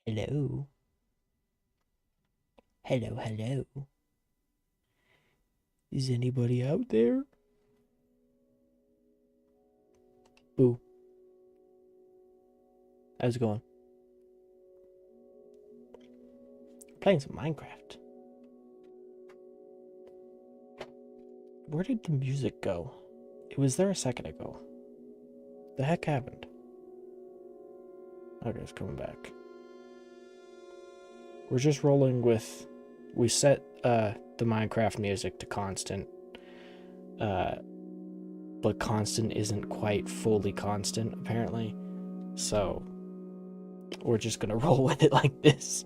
Hello. Hello, hello. Is anybody out there? Boo. How's it going? Playing some Minecraft. Where did the music go? It was there a second ago. The heck happened? Okay, it's coming back. We're just rolling with... We set the Minecraft music to constant. But constant isn't quite fully constant, apparently. So, we're just gonna roll with it like this.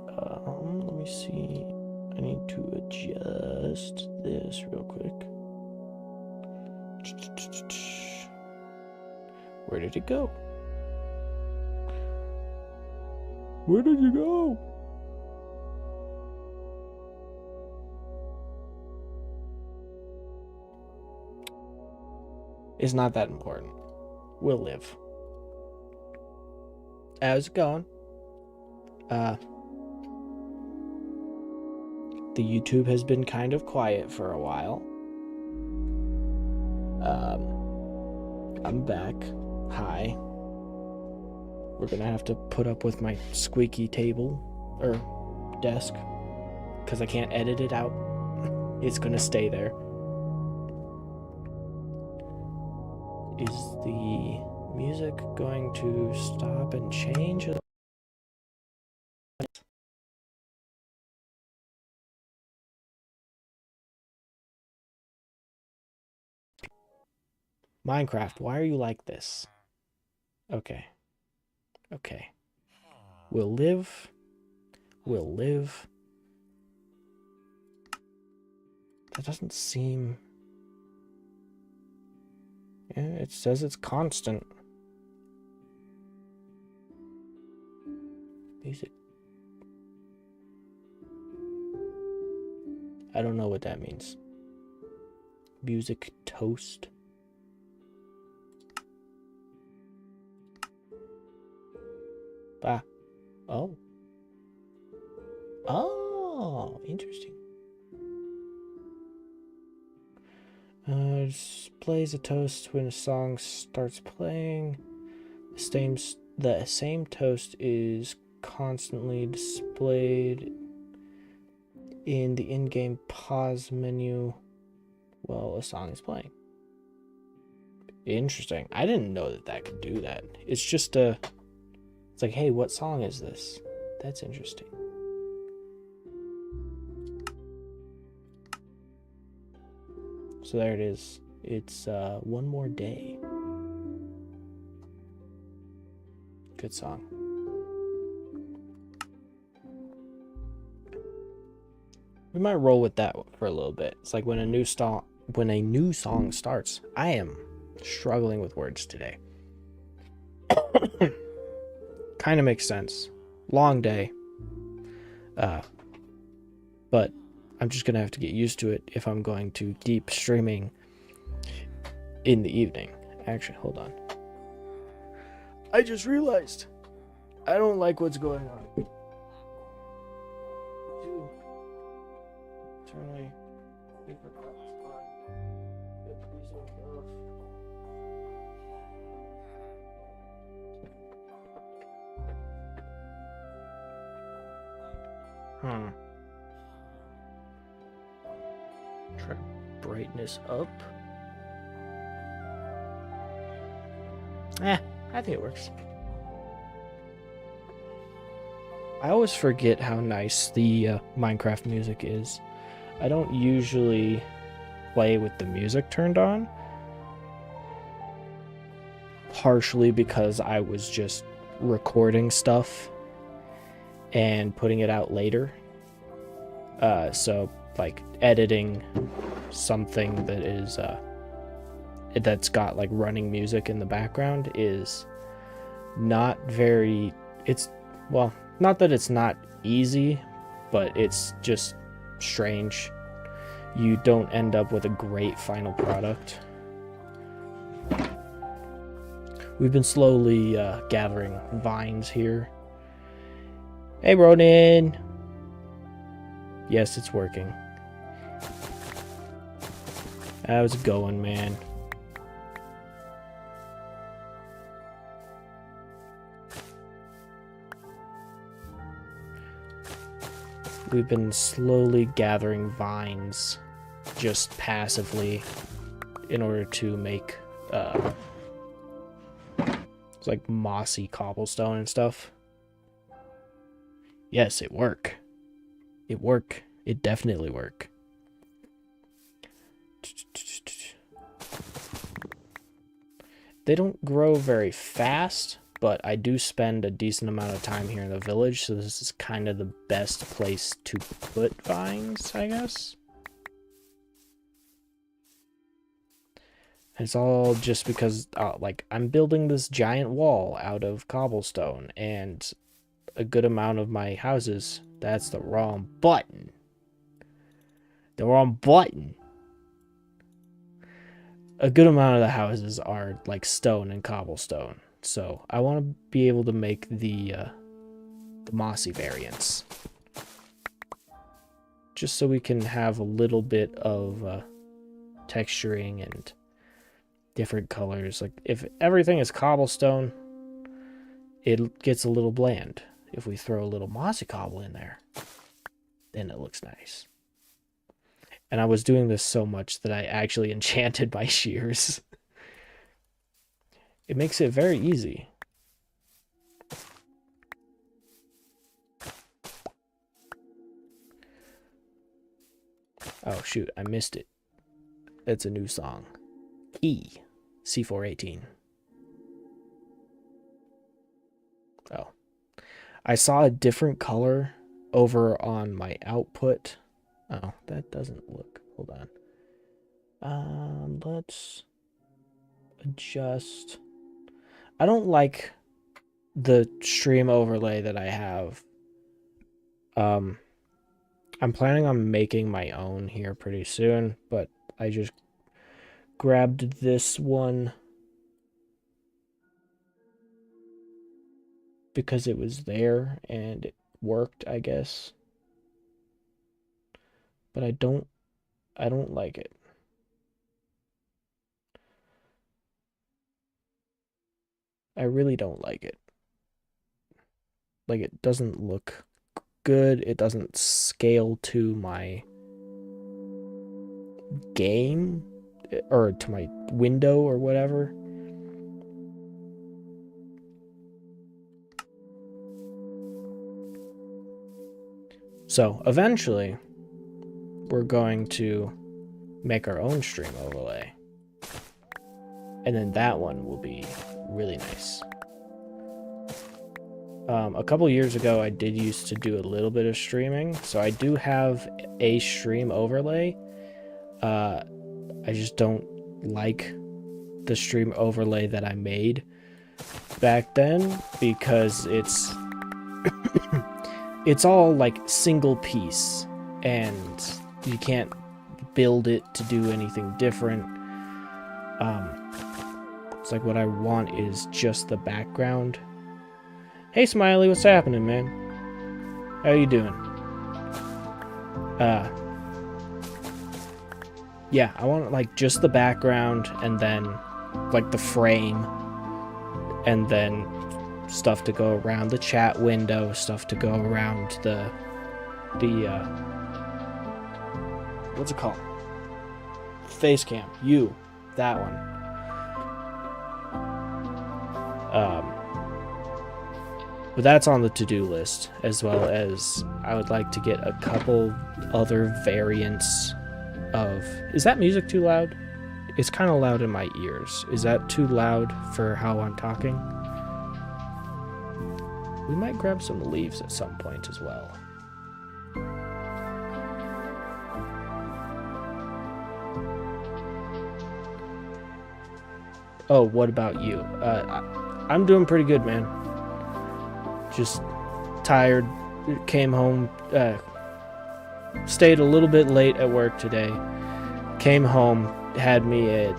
Let me see. I need to adjust this real quick. Where did it go? Where did you go? It's not that important. We'll live. How's it going? The YouTube has been kind of quiet for a while. I'm back. Hi. We're gonna have to put up with my squeaky table or desk because I can't edit it out. It's gonna stay there. Is the music going to stop and change? Minecraft, why are you like this? Okay. Okay. We'll live. We'll live. That doesn't seem... Yeah, it says it's constant. Music. I don't know what that means. Music toast. Bah. Oh. Oh, interesting. Displays a toast when a song starts playing. The same toast is constantly displayed in the in-game pause menu while a song is playing. Interesting. I didn't know that could do that. It's just it's like, hey, what song is this? That's interesting. So there it is. It's One More Day. Good song. We might roll with that for a little bit. It's like when a new song starts. I am struggling with words today. Kind of makes sense. Long day. But I'm just gonna have to get used to it if I'm going to deep streaming in the evening. Actually, hold on. I just realized I don't like what's going on. Turn my paper cups on. Get these off. Try brightness up. I think it works. I always forget how nice the Minecraft music is. I don't usually play with the music turned on. Partially because I was just recording stuff and putting it out later. So like editing something that is that's got like running music in the background is not very, it's, well, not that it's not easy, but it's just strange. You don't end up with a great final product. We've been slowly gathering vines here. Hey, Ronin! Yes, it's working. How's it going, man? We've been slowly gathering vines just passively in order to make it's like mossy cobblestone and stuff. Yes, it work. It work. It definitely work. They don't grow very fast, but I do spend a decent amount of time here in the village, so this is kind of the best place to put vines, I guess. It's all just because, like, I'm building this giant wall out of cobblestone, and a good amount of my houses, that's the wrong button. The wrong button. A good amount of the houses are like stone and cobblestone. So I want to be able to make the mossy variants. Just so we can have a little bit of texturing and different colors. Like if everything is cobblestone, it gets a little bland. If we throw a little mossy cobble in there, then it looks nice. And I was doing this so much that I actually enchanted my shears. It makes it very easy. Oh shoot, I missed it. It's a new song. C418. Oh. I saw a different color over on my output. Oh, that doesn't look. Hold on. Let's adjust. I don't like the stream overlay that I have I'm planning on making my own here pretty soon, but I just grabbed this one because it was there and it worked, I guess. But I don't like it. I really don't like it. Like, it doesn't look good. It doesn't scale to my game or to my window or whatever. So eventually we're going to make our own stream overlay, and then that one will be really nice. A couple years ago I did used to do a little bit of streaming, so I do have a stream overlay. I just don't like the stream overlay that I made back then because it's it's all like single piece and you can't build it to do anything different. It's like what I want is just the background. Hey Smiley, what's happening, man? How you doing? Yeah, I want like just the background and then like the frame and then stuff to go around the chat window, stuff to go around the what's it called? Face cam. That one. But that's on the to-do list, as well as I would like to get a couple other variants of... Is that music too loud? It's kind of loud in my ears. Is that too loud for how I'm talking? We might grab some leaves at some point as well. Oh, what about you? I'm doing pretty good, man. Just tired, came home, stayed a little bit late at work today, came home, had me a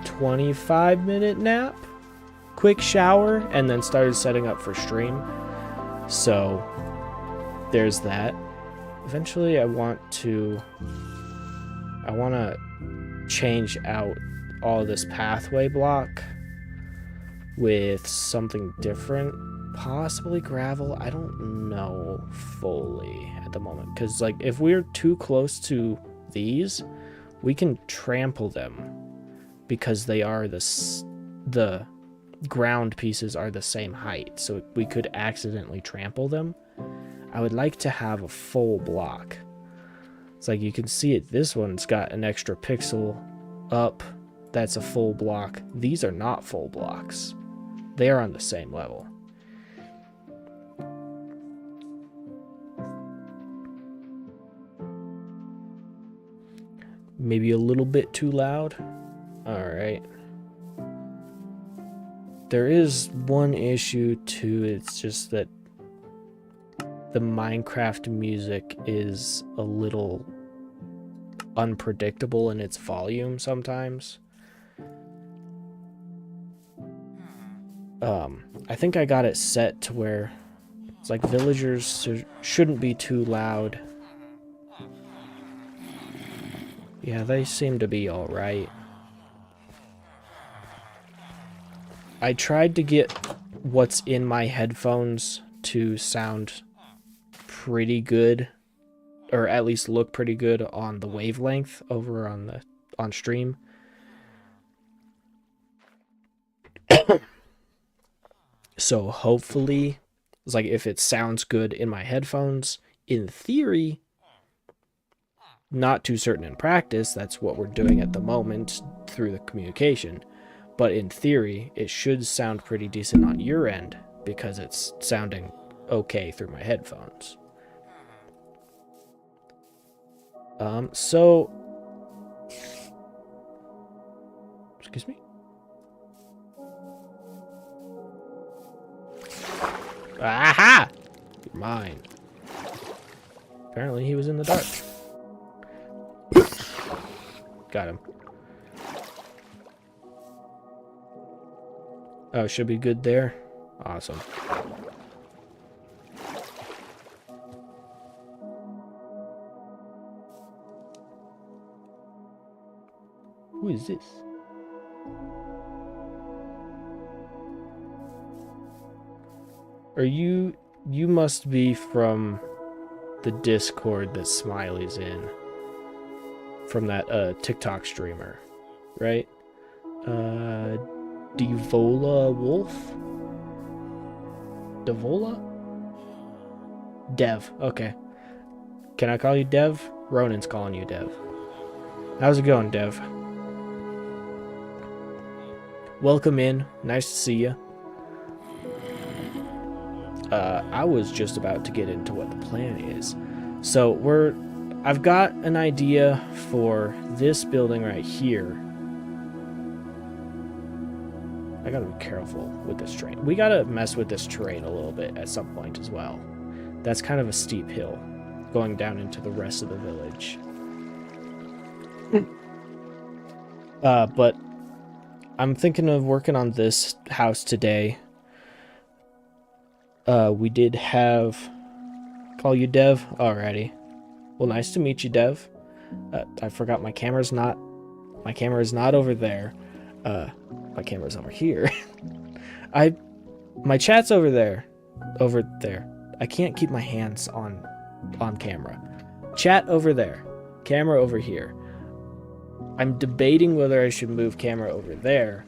25-minute nap, quick shower, and then started setting up for stream. So there's that. Eventually I want to change out all this pathway block with something different. Possibly gravel. I don't know fully at the moment, because like if we're too close to these, we can trample them because they are the ground pieces are the same height, so we could accidentally trample them. I would like to have a full block. It's like you can see it. This one's got an extra pixel up. That's a full block. These are not full blocks. They are on the same level. Maybe a little bit too loud. Alright. There is one issue too. It's just that the Minecraft music is a little unpredictable in its volume sometimes. I think I got it set to where it's like villagers shouldn't be too loud. Yeah, they seem to be alright. I tried to get what's in my headphones to sound pretty good, or at least look pretty good on the wavelength over on stream. So hopefully, it's like if it sounds good in my headphones, in theory, not too certain in practice, that's what we're doing at the moment through the communication, but in theory, it should sound pretty decent on your end because it's sounding okay through my headphones. So, excuse me? Aha! You're mine. Apparently he was in the dark. Got him. Oh, should be good there. Awesome. Who is this? Are you must be from the Discord that Smiley's in. From that TikTok streamer, right? Devola Wolf? Devola? Dev, okay. Can I call you Dev? Ronan's calling you Dev. How's it going, Dev? Welcome in. Nice to see you. I was just about to get into what the plan is. So I've got an idea for this building right here. I gotta be careful with this terrain. We gotta mess with this terrain a little bit at some point as well. That's kind of a steep hill going down into the rest of the village. But I'm thinking of working on this house today. We did have... Call you Dev? Alrighty. Well, nice to meet you, Dev. I forgot my camera's not... My camera is not over there. My camera's over here. My chat's over there. Over there. I can't keep my hands on camera. Chat over there. Camera over here. I'm debating whether I should move camera over there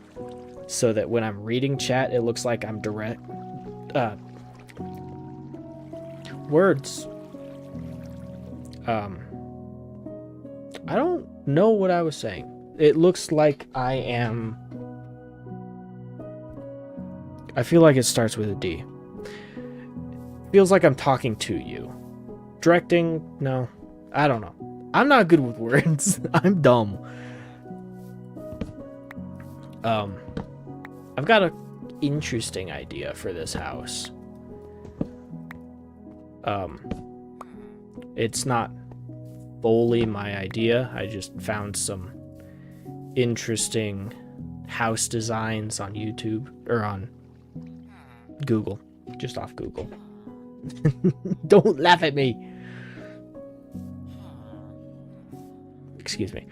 so that when I'm reading chat, it looks like I'm direct... words. I don't know what I was saying. It looks like I am... I feel like it starts with a D. Feels like I'm talking to you. Directing? No. I don't know. I'm not good with words. I'm dumb. I've got an interesting idea for this house. It's not fully my idea. I just found some interesting house designs on YouTube, or on Google, just off Google. Don't laugh at me. Excuse me.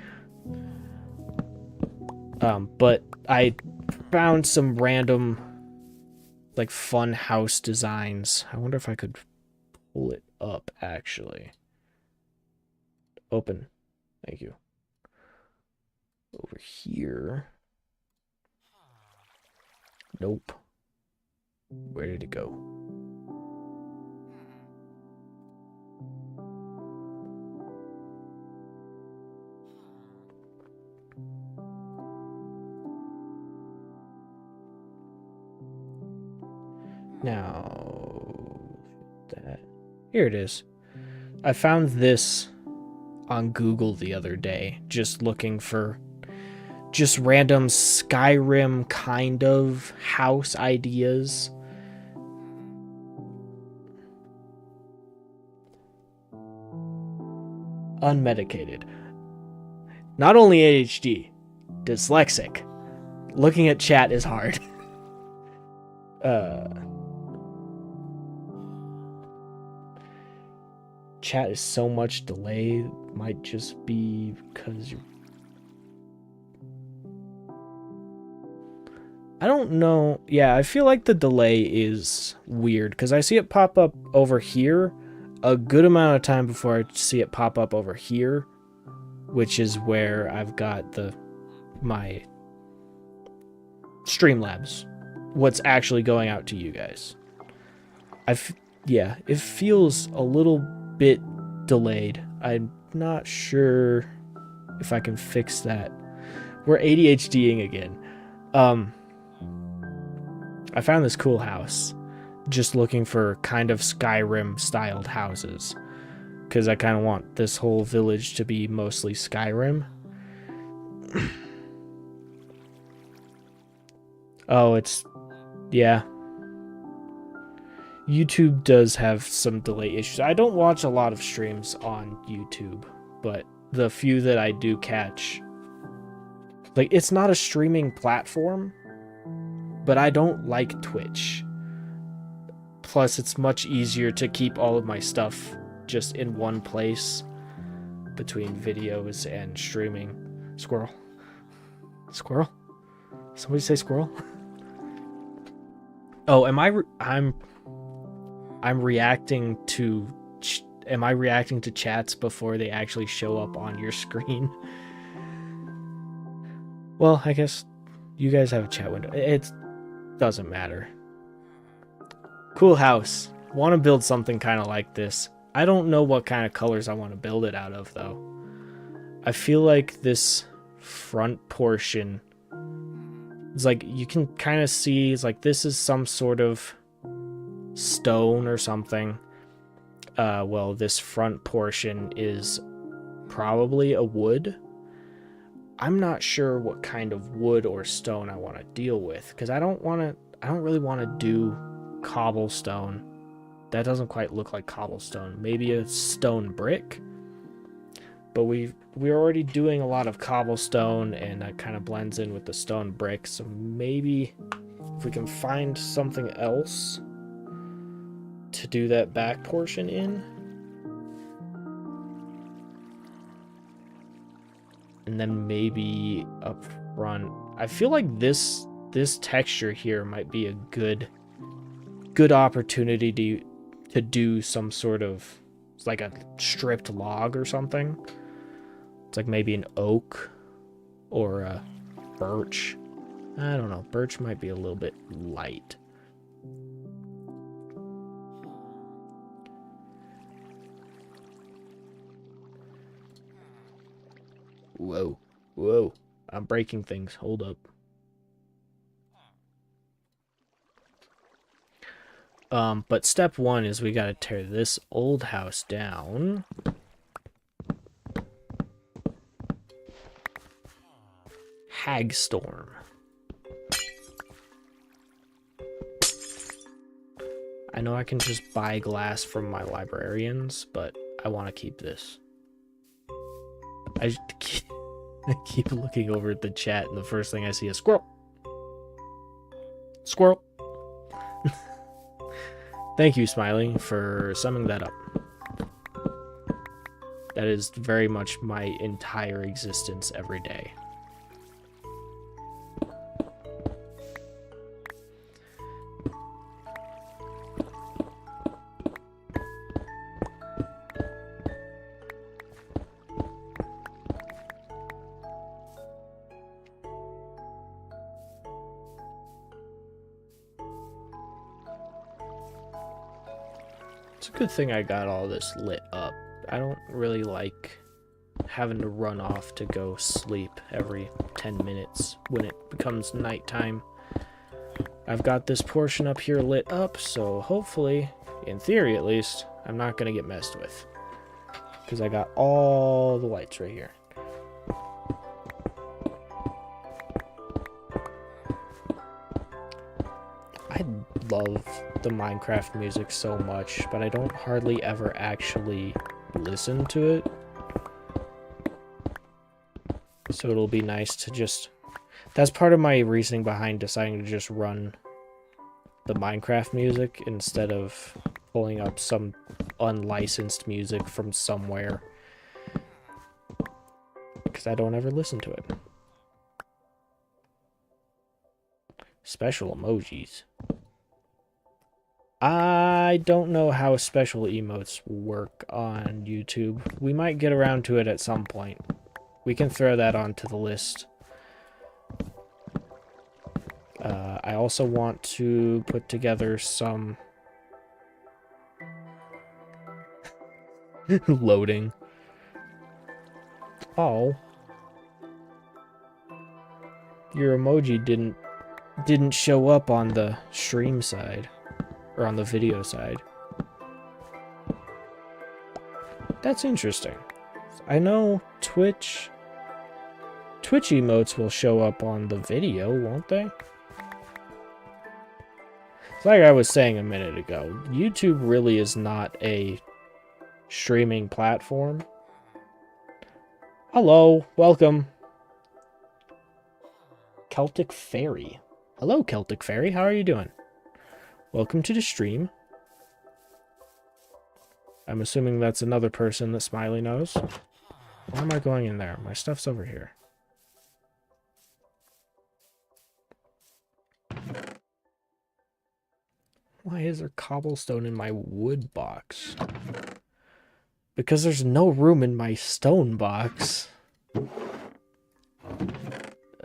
But I found some random, like, fun house designs. I wonder if I could pull it up, actually. Open. Thank you. Over here. Nope. Where did it go? Now, that here it is. I found this on Google the other day, just looking for just random Skyrim kind of house ideas. Unmedicated. Not only ADHD, dyslexic. Looking at chat is hard. Chat is so much delay. Might just be because you're... I don't know. Yeah, I feel like the delay is weird because I see it pop up over here a good amount of time before I see it pop up over here, which is where I've got my Streamlabs, what's actually going out to you guys. Yeah, it feels a little bit delayed. I'm not sure if I can fix that. We're ADHDing again. I found this cool house. Just looking for kind of Skyrim styled houses, because I kind of want this whole village to be mostly Skyrim. Oh, yeah. YouTube does have some delay issues. I don't watch a lot of streams on YouTube, but the few that I do catch, like, it's not a streaming platform, but I don't like Twitch. Plus, it's much easier to keep all of my stuff just in one place between videos and streaming. Squirrel. Squirrel? Somebody say squirrel? Oh, I'm reacting to... Am I reacting to chats before they actually show up on your screen? Well, I guess you guys have a chat window. It doesn't matter. Cool house. Want to build something kind of like this. I don't know what kind of colors I want to build it out of, though. I feel like this front portion... It's like, you can kind of see, it's like, this is some sort of stone or something. Well, this front portion is probably a wood. I'm not sure what kind of wood or stone I want to deal with, because I don't really want to do cobblestone. That doesn't quite look like cobblestone. Maybe a stone brick. But we're already doing a lot of cobblestone, and that kind of blends in with the stone brick. So maybe if we can find something else to do that back portion in. And then maybe up front. I feel like this texture here might be a good opportunity to do some sort of, it's like a stripped log or something. It's like maybe an oak or a birch. I don't know. Birch might be a little bit light. Whoa. Whoa. I'm breaking things. Hold up. But step one is we gotta tear this old house down. Hagstorm. I know I can just buy glass from my librarians, but I want to keep this. I keep looking over at the chat, and the first thing I see is squirrel. Squirrel. Thank you, Smiley, for summing that up. That is very much my entire existence every day. It's a good thing I got all this lit up. I don't really like having to run off to go sleep every 10 minutes when it becomes nighttime. I've got this portion up here lit up, so hopefully, in theory at least, I'm not going to get messed with. Because I got all the lights right here. I love the Minecraft music so much, but I don't hardly ever actually listen to it. So it'll be nice to just... That's part of my reasoning behind deciding to just run the Minecraft music instead of pulling up some unlicensed music from somewhere. Because I don't ever listen to it. Special emojis. I don't know how special emotes work on YouTube. We might get around to it at some point. We can throw that onto the list. I also want to put together some... loading. Oh. Your emoji didn't show up on the stream side. Or on the video side. That's interesting. I know Twitch emotes will show up on the video, won't they? Like I was saying a minute ago, YouTube really is not a streaming platform. Hello, welcome. Celtic Fairy. Hello, Celtic Fairy. How are you doing? Welcome to the stream. I'm assuming that's another person that Smiley knows. Why am I going in there? My stuff's over here. Why is there cobblestone in my wood box? Because there's no room in my stone box.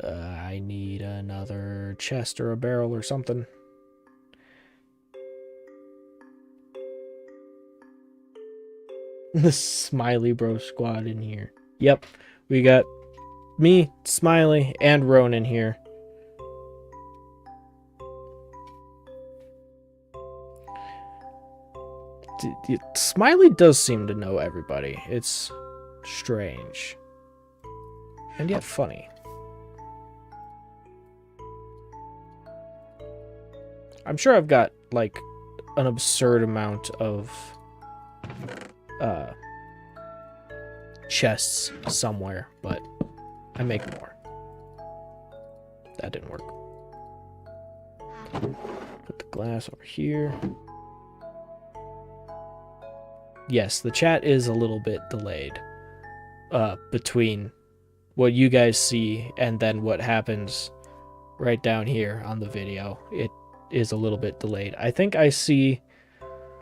I need another chest or a barrel or something. The Smiley Bro squad in here. Yep, we got me, Smiley, and Ronan here. Smiley does seem to know everybody. It's strange. And yet funny. I'm sure I've got, like, an absurd amount of chests somewhere, but I make more. That didn't work. Put the glass over here. Yes, the chat is a little bit delayed between what you guys see and then what happens right down here on the video. It is a little bit delayed. I think I see...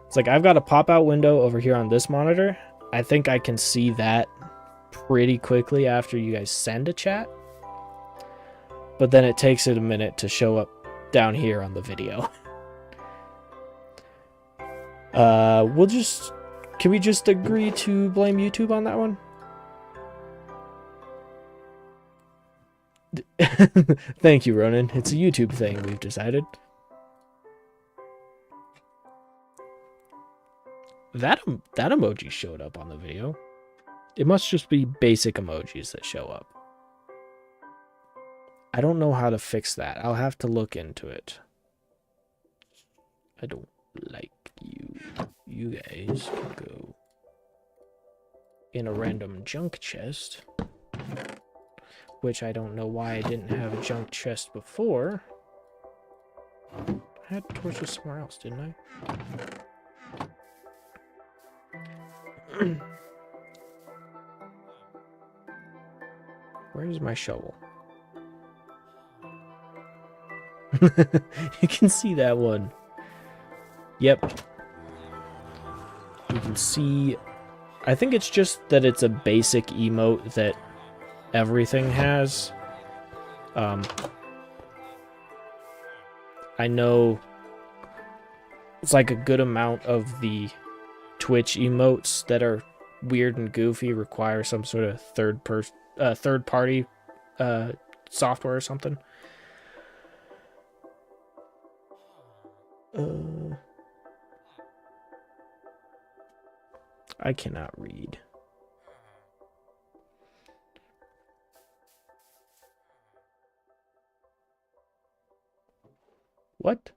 It's like I've got a pop-out window over here on this monitor. I think I can see that pretty quickly after you guys send a chat. But then it takes it a minute to show up down here on the video. We'll just... Can we just agree to blame YouTube on that one? Thank you, Ronan. It's a YouTube thing, we've decided. That emoji showed up on the video. It must just be basic emojis that show up. I don't know how to fix that. I'll have to look into it. I don't like you. You guys can go in a random junk chest. Which I don't know why I didn't have a junk chest before. I had torches somewhere else, didn't I? Where's my shovel? You can see that one. Yep. You can see... I think it's just that it's a basic emote that everything has. I know it's like a good amount of the Twitch emotes that are weird and goofy require some sort of third party software or something. I cannot read. What?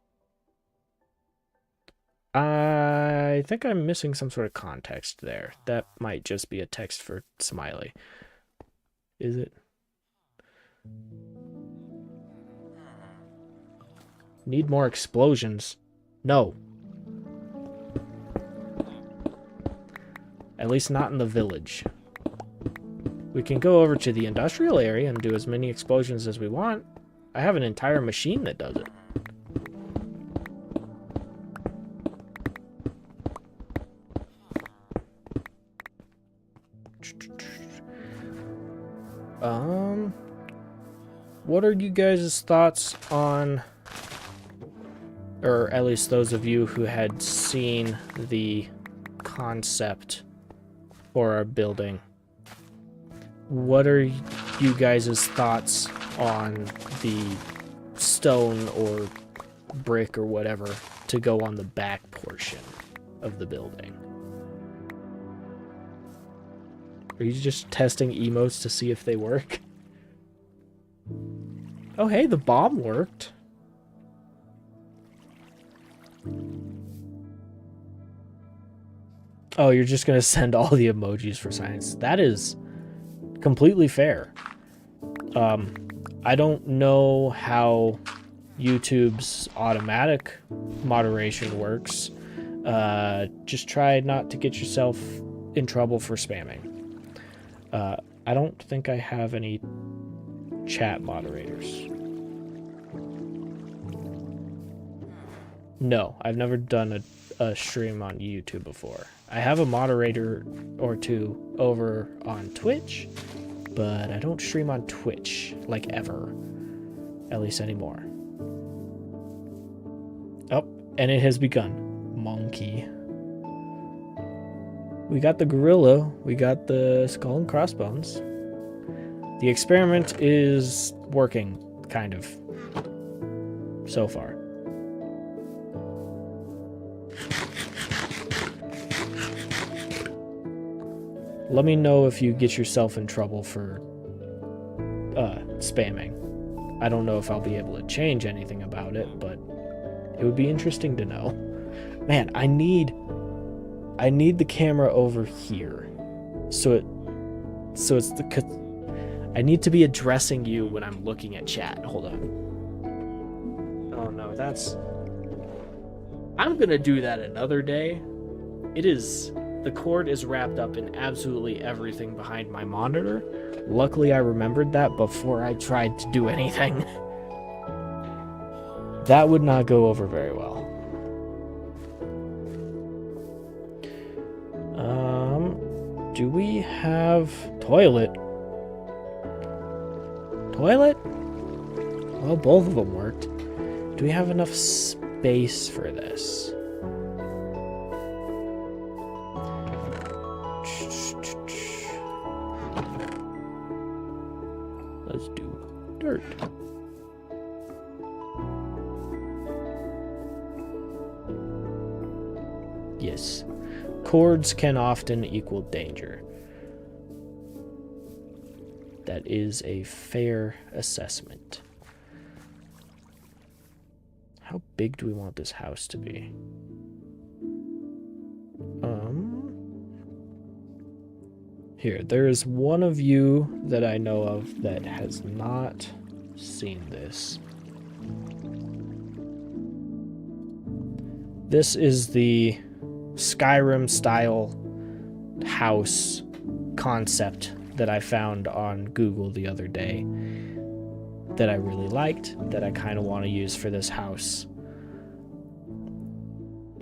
I think I'm missing some sort of context there. That might just be a text for Smiley. Is it? Need more explosions. No. At least not in the village. We can go over to the industrial area and do as many explosions as we want. I have an entire machine that does it. What are you guys' thoughts on, or at least those of you who had seen the concept for our building? What are you guys' thoughts on the stone or brick or whatever to go on the back portion of the building? Are you just testing emotes to see if they work? Oh, hey, the bomb worked. Oh, you're just gonna send all the emojis for science. That is completely fair. I don't know how YouTube's automatic moderation works. Just try not to get yourself in trouble for spamming. I don't think I have any chat moderators. No, I've never done a stream on YouTube before. I have a moderator or two over on Twitch, but I don't stream on Twitch, like, ever. At least anymore. Oh, and it has begun. Monkey. We got the gorilla. We got the skull and crossbones. The experiment is working, kind of. So far. Let me know if you get yourself in trouble for spamming. I don't know if I'll be able to change anything about it, but it would be interesting to know. Man, I need the camera over here. So it's I need to be addressing you when I'm looking at chat. Hold on. Oh no, I'm gonna do that another day. The cord is wrapped up in absolutely everything behind my monitor. Luckily, I remembered that before I tried to do anything. That would not go over very well. Do we have toilet? Toilet? Well, both of them worked. Do we have enough space for this? Let's do dirt. Yes. Cords can often equal danger. That is a fair assessment. How big do we want this house to be? Here, there is one of you that I know of that has not seen this. This is the Skyrim style house concept that I found on Google the other day that I really liked, that I kind of want to use for this house.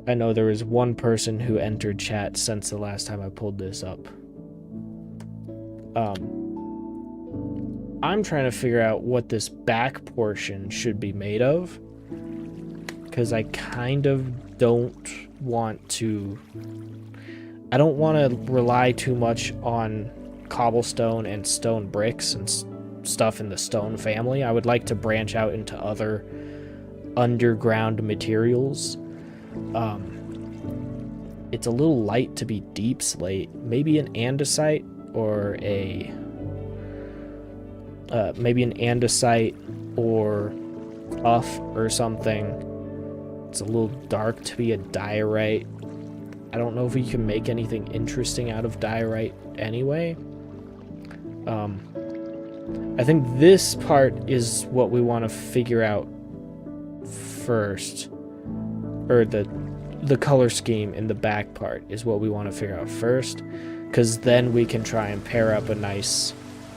I know there was one person who entered chat since the last time I pulled this up. I'm trying to figure out what this back portion should be made of, because I kind of don't want to rely too much on cobblestone and stone bricks and stuff in the stone family. I would like to branch out into other underground materials. It's a little light to be deep slate. Maybe an andesite or maybe an andesite or tuff or something. It's a little dark to be a diorite. I don't know if we can make anything interesting out of diorite anyway. I think this part is what we want to figure out first, or the color scheme in the back part is what we want to figure out first, because then we can try and pair up a nice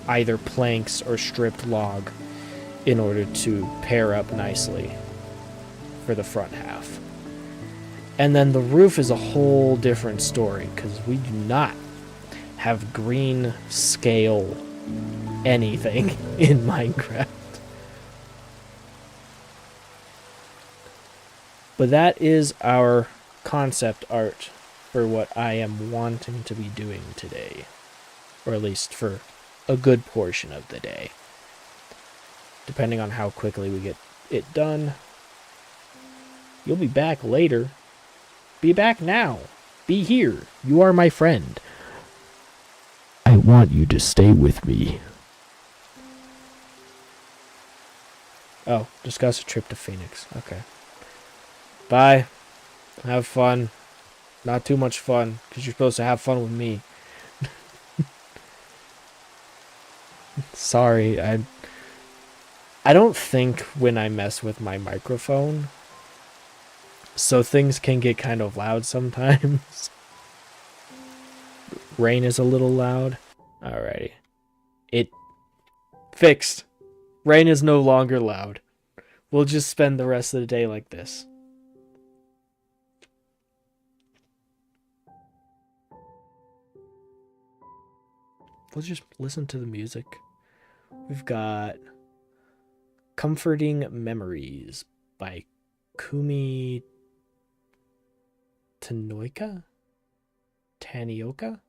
either planks or stripped log in order to pair up nicely for the front half. And then the roof is a whole different story, because we do not have green scale anything in Minecraft. But that is our concept art for what I am wanting to be doing today. Or at least for a good portion of the day. Depending on how quickly we get it done. You'll be back later. Be back now. Be here. You are my friend. I want you to stay with me. Oh, discuss a trip to Phoenix. Okay. Bye. Have fun. Not too much fun, because you're supposed to have fun with me. Sorry, I don't think when I mess with my microphone, so things can get kind of loud sometimes. Rain is a little loud. Alrighty. It fixed. Rain is no longer loud. We'll just spend the rest of the day like this. Let's just listen to the music. We've got Comforting Memories by Kumi Tanioka? Tanioka?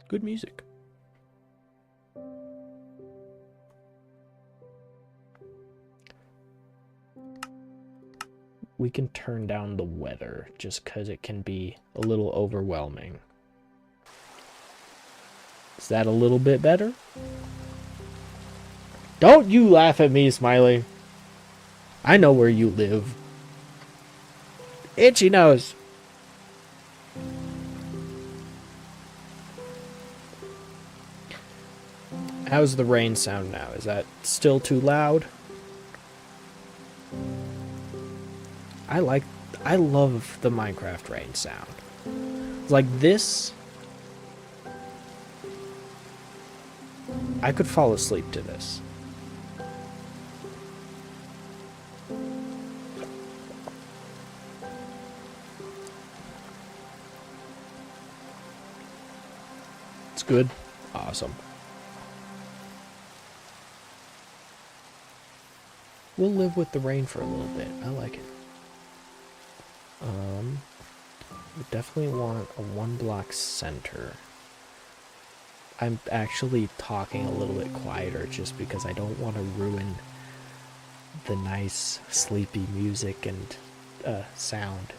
Good music. We can turn down the weather just because it can be a little overwhelming. Is that a little bit better? Don't you laugh at me, Smiley. I know where you live. Itchy nose. How's the rain sound now? Is that still too loud? I love the Minecraft rain sound. Like this, I could fall asleep to this. It's good. Awesome. We'll live with the rain for a little bit. I like it. We definitely want a 1-block center. I'm actually talking a little bit quieter just because I don't want to ruin the nice sleepy music and sound.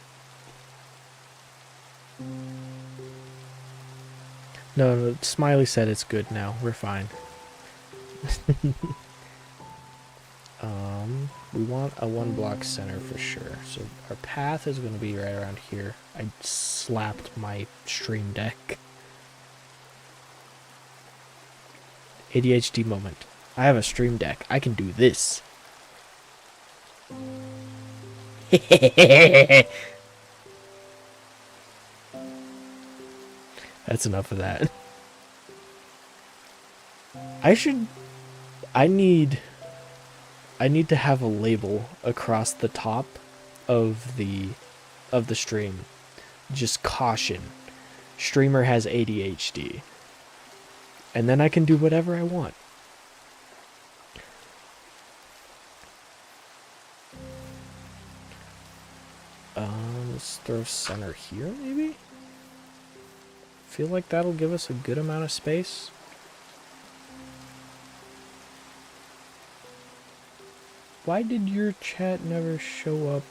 No, Smiley said it's good now. We're fine. We want a 1-block center for sure. So our path is going to be right around here. I slapped my stream deck. ADHD moment. I have a stream deck. I can do this. That's enough of that. I need to have a label across the top of the stream. Just caution. Streamer has ADHD. And then I can do whatever I want. Let's throw center here, maybe? Feel like that'll give us a good amount of space. Why did your chat never show up?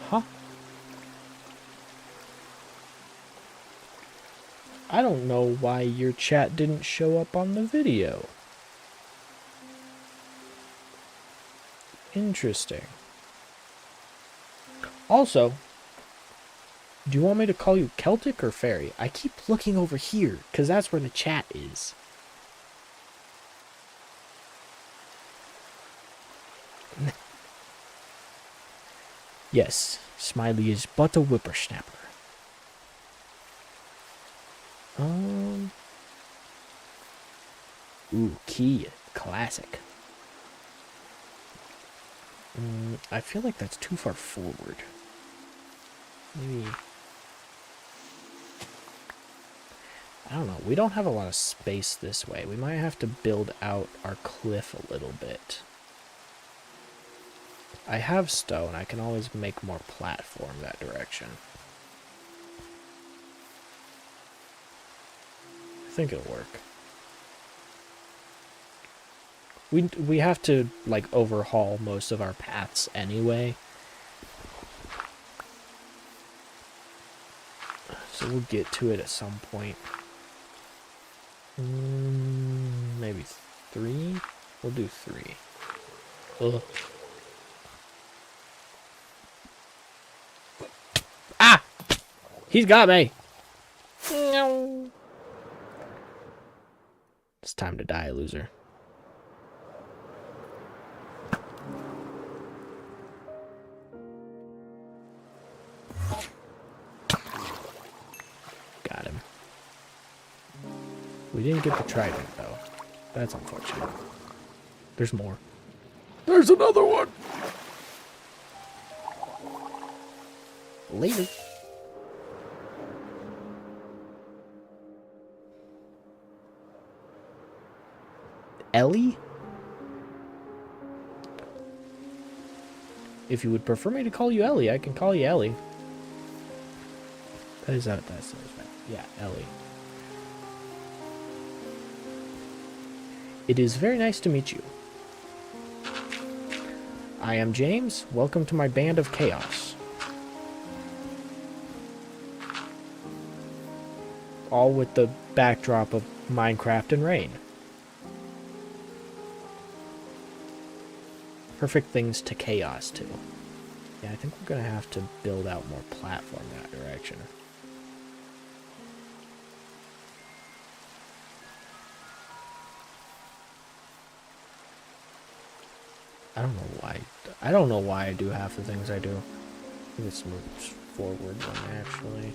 Huh? I don't know why your chat didn't show up on the video. Interesting. Also, do you want me to call you Celtic or Fairy? I keep looking over here, because that's where the chat is. Yes, Smiley is but a whippersnapper. Ooh, key. Classic. I feel like that's too far forward. Maybe... I don't know. We don't have a lot of space this way. We might have to build out our cliff a little bit. I have stone. I can always make more platform that direction. I think it'll work. We have to, like, overhaul most of our paths anyway. So we'll get to it at some point. Maybe 3? We'll do 3. Ugh. Ah! He's got me! No. It's time to die, loser. Got him. We didn't get the trident, though. That's unfortunate. There's more. There's another one! Later. Ellie? If you would prefer me to call you Ellie, I can call you Ellie. That is what that says, right? Yeah, Ellie. It is very nice to meet you. I am James. Welcome to my band of chaos. All with the backdrop of Minecraft and rain. Perfect things to chaos to. Yeah, I think we're going to have to build out more platform in that direction. I don't know why. I don't know why I do half the things I do. I think it's moves forward naturally.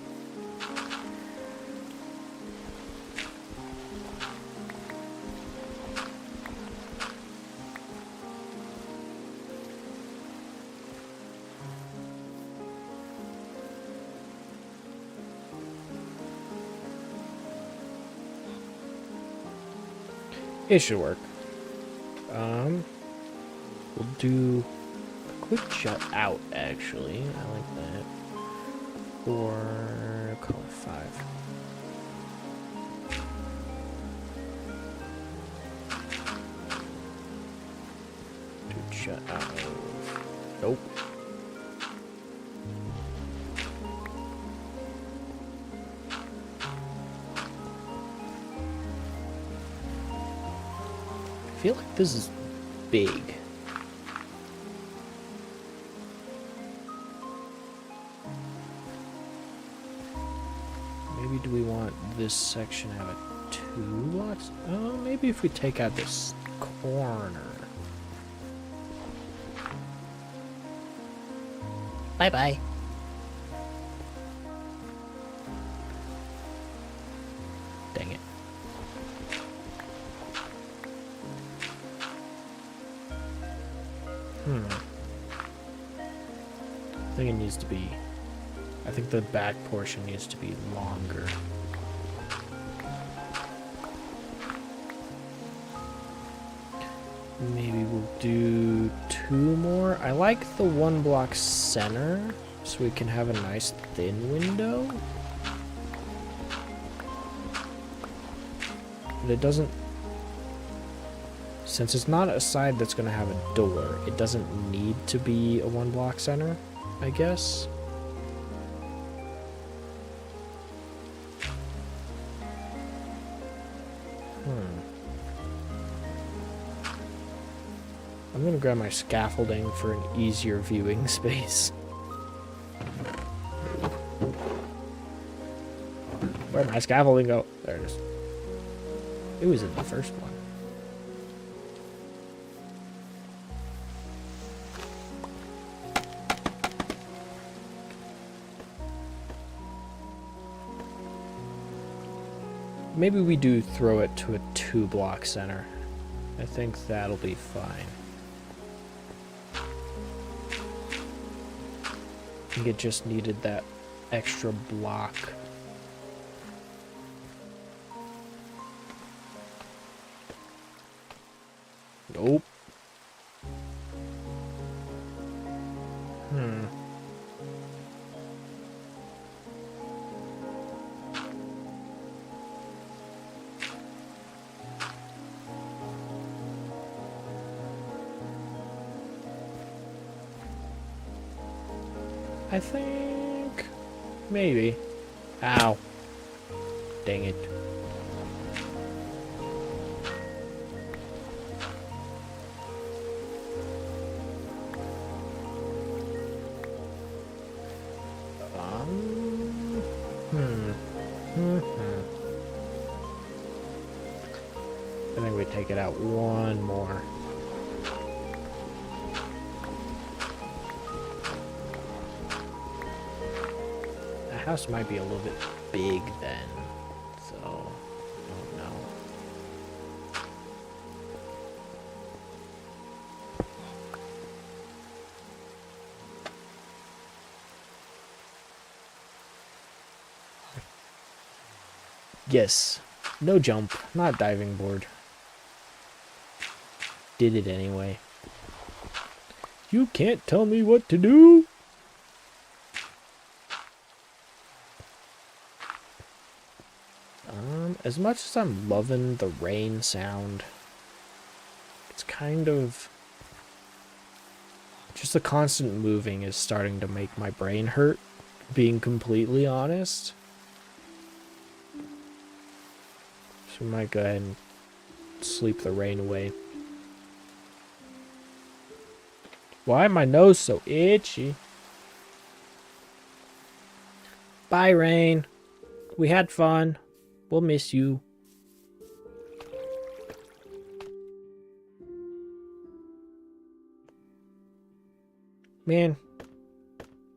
It should work. We'll do a quick shut out, actually. I like that. Or color 5. Dude, shut out. Nope. I feel like this is big. Maybe do we want this section to have a 2 blocks? Oh, maybe if we take out this corner. Bye-bye. Dang it. I think it needs to be... I think the back portion needs to be longer. Maybe we'll do 2 more. I like the 1 block center, so we can have a nice thin window. But it doesn't... Since it's not a side that's going to have a door, it doesn't need to be a 1 block center, I guess. I'm gonna grab my scaffolding for an easier viewing space. Where'd my scaffolding go? There it is. It was in the first one. Maybe we do throw it to a 2 block center. I think that'll be fine. I think it just needed that extra block. Nope. I think... maybe. Ow. Dang it. I think we take it out one more. The house might be a little bit big then, so I don't know. Yes, no jump, not diving board. Did it anyway. You can't tell me what to do. As much as I'm loving the rain sound, it's kind of... just the constant moving is starting to make my brain hurt, being completely honest. So we might go ahead and sleep the rain away. Why is my nose so itchy? Bye, Rain. We had fun. We'll miss you. Man,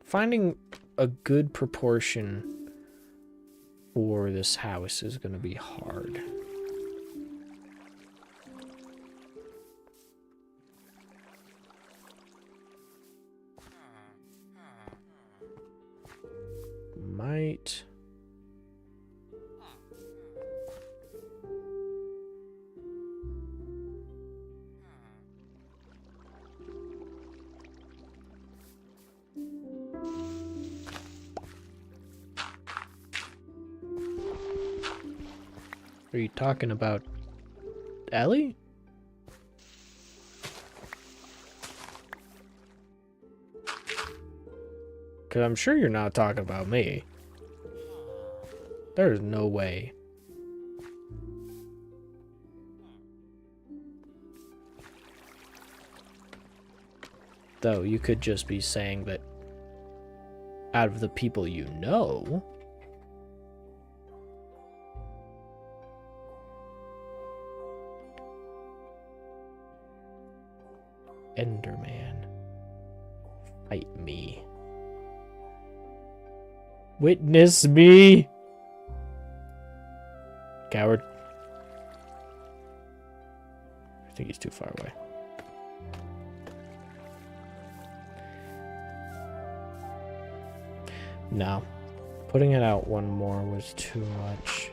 finding a good proportion for this house is going to be hard. Might... Are you talking about Ellie? Because I'm sure you're not talking about me. There's no way. Though, you could just be saying that out of the people you know... Enderman. Fight me. Witness me! Coward. I think he's too far away. No. Putting it out one more was too much.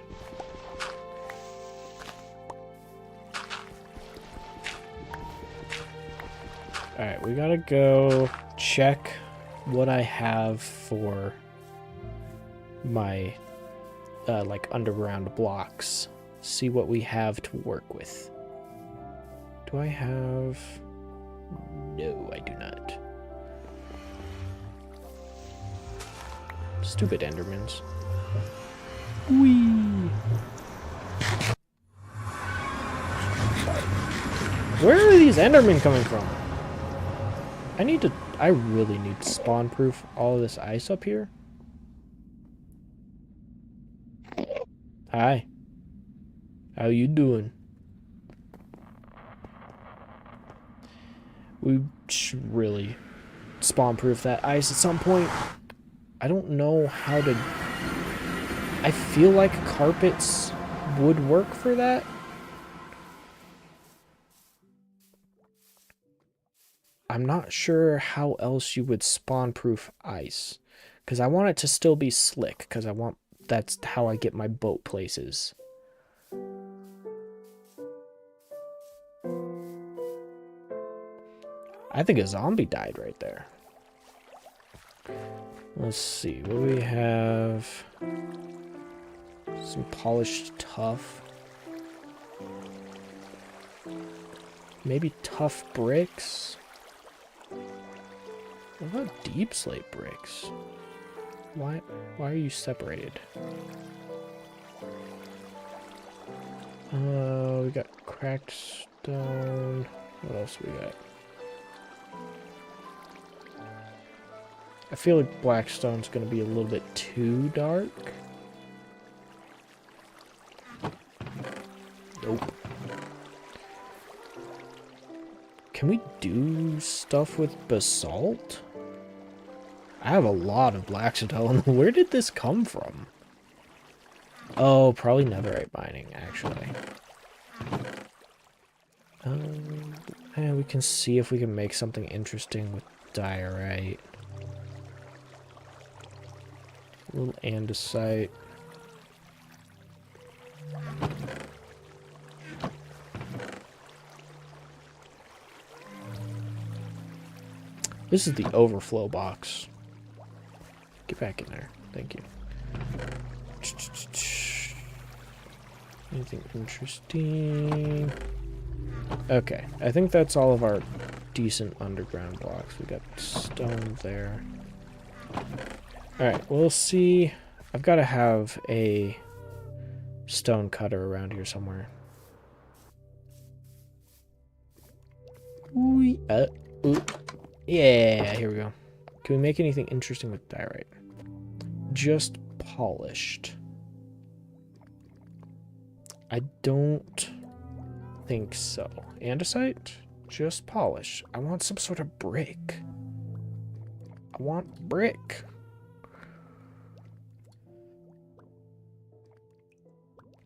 Alright, we gotta go check what I have for my, like, underground blocks. See what we have to work with. Do I have... No, I do not. Stupid Endermans. Whee! Where are these Endermen coming from? I really need to spawn-proof all of this ice up here. Hi. How you doing? We should really spawn-proof that ice at some point. I don't know how to... I feel like carpets would work for that. I'm not sure how else you would spawn-proof ice. Because I want it to still be slick. Because that's how I get my boat places. I think a zombie died right there. Let's see. What do we have? Some polished tuff. Maybe tough bricks. What about deep slate bricks? Why are you separated? We got cracked stone. What else we got? I feel like black stone's gonna be a little bit too dark. Nope. Can we do stuff with basalt? I have a lot of black stone. Where did this come from? Oh, probably netherite mining, actually. And we can see if we can make something interesting with diorite. A little andesite. This is the overflow box. Get back in there. Thank you. Anything interesting? Okay, I think that's all of our decent underground blocks. We got stone there. Alright, we'll see. I've got to have a stone cutter around here somewhere. Yeah, here we go. Can we make anything interesting with diorite? Just polished. I don't think so. Andesite? Just polish. I want some sort of brick. I want brick.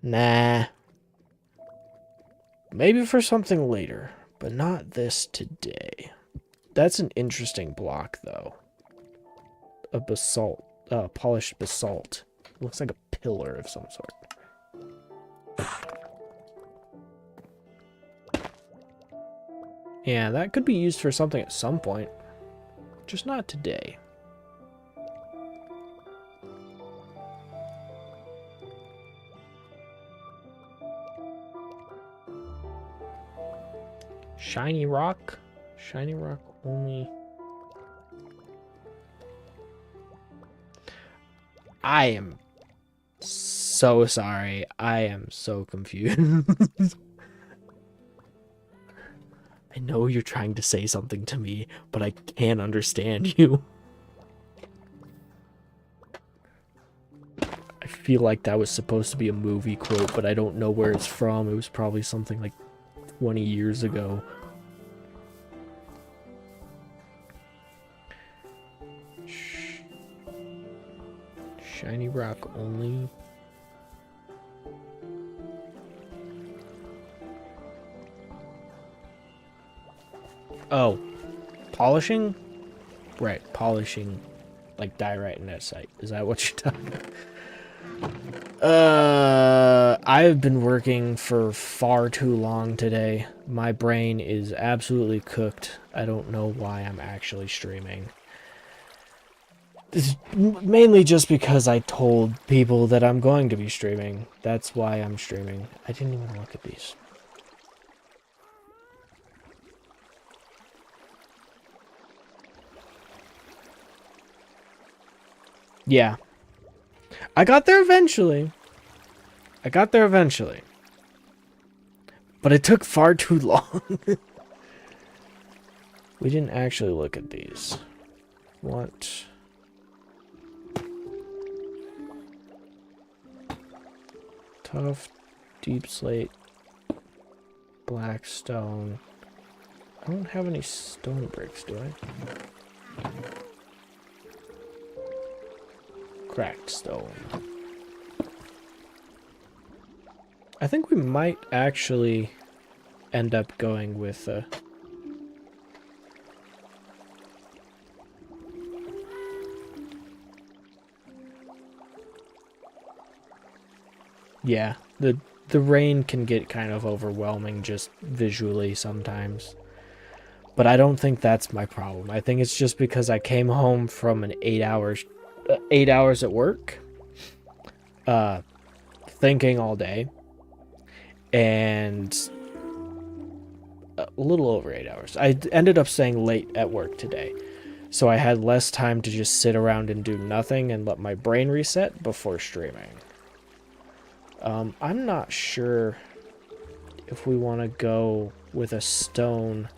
Nah. Maybe for something later, but not this today. That's an interesting block, though. A basalt. Polished basalt. Looks like a pillar of some sort. Yeah, that could be used for something at some point. Just not today. Shiny rock? Shiny rock only. I am so sorry. I am so confused. I know you're trying to say something to me, but I can't understand you. I feel like that was supposed to be a movie quote, but I don't know where it's from. It was probably something like 20 years ago. Shiny rock only. Oh, polishing? Right, polishing like diorite and andesite. Is that what you're talking about? I've been working for far too long today. My brain is absolutely cooked. I don't know why I'm actually streaming. This is mainly just because I told people that I'm going to be streaming. That's why I'm streaming. I didn't even look at these. Yeah. I got there eventually. But it took far too long. We didn't actually look at these. What? Tough, deep slate, black stone. I don't have any stone bricks, do I? Cracked stone. I think we might actually end up going with yeah, the rain can get kind of overwhelming just visually sometimes. But I don't think that's my problem. I think it's just because I came home from an 8 hours at work, thinking all day, and a little over 8 hours. I ended up staying late at work today, So I had less time to just sit around and do nothing and let my brain reset before streaming. I'm not sure if we want to go with a stone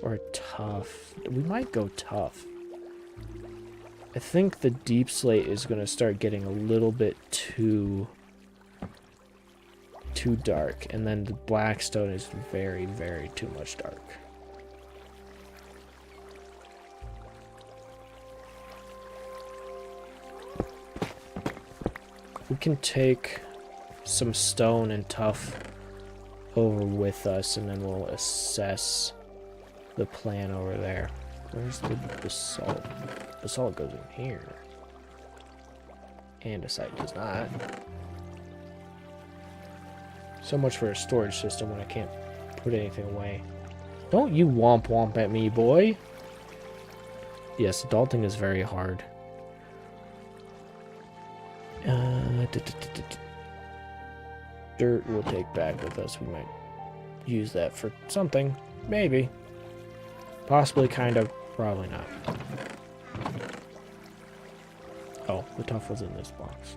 or a tough. We might go tough. I think the deep slate is going to start getting a little bit too dark, and then the black stone is very, very too much dark. We can take some stone and tough over with us, and then we'll assess the plan over there. Where's the basalt? Basalt goes in here. Andesite does not. So much for a storage system when I can't put anything away. Don't you womp at me, boy. Yes, adulting is very hard. Dirt we'll take back with us. We might use that for something. Maybe. Possibly, kind of. Probably not. Oh, the tough was in this box.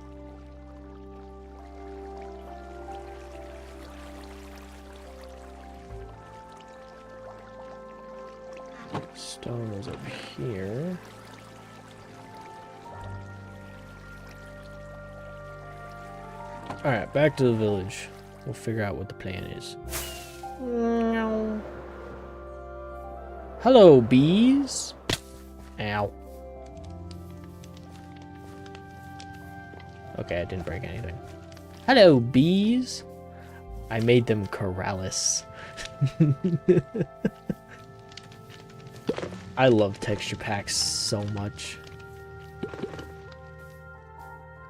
Stone is up here. Alright, back to the village. We'll figure out what the plan is. Hello, bees. Ow. Okay, I didn't break anything. Hello, bees. I made them Corrales. I love texture packs so much.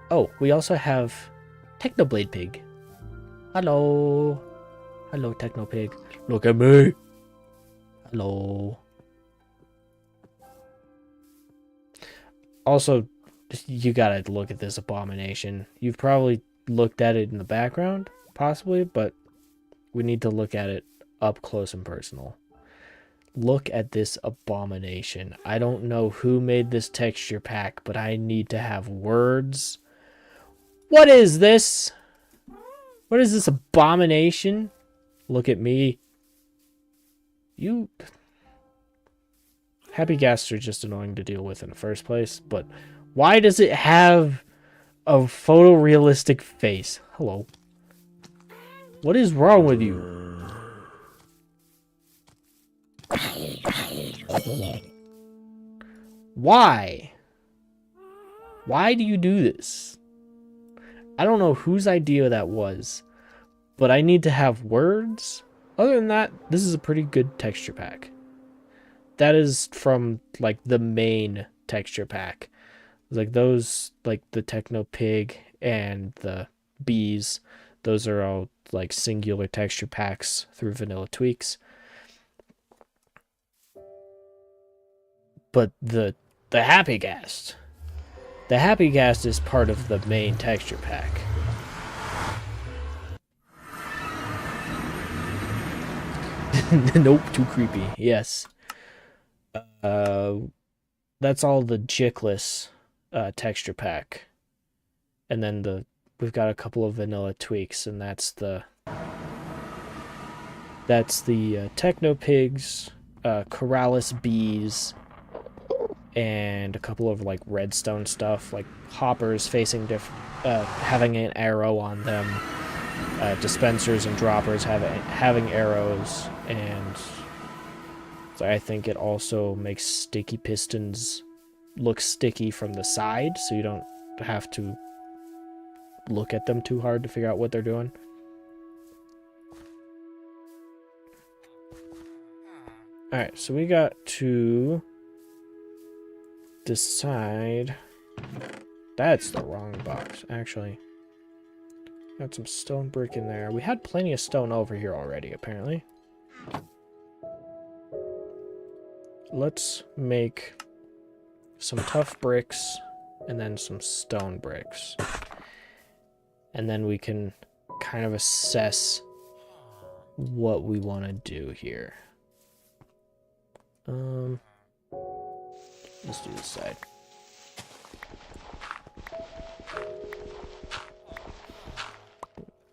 Oh, we also have Technoblade Pig. Hello. Hello, Technopig. Look at me. Hello. Also, you gotta look at this abomination. You've probably looked at it in the background, possibly, but we need to look at it up close and personal. Look at this abomination. I don't know who made this texture pack, but I need to have words. What is this? What is this abomination? Look at me. You... Happy Ghasts are just annoying to deal with in the first place, but why does it have a photorealistic face? Hello. What is wrong with you? Why? Why do you do this? I don't know whose idea that was, but I need to have words. Other than that, this is a pretty good texture pack. That is from, like, the main texture pack. Like, those, like, the Technopig and the bees, those are all, like, singular texture packs through Vanilla Tweaks. But the Happy Ghast. The Happy Ghast is part of the main texture pack. Nope, too creepy. Yes. That's all the Jickless texture pack. And then we've got a couple of vanilla tweaks, and that's the Technopigs, Corrales bees, and a couple of like redstone stuff, like hoppers facing having an arrow on them, dispensers and droppers having arrows, and so I think it also makes sticky pistons look sticky from the side, so you don't have to look at them too hard to figure out what they're doing. Alright, so we got to decide. That's the wrong box, actually. Got some stone brick in there. We had plenty of stone over here already, apparently. Let's make some tough bricks and then some stone bricks. And then we can kind of assess what we want to do here. Let's do this side.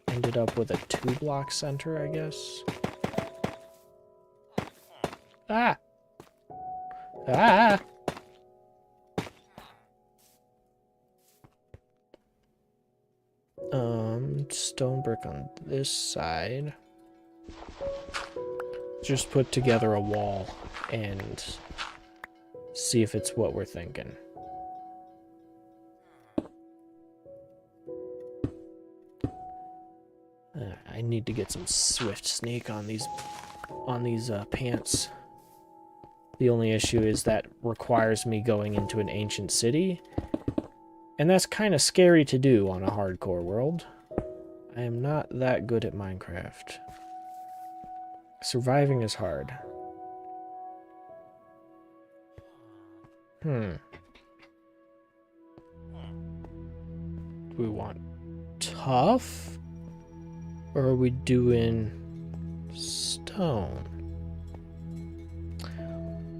Ended up with a 2-block center, I guess. Ah! Ah! Stone brick on this side. Just put together a wall and see if it's what we're thinking. I need to get some swift sneak on these pants. The only issue is that requires me going into an ancient city, and that's kind of scary to do on a hardcore world. I am not that good at Minecraft. Surviving is hard. Do we want tough? Or are we doing stone?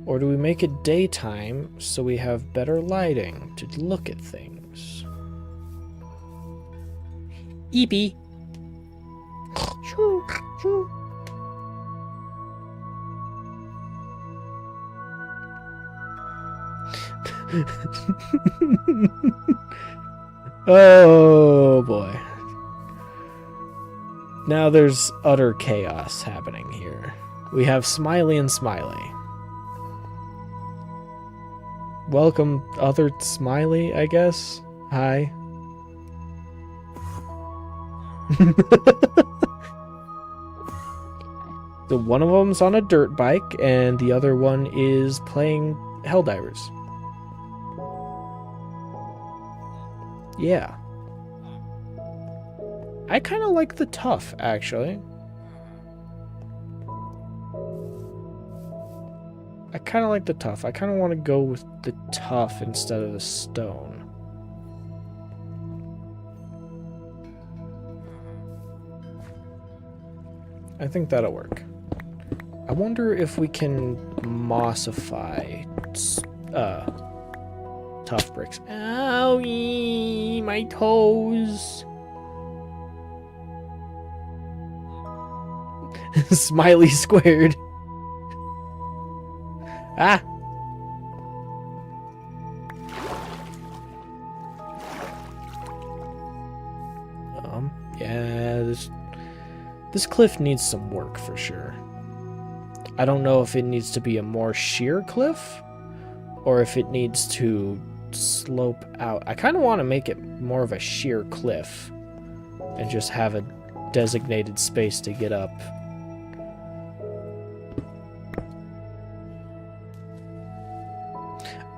Or do we make it daytime so we have better lighting to look at things? Eepee. Oh boy. Now there's utter chaos happening here. We have Smiley and Smiley. Welcome, other Smiley, I guess. Hi. So one of them's on a dirt bike, and the other one is playing Helldivers. Yeah. I kind of like the tough, actually. I kind of like the tough. I kind of want to go with the tough instead of the stone. I think that'll work. I wonder if we can mossify tough bricks. Owie, my toes. Smiley squared. Ah. Yeah, this cliff needs some work for sure. I don't know if it needs to be a more sheer cliff or if it needs to slope out. I kind of want to make it more of a sheer cliff and just have a designated space to get up.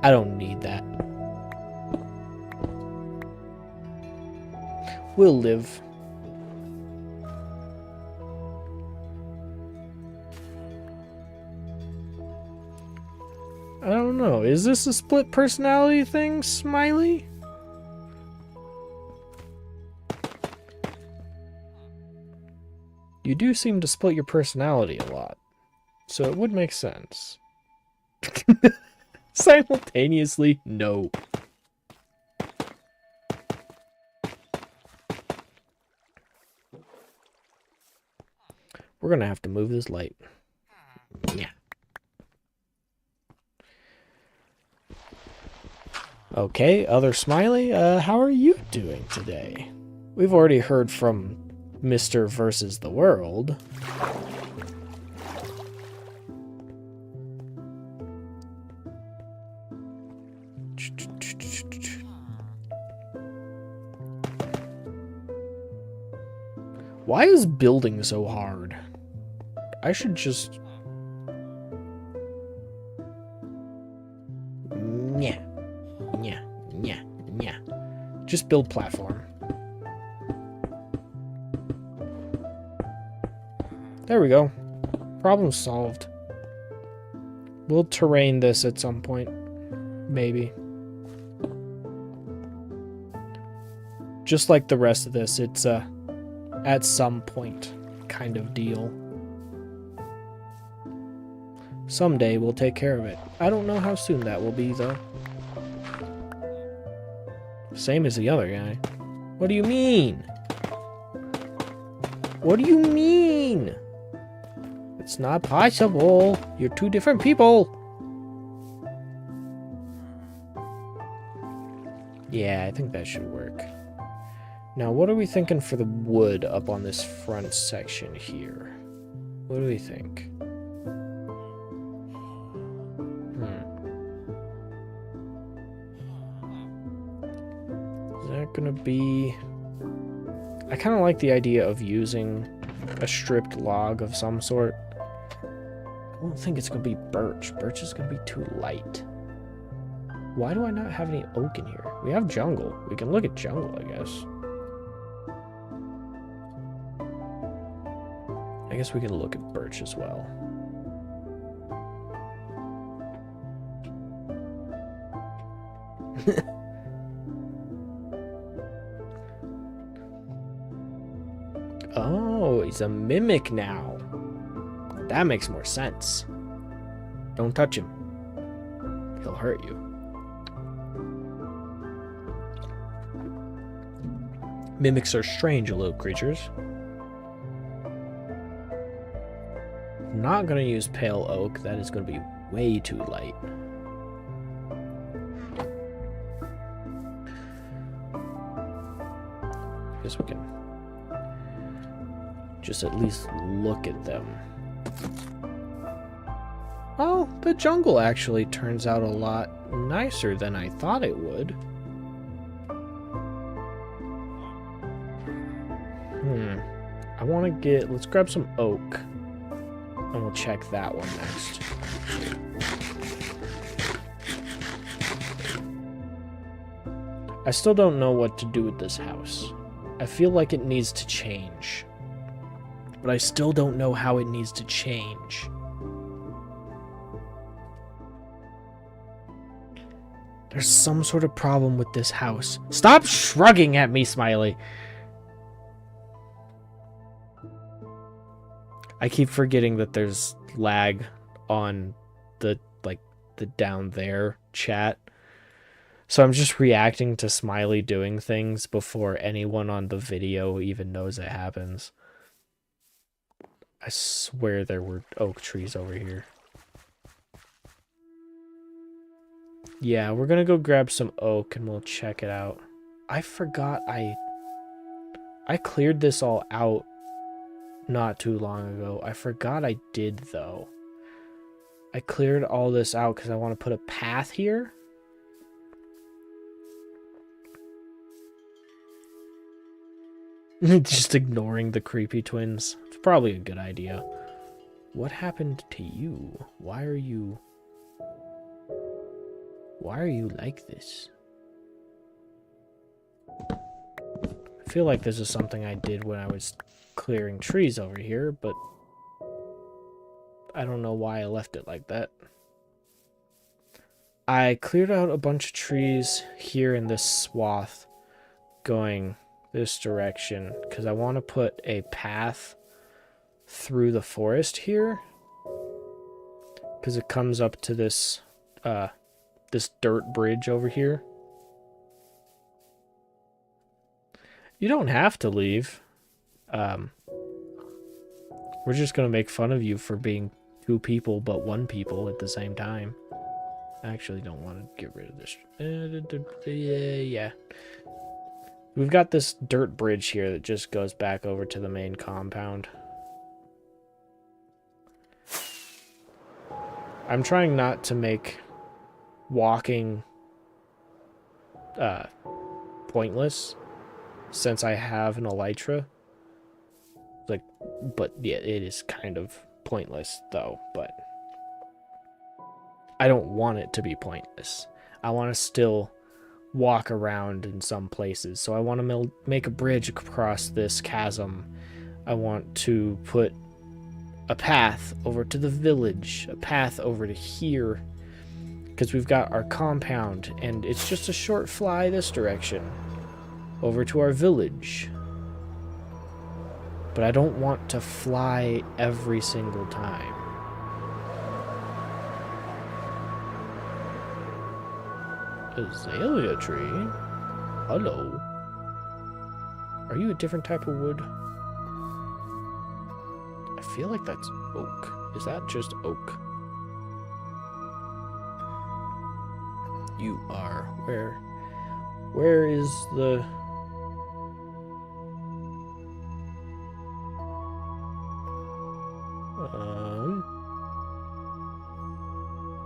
I don't need that. We'll live. I don't know. Is this a split personality thing, Smiley? You do seem to split your personality a lot, so it would make sense. Simultaneously, no. We're gonna have to move this light. Yeah. Okay, other Smiley, how are you doing today? We've already heard from Mr. versus the world. Why is building so hard? I should just... Nyeh. Nyeh. Nyeh. Nyeh. Just build platform. There we go. Problem solved. We'll terrain this at some point. Maybe. Just like the rest of this, it's at some point kind of deal. Someday we'll take care of it. I don't know how soon that will be, though. Same as the other guy. What do you mean? What do you mean? It's not possible. You're two different people. Yeah, I think that should work. Now, what are we thinking for the wood up on this front section here? What do we think? Is that gonna be... I kind of like the idea of using a stripped log of some sort. I don't think it's gonna be birch. Birch is gonna be too light. Why do I not have any oak in here? We have jungle. We can look at jungle, I guess. I guess we can look at birch as well. Oh, he's a mimic now. That makes more sense. Don't touch him. He'll hurt you. Mimics are strange little creatures. I'm not going to use pale oak. That is going to be way too light. I guess we can just at least look at them. Oh, the jungle actually turns out a lot nicer than I thought it would. I want to get... Let's grab some oak. And we'll check that one next. I still don't know what to do with this house. I feel like it needs to change. But I still don't know how it needs to change. There's some sort of problem with this house. Stop shrugging at me, Smiley! I keep forgetting that there's lag on the, like, the down there chat. So I'm just reacting to Smiley doing things before anyone on the video even knows it happens. I swear there were oak trees over here. Yeah, we're gonna go grab some oak and we'll check it out. I forgot I cleared this all out not too long ago. I forgot I did, though. I cleared all this out because I want to put a path here. Just ignoring the creepy twins. It's probably a good idea. What happened to you? Why are you like this? I feel like this is something I did when I was clearing trees over here, but I don't know why I left it like that. I cleared out a bunch of trees here in this swath going this direction because I want to put a path through the forest here because it comes up to this this dirt bridge over here. You don't have to leave. We're just gonna make fun of you for being two people but one people at the same time. I actually don't want to get rid of this. Yeah. We've got this dirt bridge here that just goes back over to the main compound. I'm trying not to make walking pointless since I have an elytra. Like, but yeah, it is kind of pointless though, but I don't want it to be pointless. I want to still walk around in some places. So I want to make a bridge across this chasm. I want to put a path over to the village, a path over to here, because we've got our compound and it's just a short fly this direction over to our village. But I don't want to fly every single time. Azalea tree? Hello. Are you a different type of wood? I feel like that's oak. Is that just oak? You are. Where is the...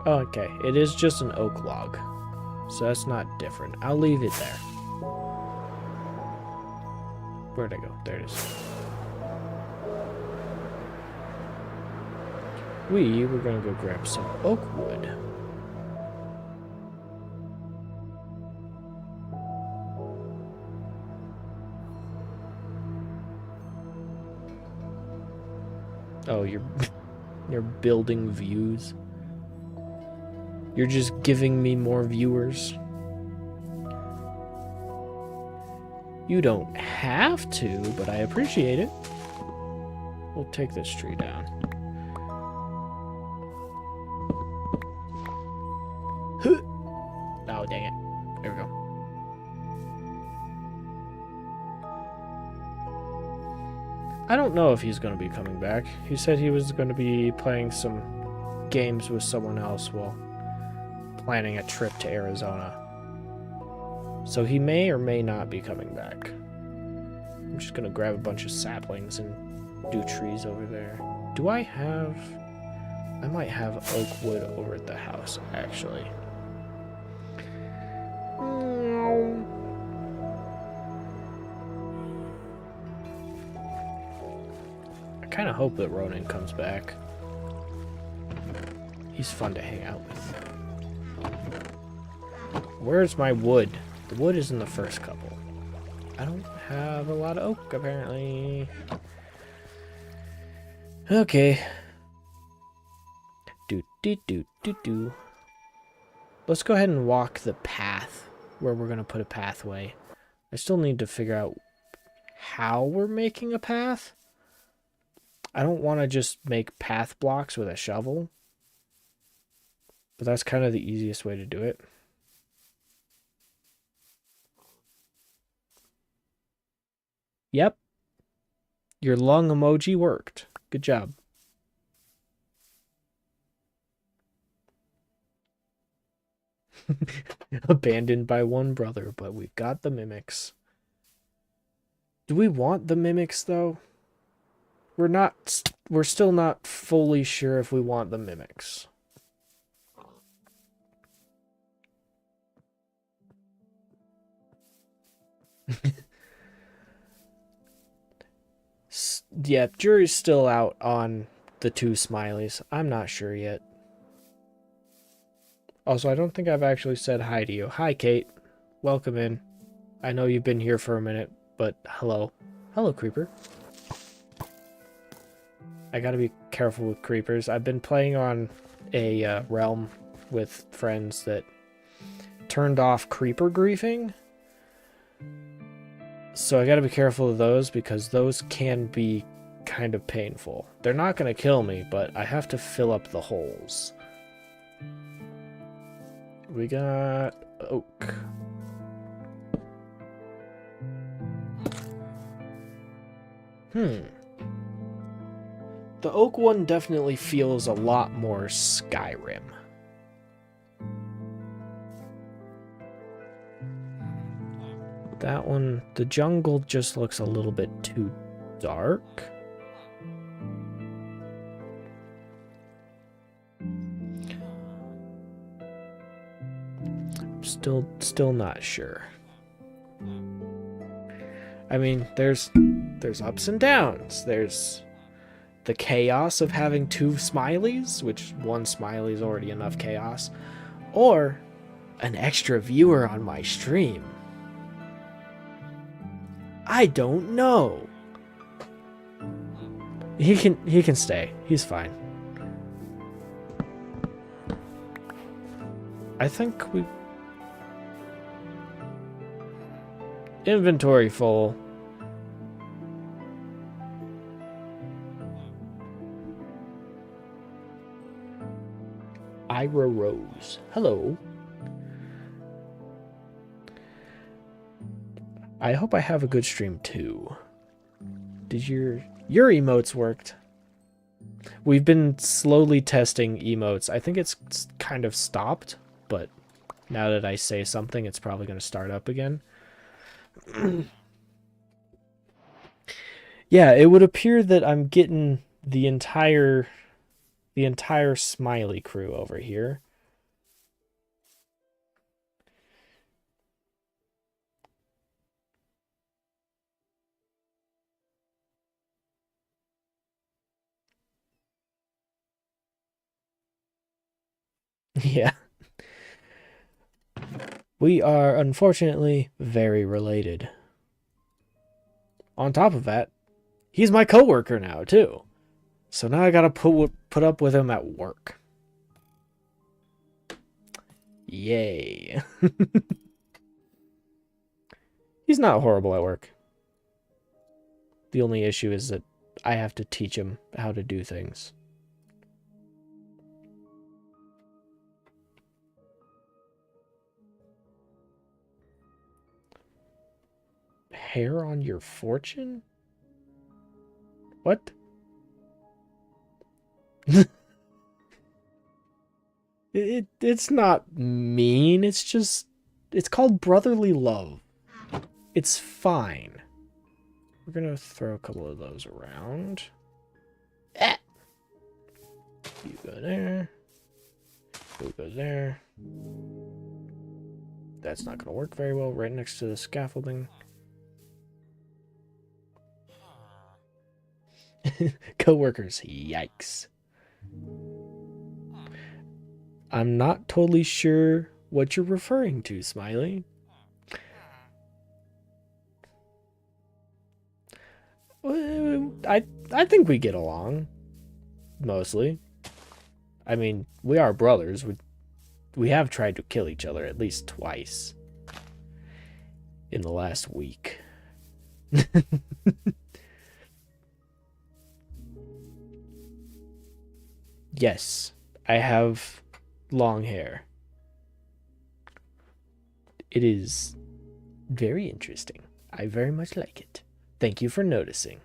Oh, okay. It is just an oak log. So that's not different. I'll leave it there. Where'd I go? There it is. We're gonna go grab some oak wood. Oh, you're building views. You're just giving me more viewers. You don't have to, but I appreciate it. We'll take this tree down. Oh, dang it. There we go. I don't know if he's going to be coming back. He said he was going to be playing some games with someone else while planning a trip to Arizona. So he may or may not be coming back. I'm just going to grab a bunch of saplings and do trees over there. Do I have... I might have oak wood over at the house, actually. I kind of hope that Ronan comes back. He's fun to hang out with. Where's my wood? The wood is in the first couple. I don't have a lot of oak, apparently. Okay. Do. Let's go ahead and walk the path where we're going to put a pathway. I still need to figure out how we're making a path. I don't want to just make path blocks with a shovel. But that's kind of the easiest way to do it. Yep. Your lung emoji worked. Good job. Abandoned by one brother, but we've got the mimics. Do we want the mimics, though? We're still not fully sure if we want the mimics. Yeah, jury's still out on the two smileys. I'm not sure yet. Also, I don't think I've actually said hi to you. Hi, Kate. Welcome in. I know you've been here for a minute, but hello. Hello, creeper. I gotta be careful with creepers. I've been playing on a realm with friends that turned off creeper griefing. So I gotta be careful of those because those can be kind of painful. They're not gonna kill me, but I have to fill up the holes. We got oak. The oak one definitely feels a lot more Skyrim. That one, the jungle just looks a little bit too dark. Still not sure. I mean, there's ups and downs. There's the chaos of having two smileys, which one smiley is already enough chaos, or an extra viewer on my stream. I don't know. He can stay. He's fine. I think we... Inventory full. Ira Rose. Hello. I hope I have a good stream too. Did your emotes worked? We've been slowly testing emotes. I think it's kind of stopped, but now that I say something, it's probably going to start up again. Yeah, it would appear that I'm getting the entire Smiley crew over here. Yeah. We are, unfortunately, very related. On top of that, he's my coworker now, too. So now I gotta put up with him at work. Yay. He's not horrible at work. The only issue is that I have to teach him how to do things. Hair on your fortune? What? It's not mean, it's just... It's called brotherly love. It's fine. We're gonna throw a couple of those around. Ah! You go there. You go there. That's not gonna work very well right next to the scaffolding. Coworkers, yikes. I'm not totally sure what you're referring to, Smiley. I think we get along. Mostly. I mean, we are brothers. We have tried to kill each other at least twice. In the last week. Yes, I have long hair. It is very interesting. I very much like it. Thank you for noticing.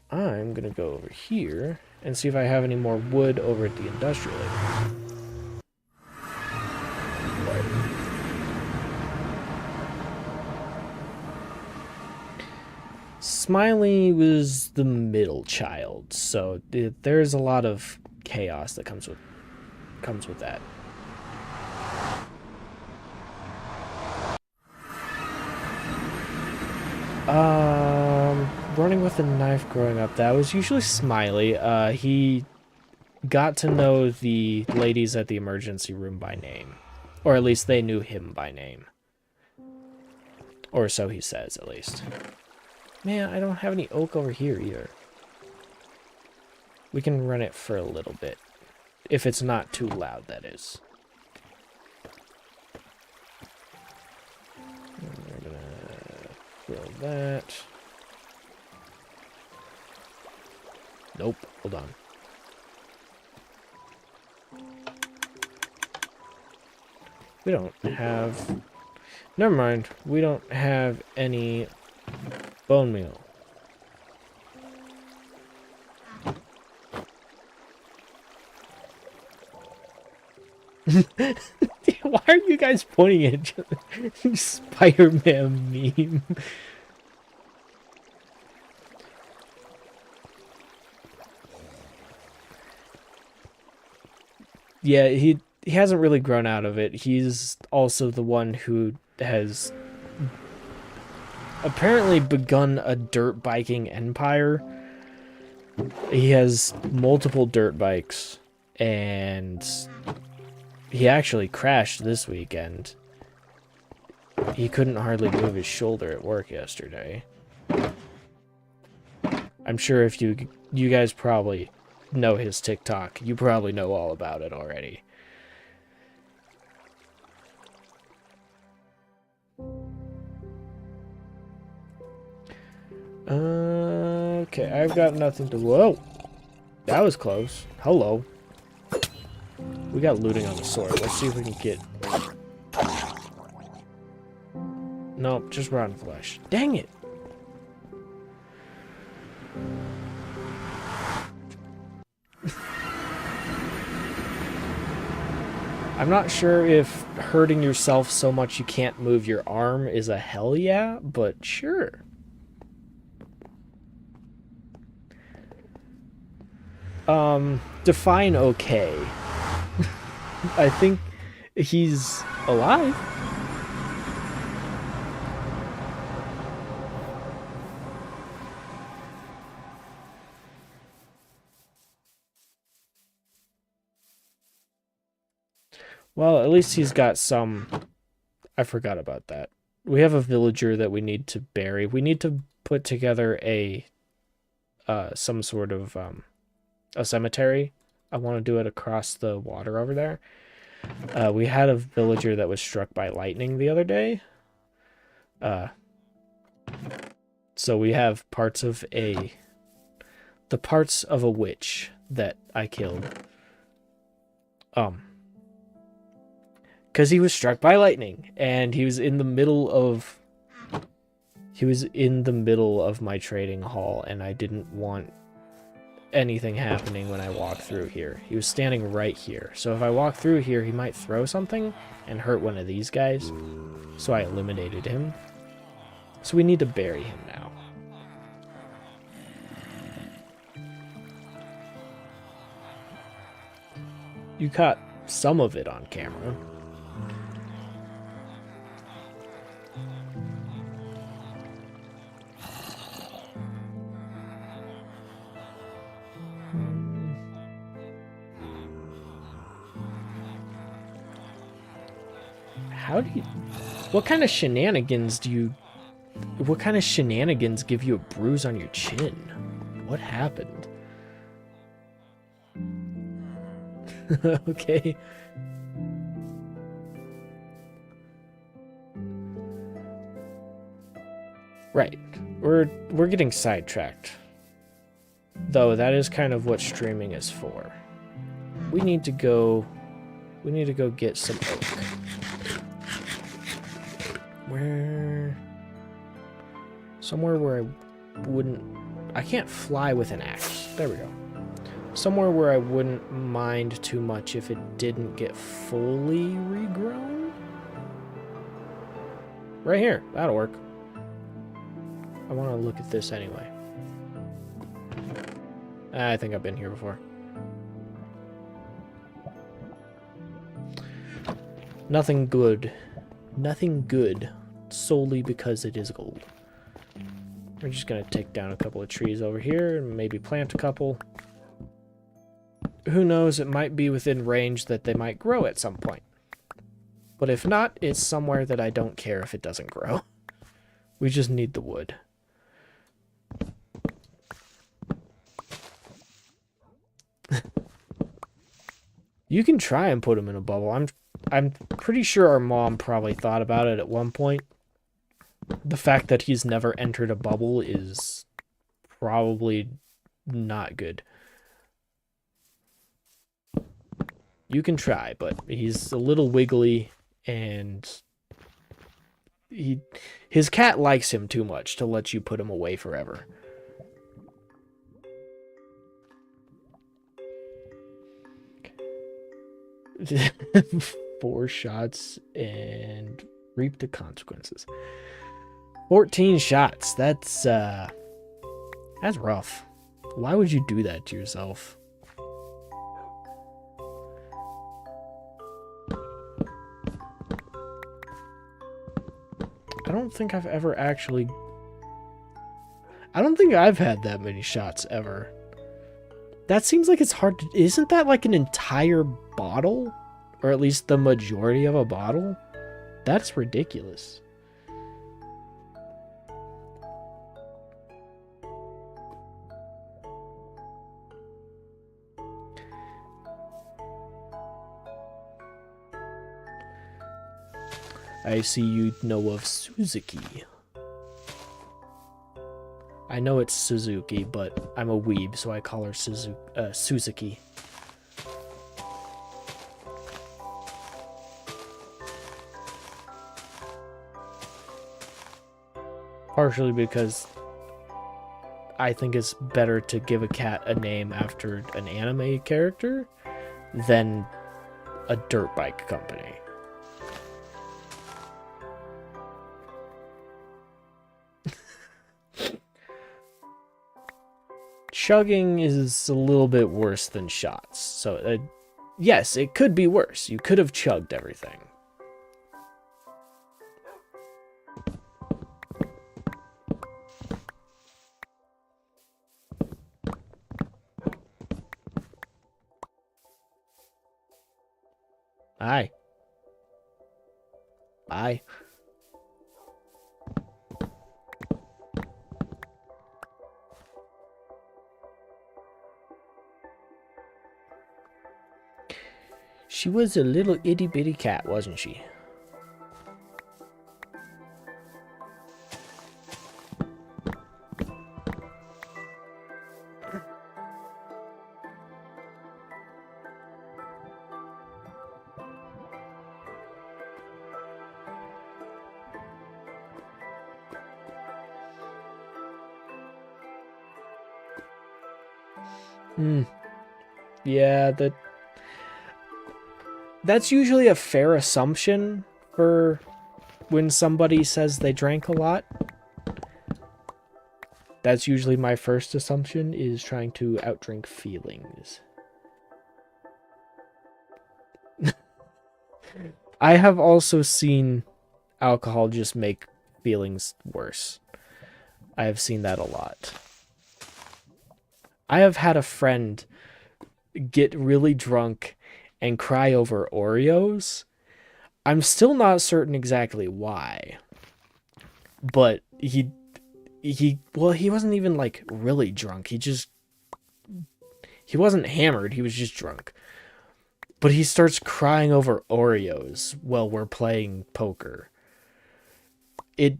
I'm gonna go over here and see if I have any more wood over at the industrial area. Smiley was the middle child, so there's a lot of chaos that comes with that. Running with a knife growing up, that was usually Smiley. He got to know the ladies at the emergency room by name. Or at least they knew him by name. Or so he says, at least. Man, I don't have any oak over here either. We can run it for a little bit. If it's not too loud, that is. We're gonna throw that. Nope, hold on. We don't have... Never mind, we don't have any bone meal. Why are you guys pointing at each other? Spider-Man meme. Yeah, he hasn't really grown out of it. He's also the one who has apparently begun a dirt biking empire. He has multiple dirt bikes, and he actually crashed this weekend. He couldn't hardly move his shoulder at work yesterday. I'm sure if you guys probably know his TikTok, you probably know all about it already. Okay, I've got nothing to... Whoa! That was close. Hello. We got looting on the sword. Let's see if we can get... Nope, just rotten flesh. Dang it! I'm not sure if hurting yourself so much you can't move your arm is a hell yeah, but sure. Define okay. I think he's alive. Well, at least he's got some... I forgot about that. We have a villager that we need to bury. We need to put together a... some sort of, a cemetery. I want to do it across the water over there. We had a villager that was struck by lightning the other day. So we have parts of a... the parts of a witch that I killed. Because he was struck by lightning, and he was in the middle of... he was in the middle of my trading hall, and I didn't want anything happening when I walked through here. He was standing right here. So if I walk through here, he might throw something and hurt one of these guys. So I eliminated him. So we need to bury him now. You caught some of it on camera. How do you... what kind of shenanigans do you... what kind of shenanigans give you a bruise on your chin? What happened? Okay. Right. We're getting sidetracked. Though that is kind of what streaming is for. We need to go get some oak. Somewhere where I wouldn't... I can't fly with an axe. There we go. Somewhere where I wouldn't mind too much if it didn't get fully regrown. Right here. That'll work. I want to look at this anyway. I think I've been here before. Nothing good. Nothing good. Solely because it is gold. We're just going to take down a couple of trees over here and maybe plant a couple. Who knows, it might be within range that they might grow at some point. But if not, it's somewhere that I don't care if it doesn't grow. We just need the wood. You can try and put them in a bubble. I'm pretty sure our mom probably thought about it at one point. The fact that he's never entered a bubble is probably not good. You can try, but he's a little wiggly, and his cat likes him too much to let you put him away forever. Four shots and reap the consequences. 14 shots. That's rough. Why would you do that to yourself? I don't think I've ever actually... I don't think I've had that many shots ever. That seems like it's hard to... Isn't that like an entire bottle? Or at least the majority of a bottle? That's ridiculous. I see you know of Suzuki. I know it's Suzuki, but I'm a weeb, so I call her Suzuki. partially because I think it's better to give a cat a name after an anime character than a dirt bike company. Chugging is a little bit worse than shots. So, yes, it could be worse. You could have chugged everything. Aye. Aye. She was a little itty bitty cat, wasn't she? Yeah, that's usually a fair assumption for when somebody says they drank a lot. That's usually my first assumption, is trying to outdrink feelings. I have also seen alcohol just make feelings worse. I have seen that a lot. I have had a friend get really drunk and cry over Oreos. I'm still not certain exactly why. But he wasn't even like really drunk. He wasn't hammered, he was just drunk. But he starts crying over Oreos while we're playing poker. It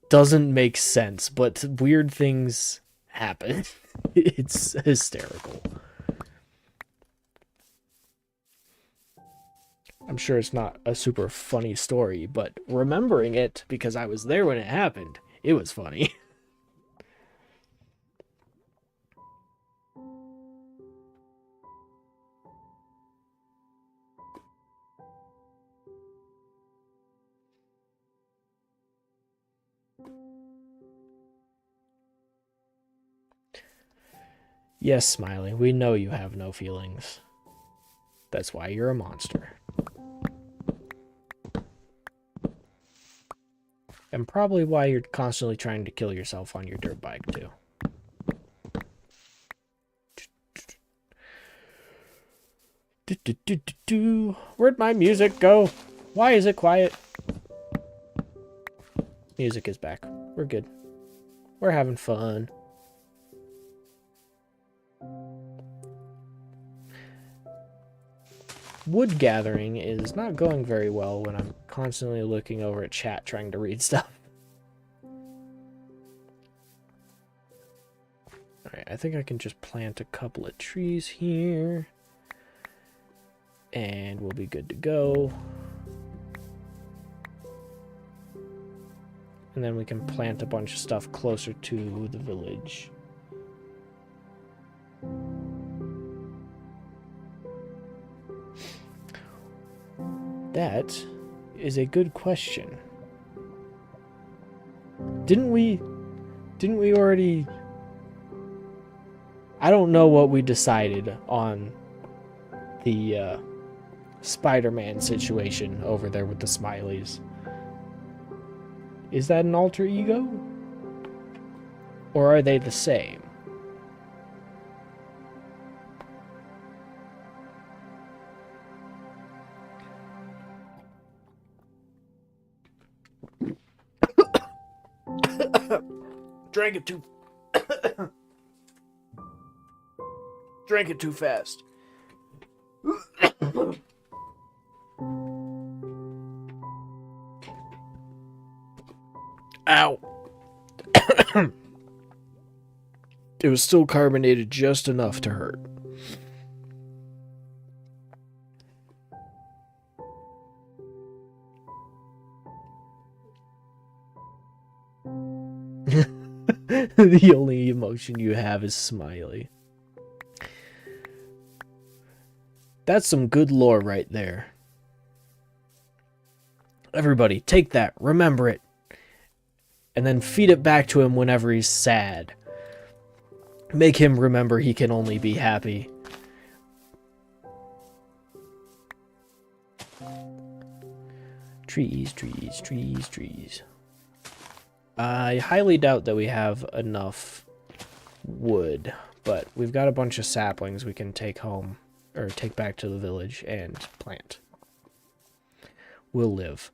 doesn't make sense, but weird things happen. It's hysterical. I'm sure it's not a super funny story, but remembering it, because I was there when it happened, it was funny. Yes, Smiley, we know you have no feelings. That's why you're a monster. And probably why you're constantly trying to kill yourself on your dirt bike, too. Where'd my music go? Why is it quiet? Music is back. We're good. We're having fun. Wood gathering is not going very well when I'm constantly looking over at chat trying to read stuff. Alright, I think I can just plant a couple of trees here. And we'll be good to go. And then we can plant a bunch of stuff closer to the village. That is a good question. Didn't we already... I don't know what we decided on the Spider-Man situation over there with the Smileys. Is that an alter ego? Or are they the same? Drank it too... Drank it too fast. Ow. It was still carbonated just enough to hurt. The only emotion you have is smiley. That's some good lore right there. Everybody, take that, remember it, and then feed it back to him whenever he's sad. Make him remember he can only be happy. Trees, trees, trees, trees. I highly doubt that we have enough wood, but we've got a bunch of saplings we can take home, or take back to the village and plant. We'll live.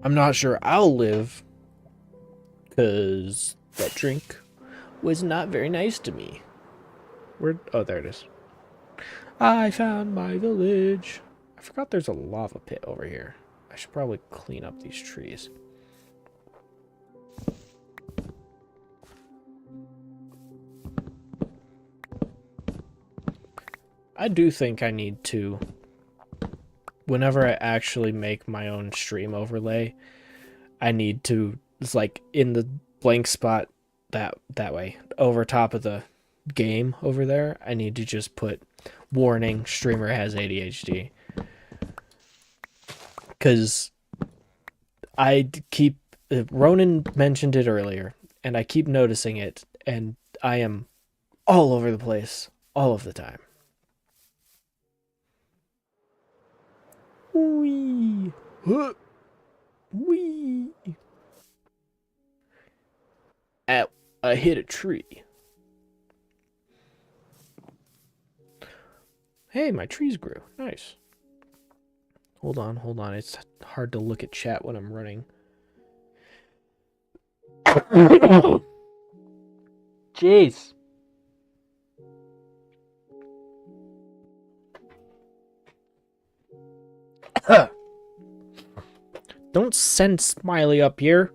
I'm not sure I'll live, because that drink was not very nice to me. Where? Oh, there it is. I found my village. I forgot there's a lava pit over here. I should probably clean up these trees. I do think I need to, whenever I actually make my own stream overlay, I need to, it's like in the blank spot that way, over top of the game over there, I need to just put warning, streamer has ADHD. Because I keep, Ronan mentioned it earlier, and I keep noticing it, and I am all over the place, all of the time. Wee. Wee. I hit a tree. Hey, my trees grew. Nice. Hold on. It's hard to look at chat when I'm running. Jeez. Don't send Smiley up here.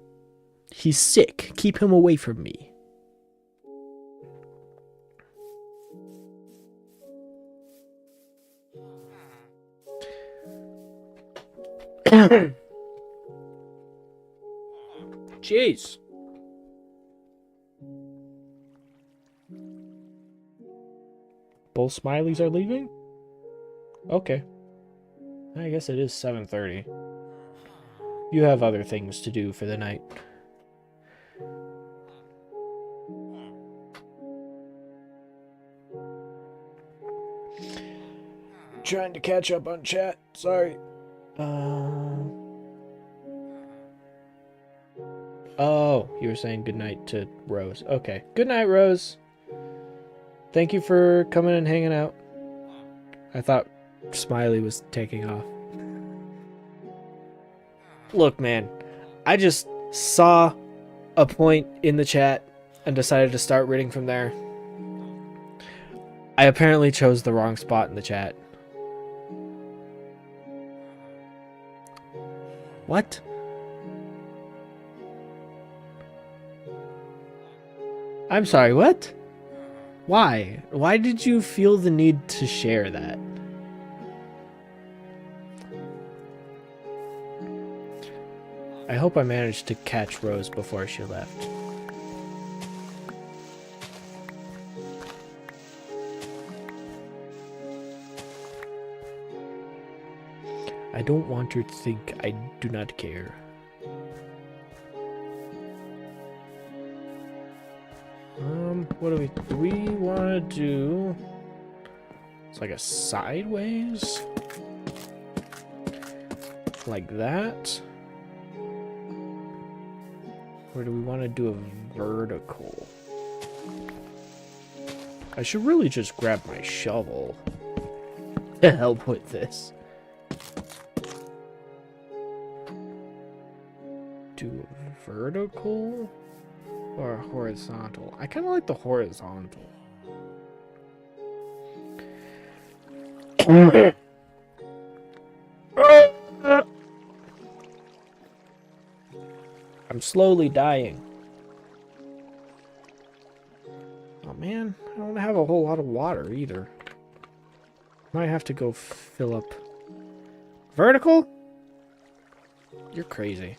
He's sick. Keep him away from me. Jeez. Both Smileys are leaving? Okay. I guess it is 7:30. You have other things to do for the night. Trying to catch up on chat. Sorry. Oh, you were saying goodnight to Rose. Okay. Good night, Rose. Thank you for coming and hanging out. I thought Smiley was taking off. Look, man. I just saw a point in the chat and decided to start reading from there. I apparently chose the wrong spot in the chat. What? I'm sorry, what? Why? Why did you feel the need to share that? I hope I managed to catch Rose before she left. I don't want her to think I do not care. What do we want to do? It's like a sideways? Like that? Or do we want to do a vertical? I should really just grab my shovel to help with this. Do a vertical or a horizontal? I kind of like the horizontal. I'm slowly dying. Oh man, I don't have a whole lot of water either. Might have to go fill up. Vertical? You're crazy.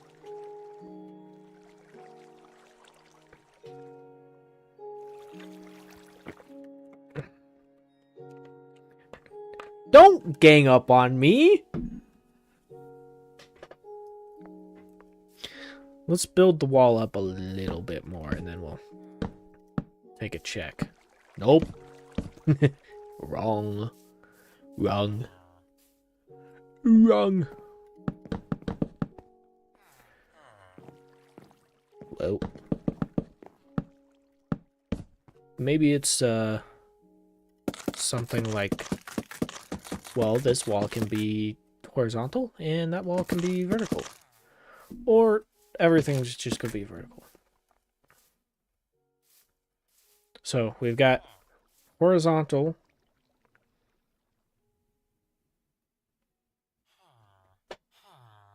Don't gang up on me! Let's build the wall up a little bit more, and then we'll take a check. Nope. Wrong. Wrong. Wrong. Well. Maybe it's, something like... Well, this wall can be horizontal, and that wall can be vertical. Or everything's just going to be vertical. So, we've got horizontal.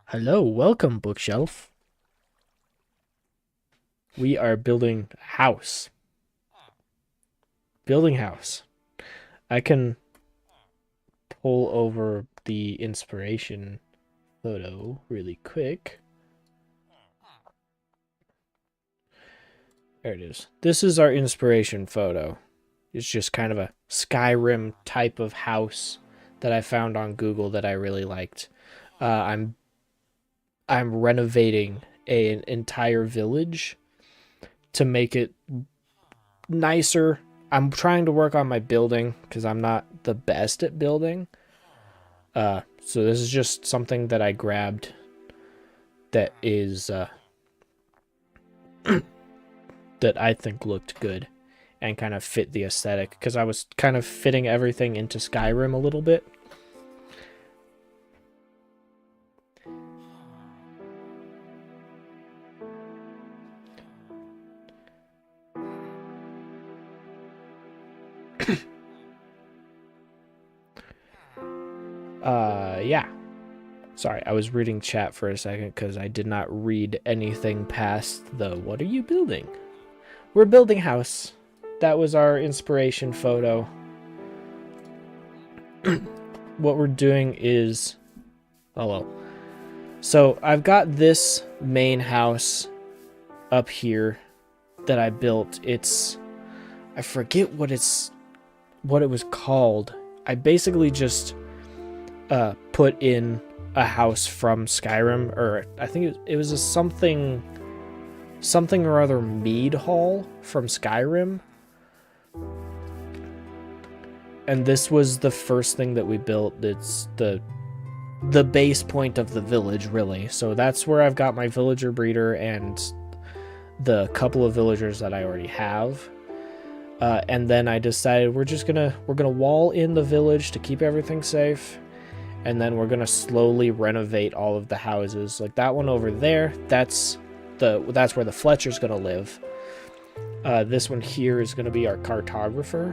Hello, welcome, bookshelf. We are building a house. Building house. I can pull over the inspiration photo really quick. There it is. This is our inspiration photo. It's just kind of a Skyrim type of house that I found on Google that I really liked. I'm renovating an entire village to make it nicer. I'm trying to work on my building because I'm not the best at building. So this is just something that I grabbed that is that I think looked good and kind of fit the aesthetic, because I was kind of fitting everything into Skyrim a little bit. Yeah. Sorry, I was reading chat for a second because I did not read anything past the "what are you building?" We're building house. That was our inspiration photo. What we're doing is... Oh, well. So, I've got this main house up here that I built. It's... I forget what it was called. I basically just put in a house from Skyrim, or I think it was a something or other mead hall from Skyrim. And this was the first thing that we built. It's the base point of the village, really. So that's where I've got my villager breeder and the couple of villagers that I already have. And then I decided we're gonna wall in the village to keep everything safe. And then we're gonna slowly renovate all of the houses. Like that one over there, that's where the Fletcher's gonna live. This one here is gonna be our cartographer.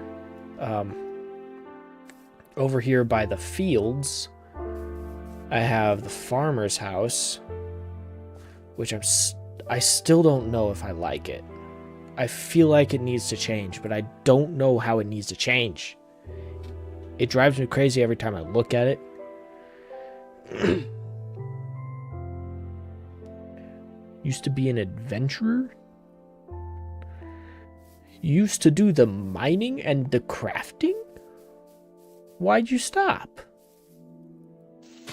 Over here by the fields, I have the farmer's house, which I still don't know if I like it. I feel like it needs to change, but I don't know how it needs to change. It drives me crazy every time I look at it. Used to be an adventurer. Used to do the mining and the crafting. Why'd you stop?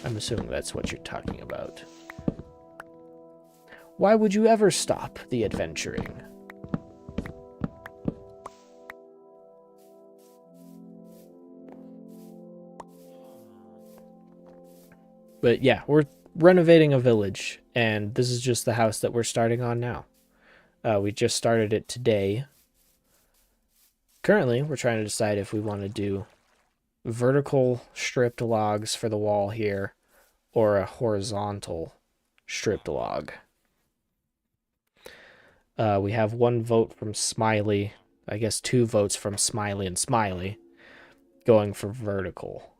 I'm assuming that's what you're talking about. Why would you ever stop the adventuring? But yeah, we're renovating a village, and this is just the house that we're starting on now. We just started it today. Currently, we're trying to decide if we want to do vertical stripped logs for the wall here, or a horizontal stripped log. We have one vote from Smiley, I guess 2 votes from Smiley and Smiley, going for vertical.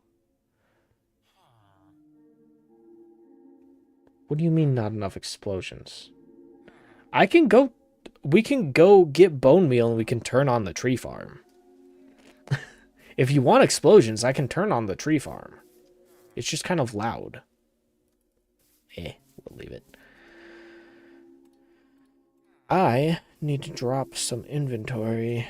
What do you mean not enough explosions? We can go get bone meal and we can turn on the tree farm. If you want explosions, I can turn on the tree farm. It's just kind of loud. We'll leave it. I need to drop some inventory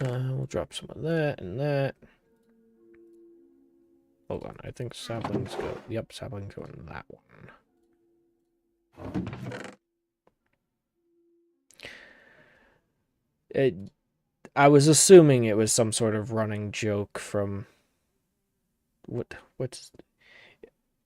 We'll drop some of that and that. Hold on, I think saplings go. Yep, saplings go in that one. I was assuming it was some sort of running joke from what's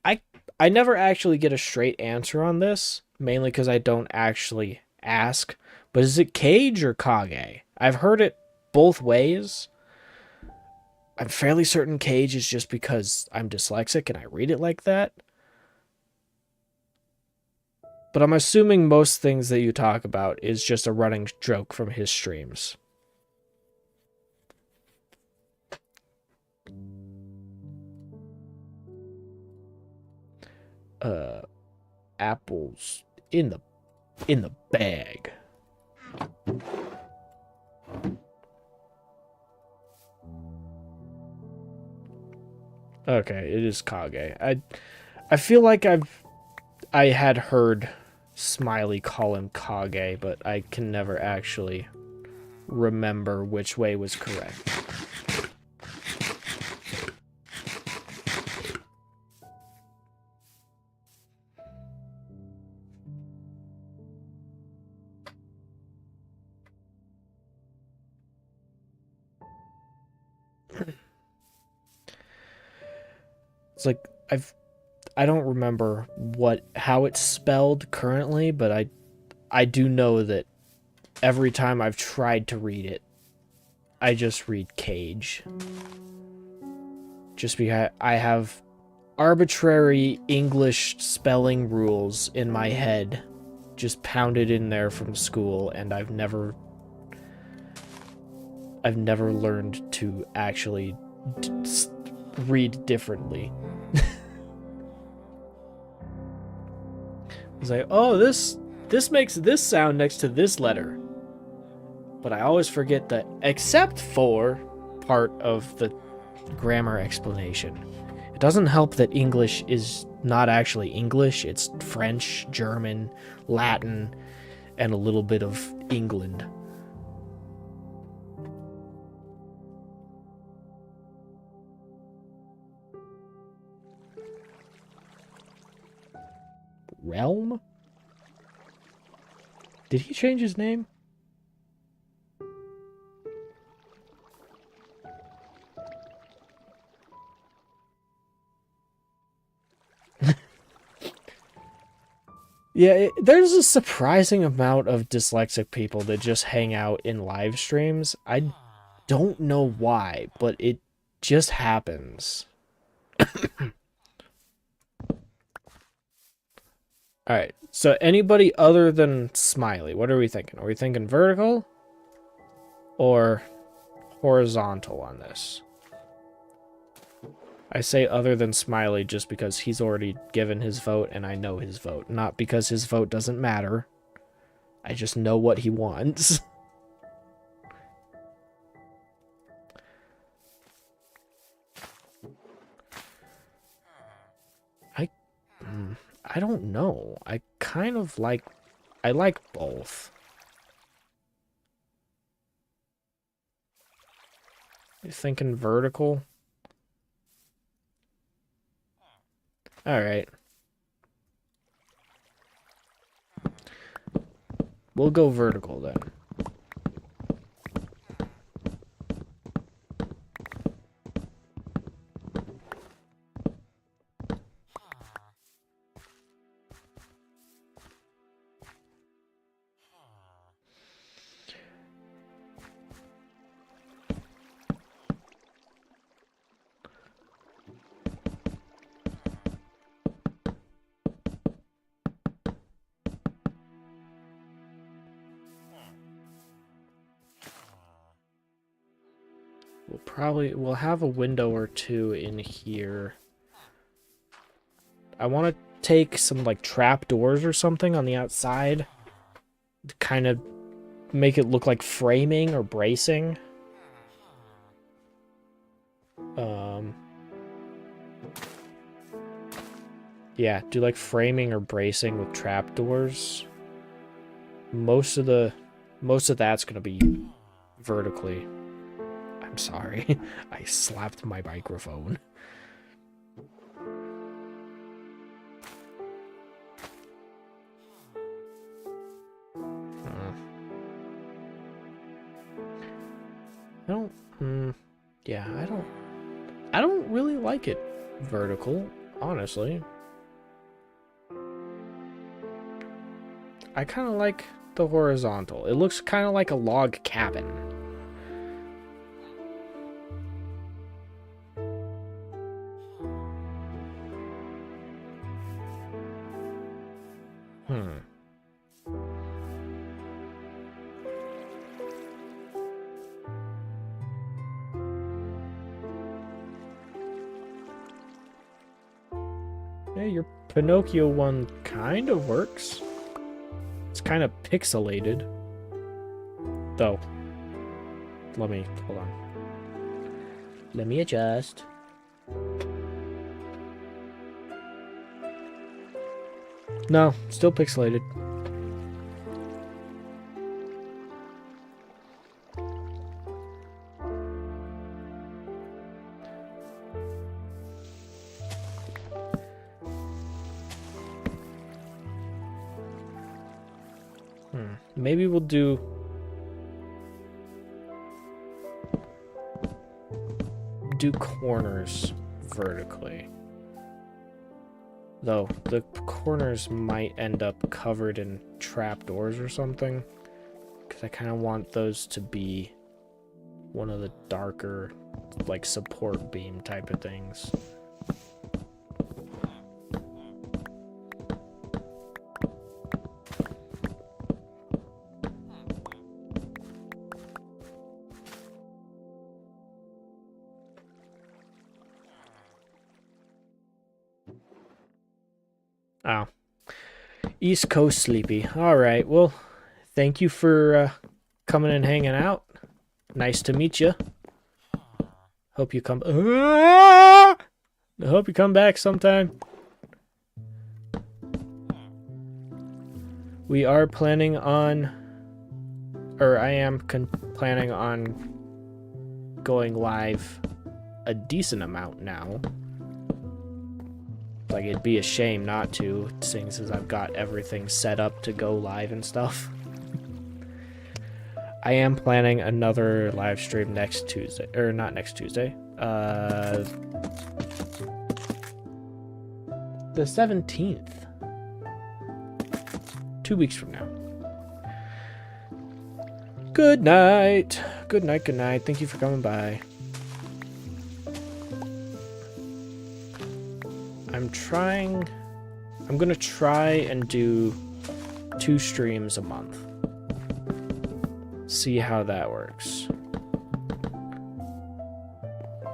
I never actually get a straight answer on this, mainly because I don't actually ask. But is it Cage or Kage? I've heard it both ways. I'm fairly certain Cage is just because I'm dyslexic and I read it like that. But I'm assuming most things that you talk about is just a running joke from his streams. Apples in the bag. Okay, it is Kage. I feel like I had heard Smiley call him Kage, but I can never actually remember which way was correct. It's like I don't remember how it's spelled currently, but I do know that every time I've tried to read it, I just read Cage. Just because I have arbitrary English spelling rules in my head just pounded in there from school, and I've never learned to actually read differently. It's like, oh, this makes this sound next to this letter. But I always forget the except for part of the grammar explanation. It doesn't help that English is not actually English. It's French, German, Latin, and a little bit of England. Realm? Did he change his name? Yeah, there's a surprising amount of dyslexic people that just hang out in live streams. I don't know why, but it just happens. Alright, so anybody other than Smiley, what are we thinking? Are we thinking vertical or horizontal on this? I say other than Smiley just because he's already given his vote and I know his vote. Not because his vote doesn't matter. I just know what he wants. I don't know. I kind of like... I like both. You thinking vertical? Alright. We'll go vertical then. We'll have a window or two in here. I want to take some like trap doors or something on the outside to kind of make it look like framing or bracing. Yeah, do like framing or bracing with trap doors. Most of that's gonna be vertically. I'm sorry. I slapped my microphone. Yeah, I don't really like it vertical, honestly. I kind of like the horizontal. It looks kind of like a log cabin. Yeah, your Pinocchio one kind of works. It's kind of pixelated. Though. Hold on. Let me adjust. No, still pixelated. Maybe we'll do corners vertically. Though the corners might end up covered in trapdoors or something, because I kind of want those to be one of the darker, like, support beam type of things. Oh. East Coast sleepy. Alright, well, thank you for coming and hanging out. Nice to meet you. Hope you come... I hope you come back sometime. We are planning on... Or I am planning on going live a decent amount now. Like, it'd be a shame not to, seeing as I've got everything set up to go live and stuff. I am planning another live stream next Tuesday, or not next Tuesday, the 17th. 2 weeks from now. Good night. Good night, good night. Thank you for coming by. I'm gonna try and do 2 streams a month. See how that works.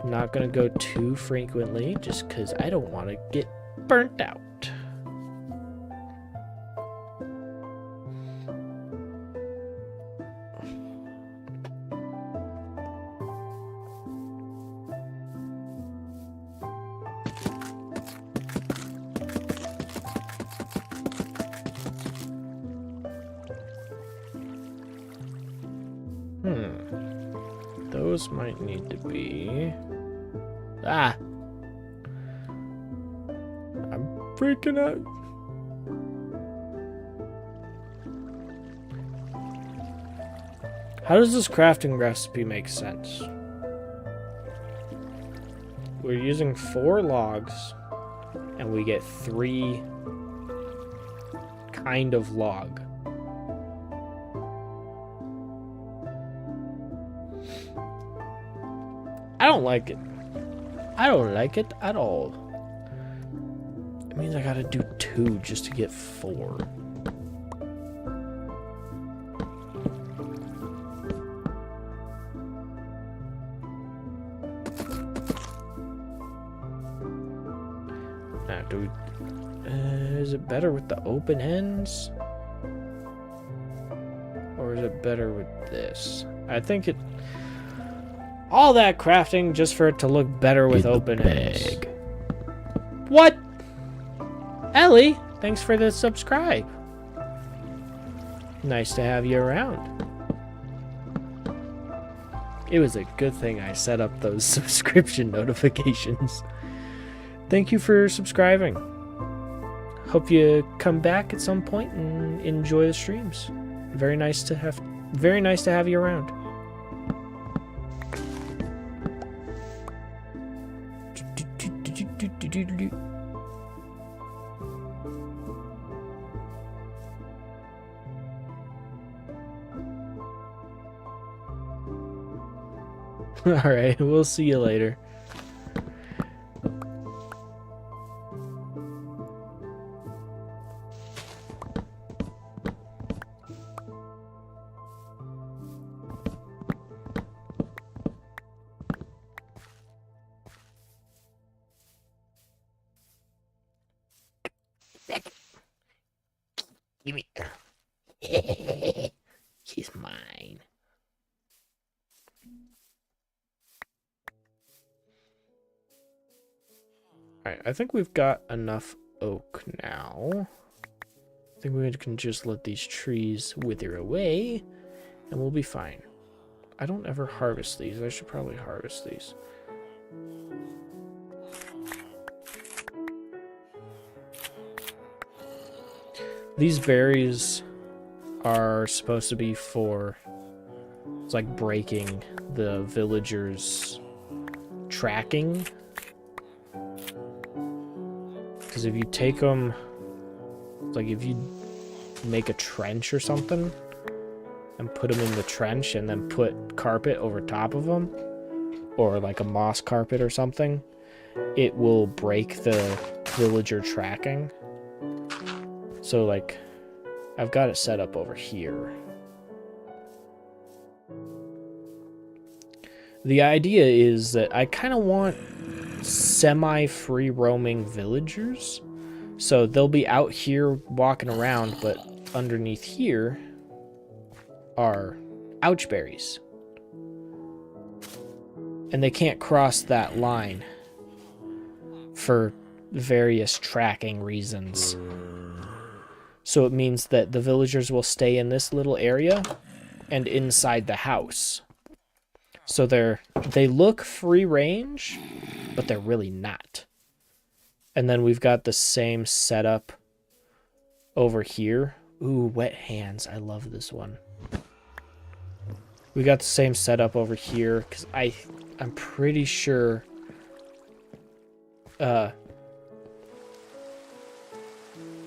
I'm not gonna go too frequently just because I don't want to get burnt out. Those might need to be... Ah! I'm freaking out. How does this crafting recipe make sense? We're using 4 logs, and we get 3 kind of log. I don't like it. I don't like it at all. It means I gotta do 2 just to get 4. Now, is it better with the open ends? Or is it better with this? I think it... All that crafting just for it to look better with open ends. What? Ellie, thanks for the subscribe. Nice to have you around. It was a good thing I set up those subscription notifications. Thank you for subscribing. Hope you come back at some point and enjoy the streams. Very nice to have you around. Alright, we'll see you later. Give me. He's mine. Alright, I think we've got enough oak now. I think we can just let these trees wither away, and we'll be fine. I don't ever harvest these. I should probably harvest these. These berries are supposed to be for... It's like breaking the villagers' tracking. Because if you take them, like if you make a trench or something and put them in the trench and then put carpet over top of them, or like a moss carpet or something, it will break the villager tracking. So like, I've got it set up over here. The idea is that I kind of want semi-free roaming villagers, so they'll be out here walking around, but underneath here are ouchberries, and they can't cross that line for various tracking reasons. So it means that the villagers will stay in this little area and inside the house. So they look free range, but they're really not. And then we've got the same setup over here. Ooh, wet hands. I love this one. We got the same setup over here because I'm pretty sure the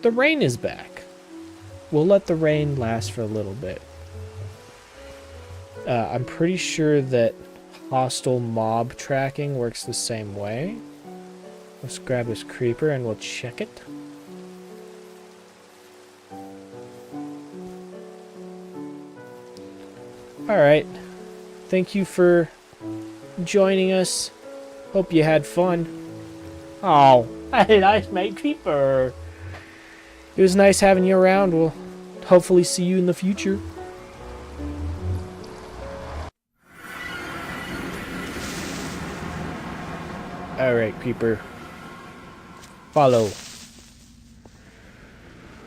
rain is back. We'll let the rain last for a little bit. I'm pretty sure that hostile mob tracking works the same way. Let's grab this creeper and we'll check it. Alright. Thank you for joining us. Hope you had fun. Oh, hey, nice mate creeper. It was nice having you around. We'll hopefully see you in the future. Alright, creeper. Follow.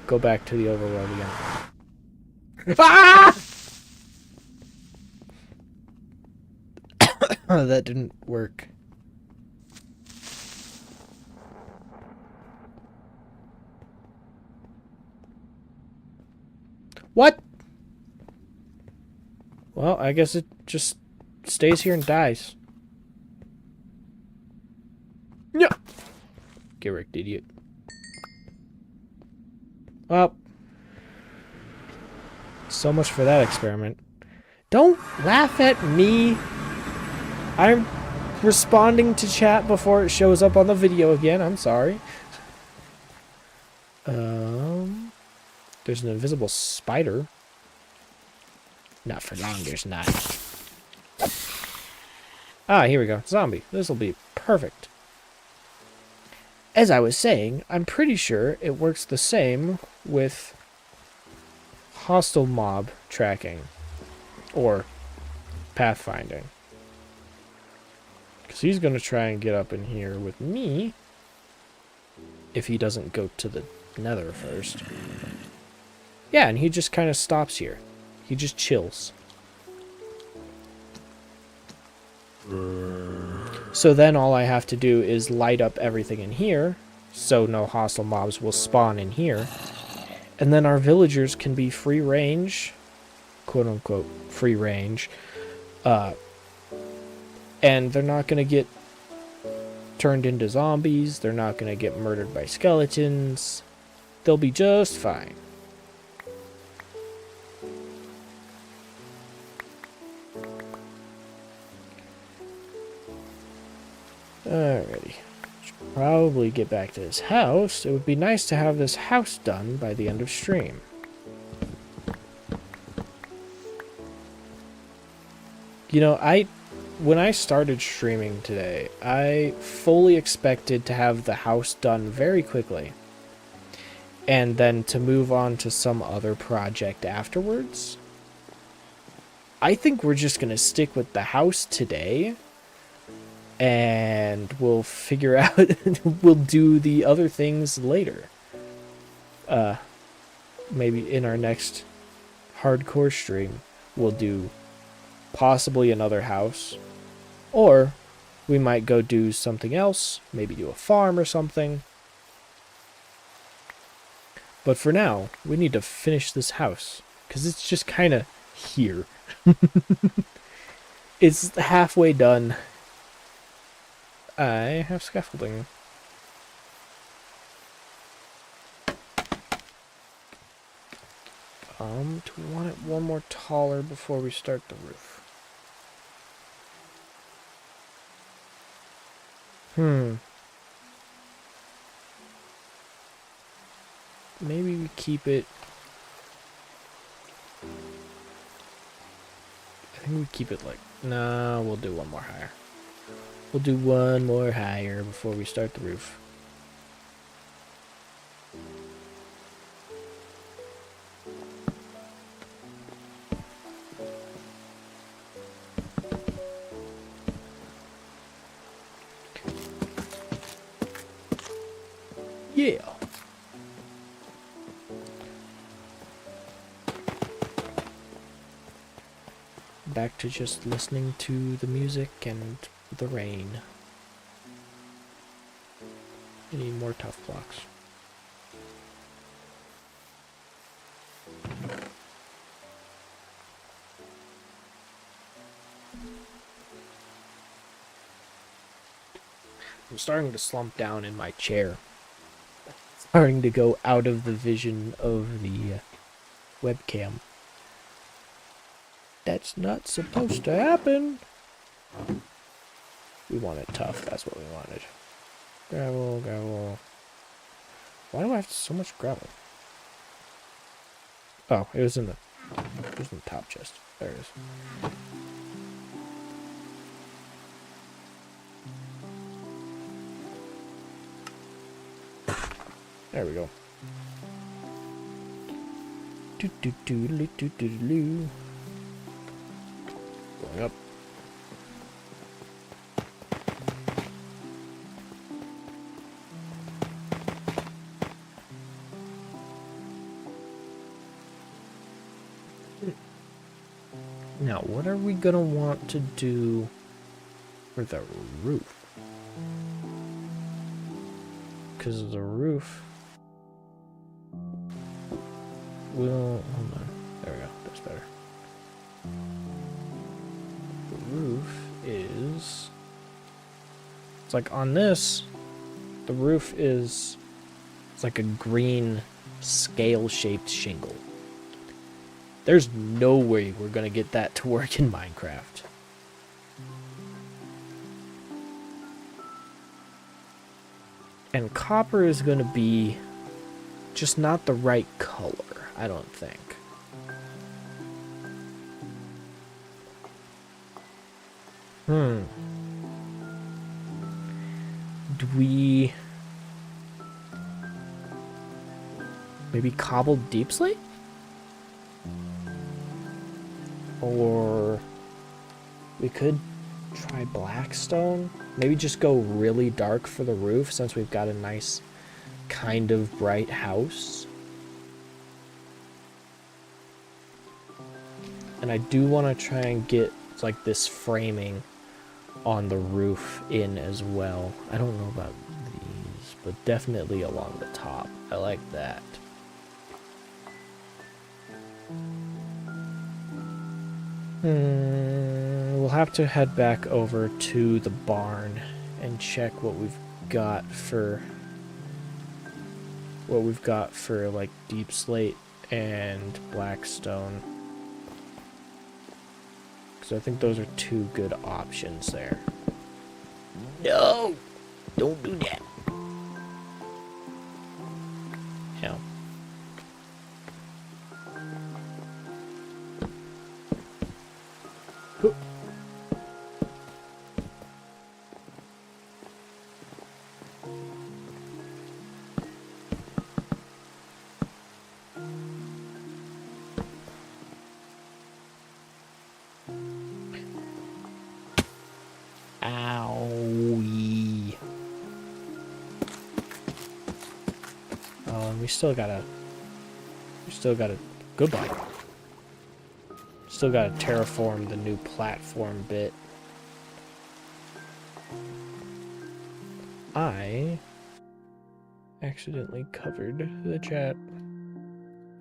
Go back to the overworld again. Ah! That didn't work. What? Well, I guess it just stays here and dies. Yeah. Get wrecked, idiot. Well, so much for that experiment. Don't laugh at me. I'm responding to chat before it shows up on the video again. I'm sorry. There's an invisible spider. Not for long, there's not. Ah, here we go. Zombie. This'll be perfect. As I was saying, I'm pretty sure it works the same with hostile mob tracking or pathfinding. Because he's going to try and get up in here with me if he doesn't go to the nether first. Yeah, and he just kind of stops here. He just chills. So then all I have to do is light up everything in here, so no hostile mobs will spawn in here. And then our villagers can be free range, quote unquote, free range. And they're not going to get turned into zombies. They're not going to get murdered by skeletons. They'll be just fine. Alrighty. Should probably get back to this house. It would be nice to have this house done by the end of stream. You know, when I started streaming today, I fully expected to have the house done very quickly. And then to move on to some other project afterwards. I think we're just going to stick with the house today. And we'll figure out, we'll do the other things later. Maybe in our next hardcore stream, we'll do possibly another house. Or we might go do something else, maybe do a farm or something. But for now, we need to finish this house, because it's just kind of here. It's halfway done. I have scaffolding. Do we want it one more taller before we start the roof? Maybe we keep it... I think we keep it like... No, we'll do one more higher. We'll do one more higher before we start the roof. Yeah. Back to just listening to the music and the rain. I need more tough blocks. I'm starting to slump down in my chair. Starting to go out of the vision of the webcam. That's not supposed to happen. We wanted tough, that's what we wanted. Gravel, gravel. Why do I have so much gravel? Oh, it was in the top chest. There it is. There we go. Going up. Now, what are we gonna want to do for the roof? Because the roof will... Hold on. There we go. That's better. The roof is... It's like on this, the roof is... It's like a green scale-shaped shingle. There's no way we're gonna get that to work in Minecraft. And copper is gonna be just not the right color, I don't think. Do we... Maybe cobble deep slate? Or we could try blackstone. Maybe just go really dark for the roof since we've got a nice kind of bright house. And I do want to try and get like this framing on the roof in as well. I don't know about these, but definitely along the top. I like that. We'll have to head back over to the barn and check what we've got for like deep slate and blackstone, because I think those are two good options there. No, don't do that. Yeah. Owie. Oh, and we still gotta goodbye. Still gotta terraform the new platform bit. I accidentally covered the chat.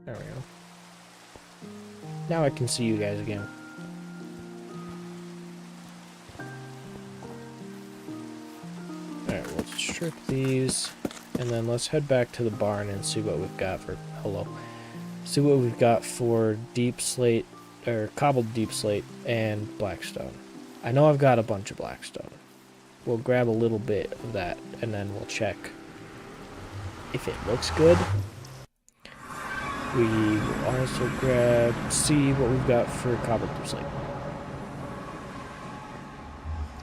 There we go. Now I can see you guys again. Alright, we'll strip these, and then let's head back to the barn and see what we've got for... Hello. See what we've got for deep slate, or cobbled deep slate, and blackstone. I know I've got a bunch of blackstone. We'll grab a little bit of that, and then we'll check if it looks good. We will also see what we've got for cobbled deep slate.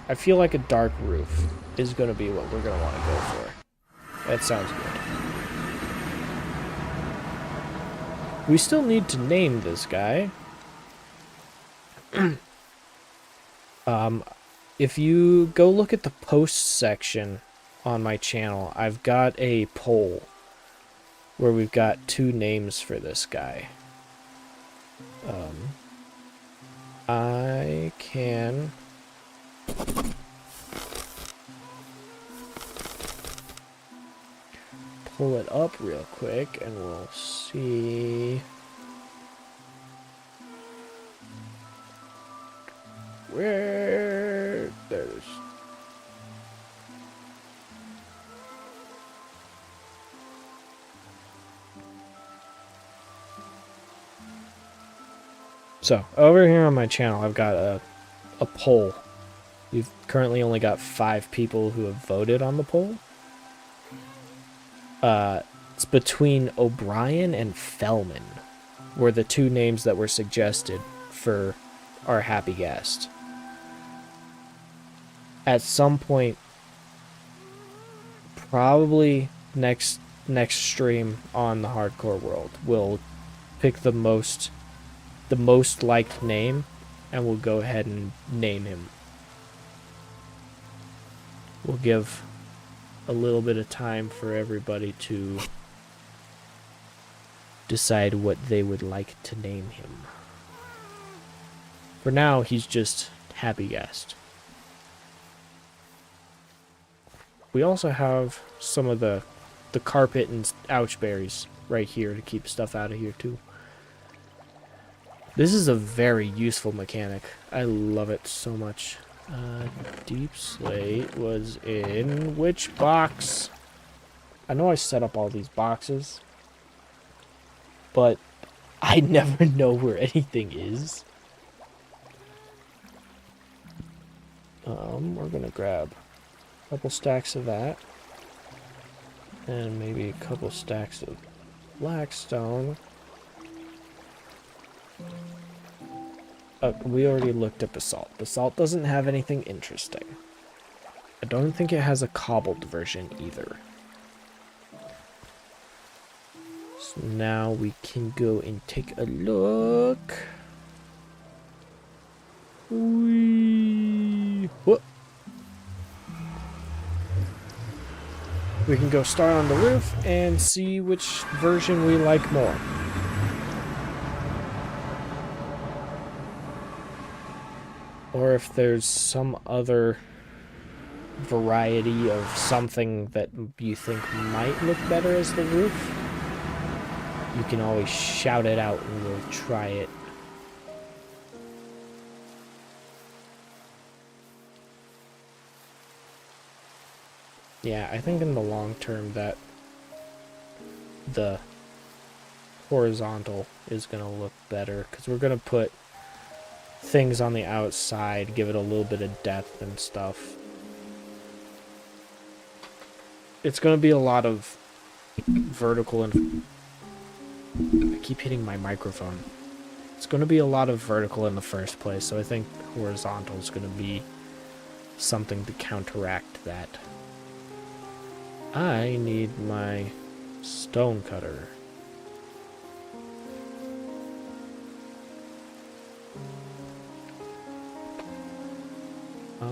I feel like a dark roof is going to be what we're going to want to go for. That sounds good. We still need to name this guy. If you go look at the posts section on my channel, I've got a poll where we've got 2 names for this guy. I can... pull it up real quick and we'll see where there's so over here on my channel I've got a poll. We've currently only got 5 people who have voted on the poll. It's between O'Brien and Fellman were the 2 names that were suggested for our happy guest. At some point, probably next stream on the Hardcore World, we'll pick the most liked name and we'll go ahead and name him. We'll give a little bit of time for everybody to decide what they would like to name him. For now, he's just happy guest. We also have some of the carpet and ouch berries right here to keep stuff out of here too. This is a very useful mechanic. I love it so much. Deep slate was in which box? I know I set up all these boxes, but I never know where anything is. We're gonna grab a couple stacks of that, and maybe a couple stacks of blackstone. We already looked at basalt. Basalt doesn't have anything interesting. I don't think it has a cobbled version either. So now we can go and take a look. Whoop. We can go start on the roof and see which version we like more. or if there's some other variety of something that you think might look better as the roof, you can always shout it out and we'll try it. Yeah, I think in the long term that the horizontal is going to look better, because we're going to put things on the outside, give it a little bit of depth and stuff. It's going to be a lot of vertical and... I keep hitting my microphone. It's going to be a lot of vertical in the first place, so I think horizontal is going to be something to counteract that. I need my stone cutter. I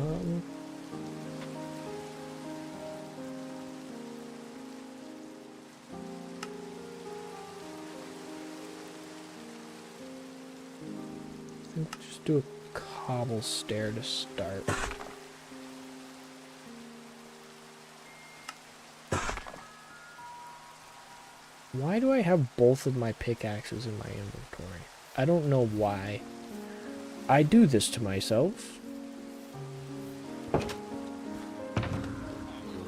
think we'll just do a cobble stair to start. Why do I have both of my pickaxes in my inventory? I don't know why. I do this to myself.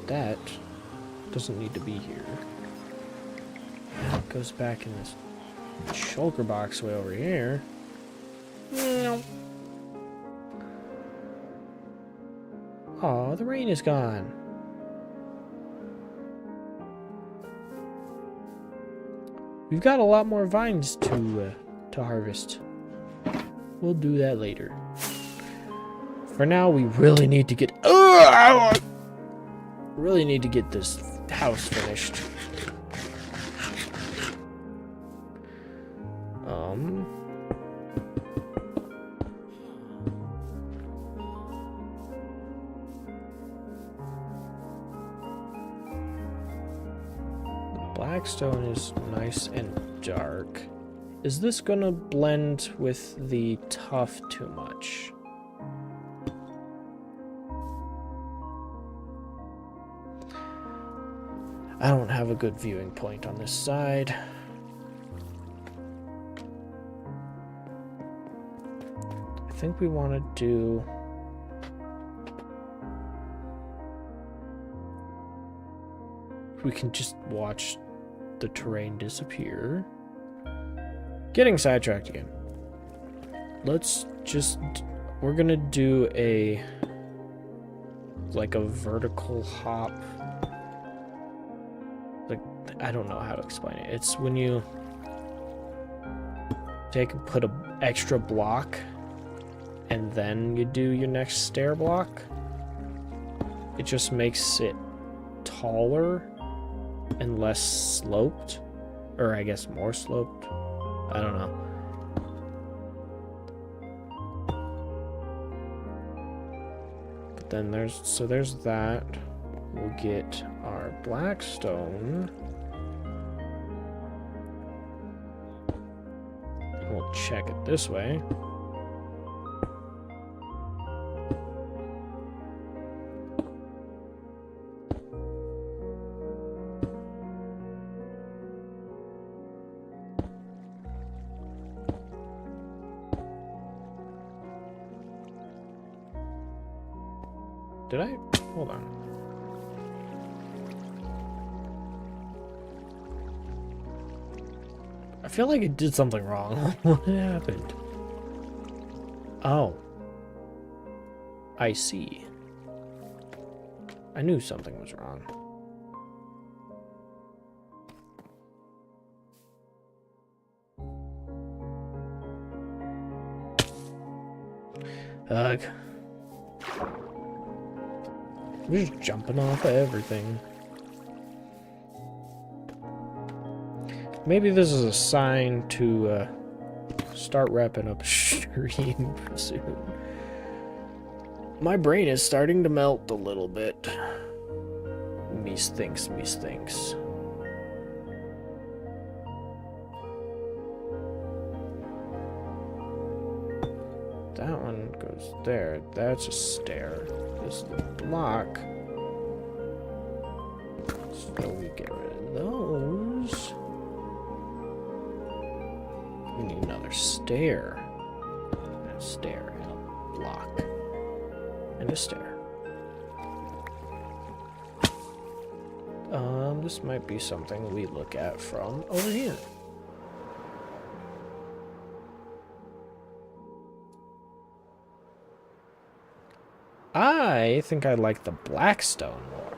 That doesn't need to be here. It goes back in this shulker box way over here. Oh, the rain is gone. We've got a lot more vines to harvest. We'll do that later. For now, we really need to get... really need to get this house finished. Blackstone is nice and dark. Is this gonna blend with the tough too much? I don't have a good viewing point on this side. I think we want to do... we can just watch the terrain disappear. Getting sidetracked again. Let's just... we're gonna do a... like a vertical hop. Like, I don't know how to explain it. It's when you take and put an extra block and then you do your next stair block. It just makes it taller and less sloped, or I guess more sloped. I don't know. But then there's that. We'll get our blackstone. We'll check it this way. Did I? Hold on. I feel like I did something wrong. What happened? Oh. I see. I knew something was wrong. Ugh. We're just jumping off of everything. Maybe this is a sign to start wrapping up stream soon. My brain is starting to melt a little bit. Me stinks. that one goes there. That's a stair. This block. So we get rid of those. We need another stair. And a stair and a block. And a stair. This might be something we look at from over here. I think I like the Blackstone more.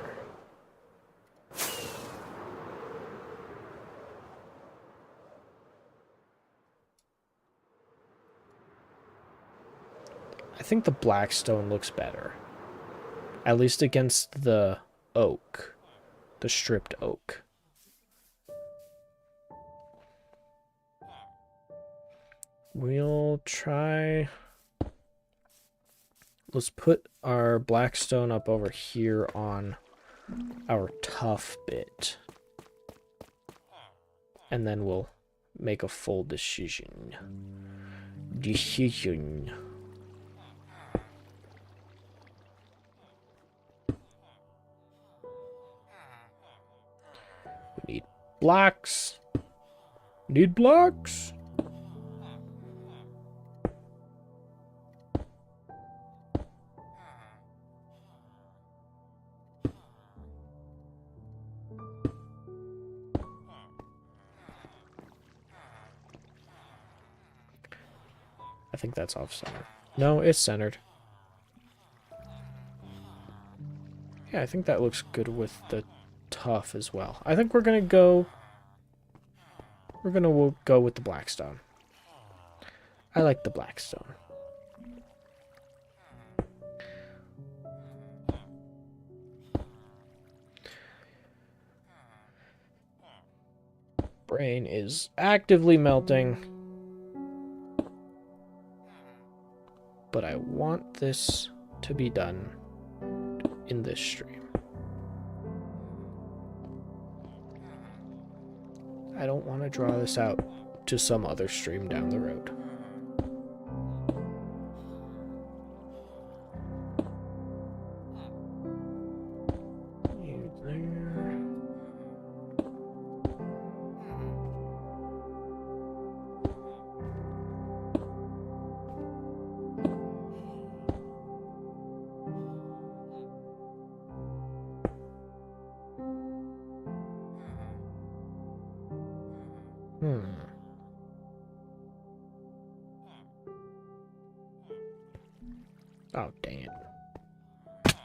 I think the Blackstone looks better. At least against the oak. The stripped oak. We'll try... Let's put our Blackstone up over here on our tough bit. And then we'll make a full decision. We need blocks. Need blocks. I think that's off center. No, it's centered. Yeah, I think that looks good with the tough as well. I think we're gonna go with the Blackstone. I like the Blackstone. Brain is actively melting. But I want this to be done in this stream. I don't want to draw this out to some other stream down the road. You there. Oh, dang it.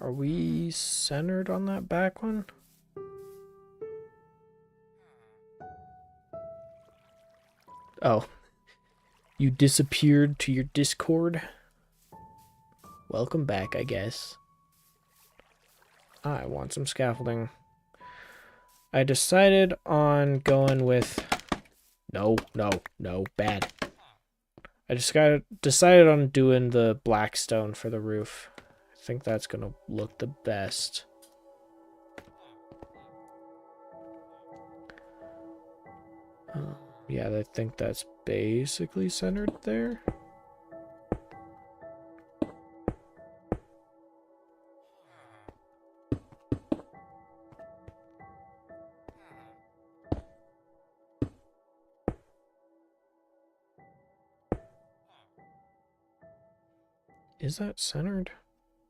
Are we centered on that back one? Oh. You disappeared to your Discord? Welcome back, I guess. I want some scaffolding. I decided on going with... No, bad. I just decided on doing the Blackstone for the roof. I think that's gonna look the best. Yeah, I think that's basically centered there. Is that centered?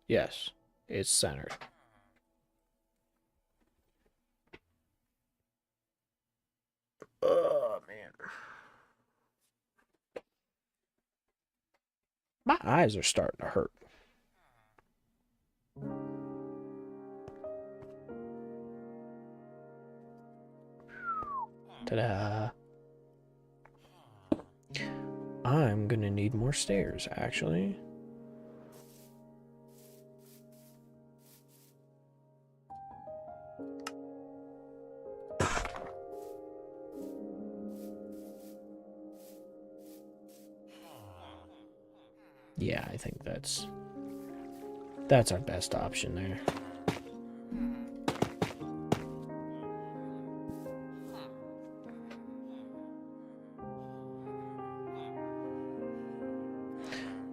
Yes, it's centered. Oh, man. My eyes are starting to hurt. Ta-da. I'm gonna need more stairs, actually. Yeah, I think that's our best option there.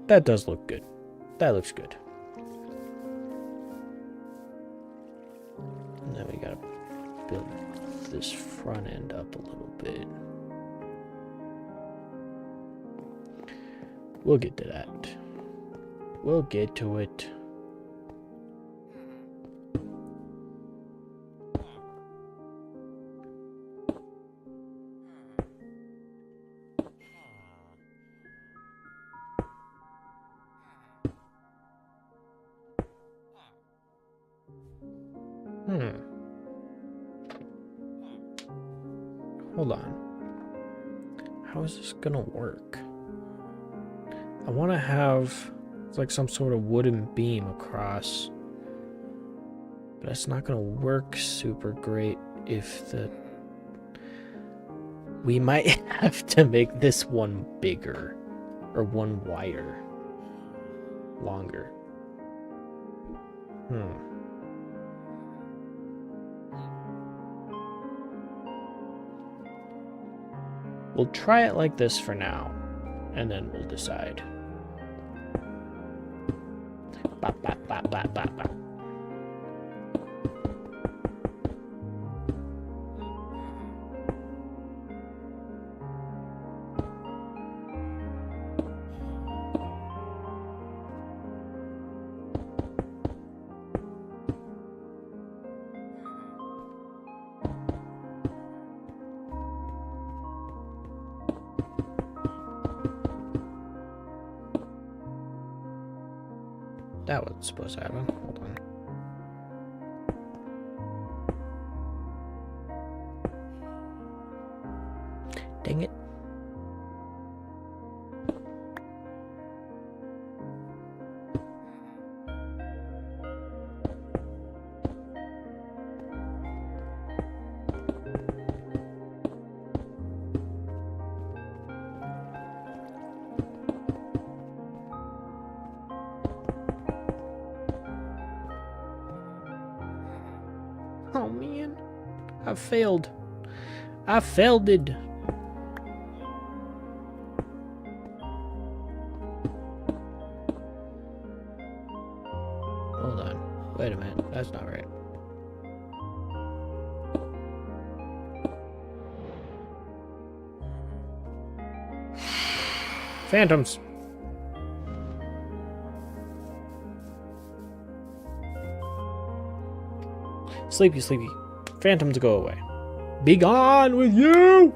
That does look good. That looks good. And then we gotta build this front end up a little bit. We'll get to that. We'll get to it. Hold on. How is this gonna work? I want to have like some sort of wooden beam across, but it's not gonna work super great if the... We might have to make this one bigger, or one wider, longer. We'll try it like this for now, and then we'll decide. Bop, bop, bop, bop, bop, bop. That wasn't supposed to happen. Hold on. Dang it. Oh man, I failed. I failed it. Hold on. Wait a minute. That's not right. Phantoms. Sleepy, sleepy. Phantoms go away. Be gone with you!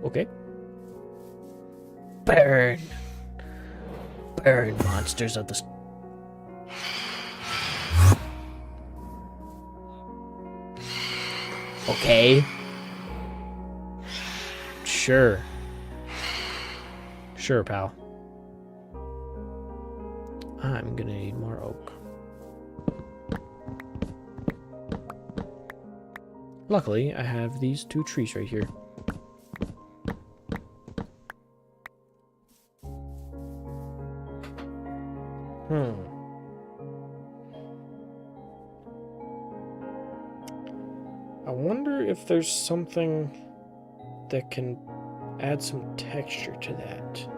Okay. Burn. Burn, monsters of the... Okay. Sure. Sure, pal. I'm gonna need more oak. Luckily, I have these two trees right here. I wonder if there's something that can add some texture to that.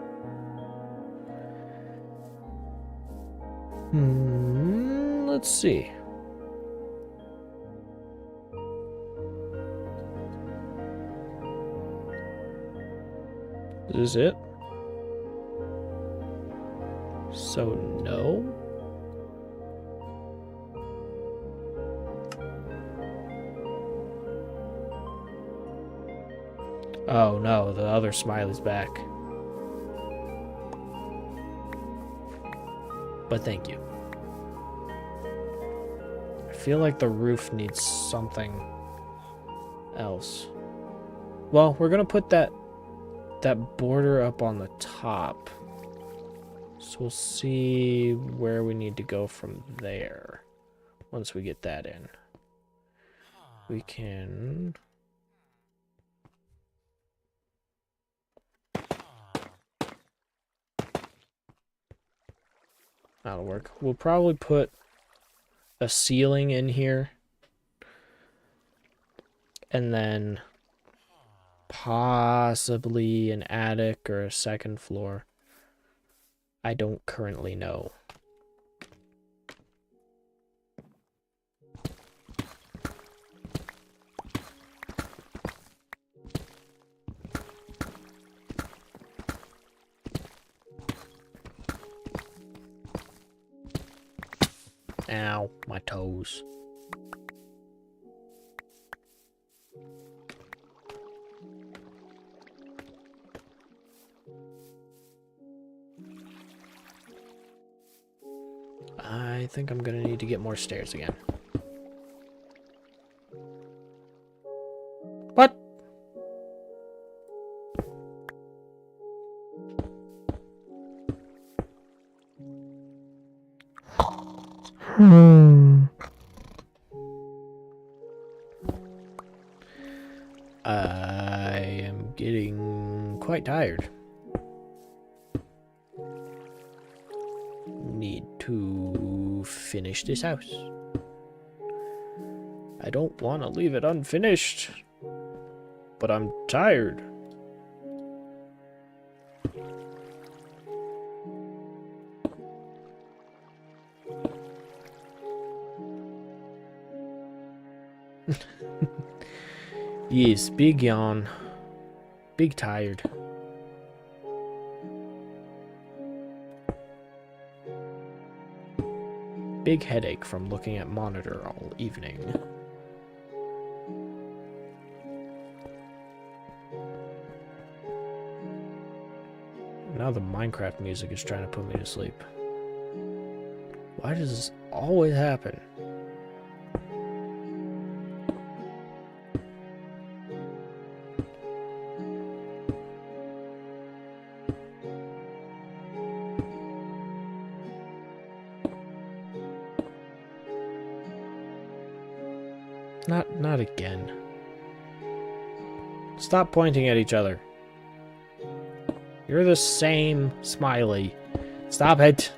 Let's see. Is this it? So no? Oh no, the other smiley's back. But thank you. I feel like the roof needs something else. Well, we're gonna put that border up on the top. So we'll see where we need to go from there. Once we get that in. We can... That'll work. We'll probably put a ceiling in here. And then Possibly an attic or a second floor. I don't currently know. Ow, my toes. I think I'm gonna need to get more stairs again. What? I am getting quite tired. Need to finish this house. I don't want to leave it unfinished, but I'm tired. Yes, big yawn. Big tired. Big headache from looking at monitor all evening. Now the Minecraft music is trying to put me to sleep. Why does this always happen? Not again. Stop pointing at each other. You're the same smiley. Stop it.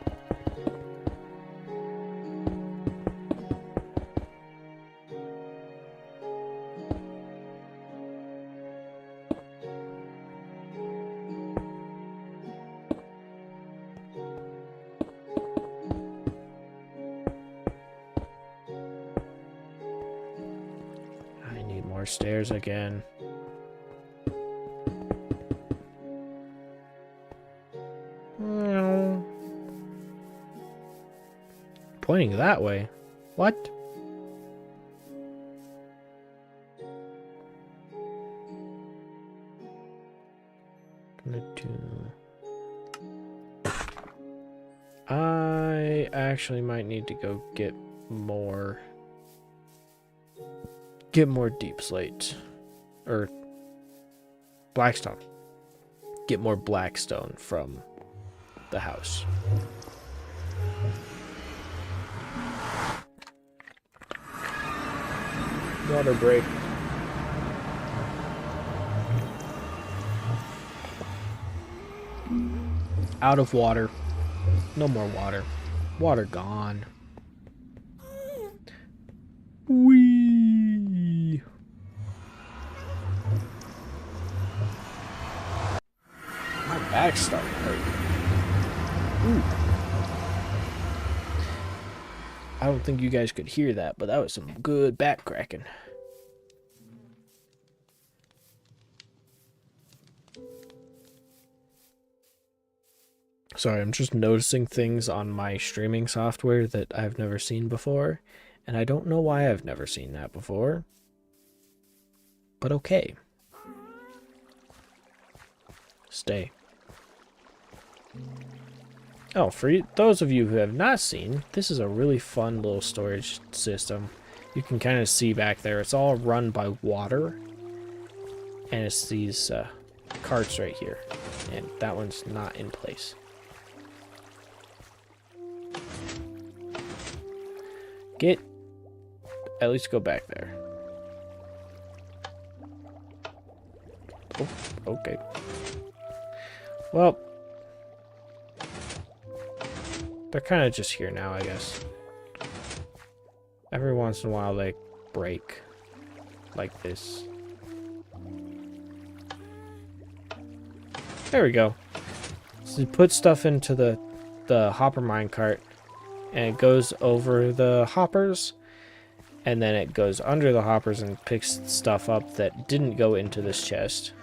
Stairs again. Pointing that way. What? I actually might need to go get more deep slate or blackstone. Get more blackstone from the house. Water break. Out of water. No more water. Water gone. Whee! My back's starting to hurt. Ooh. I don't think you guys could hear that, but that was some good back cracking. Sorry, I'm just noticing things on my streaming software that I've never seen before, and I don't know why I've never seen that before. But okay. Stay. Oh, for those of you who have not seen, this is a really fun little storage system. You can kind of see back there, it's all run by water. And it's these carts right here. And that one's not in place. At least go back there. Oh, okay. Well, they're kind of just here now, I guess. Every once in a while they break like this. There we go. So you put stuff into the hopper minecart, and it goes over the hoppers, and then it goes under the hoppers and picks stuff up that didn't go into this chest,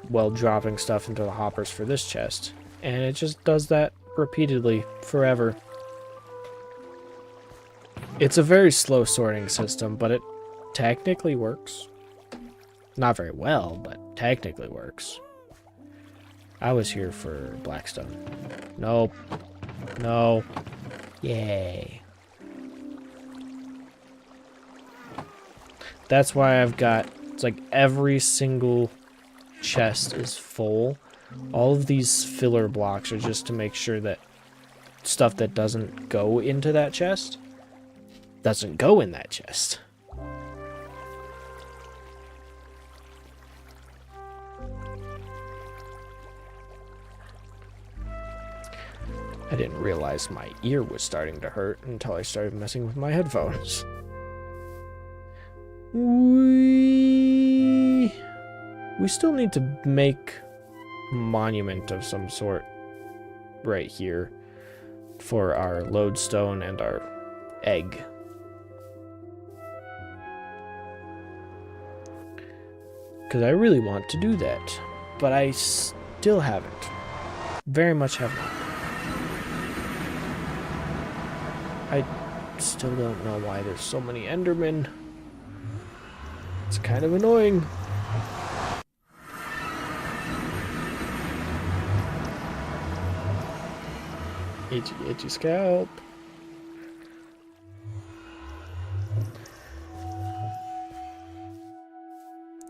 while dropping stuff into the hoppers for this chest. And it just does that repeatedly forever. It's a very slow sorting system, but it technically works. Not very well, but technically works. I was here for Blackstone. Nope. No. Yay. That's why I've got, it's like every single chest is full. All of these filler blocks are just to make sure that stuff that doesn't go into that chest doesn't go in that chest. I didn't realize my ear was starting to hurt until I started messing with my headphones. We still need to make a monument of some sort right here for our lodestone and our egg. Because I really want to do that, but I still haven't. Very much have not. I still don't know why there's so many Endermen. It's kind of annoying. Itchy, itchy scalp.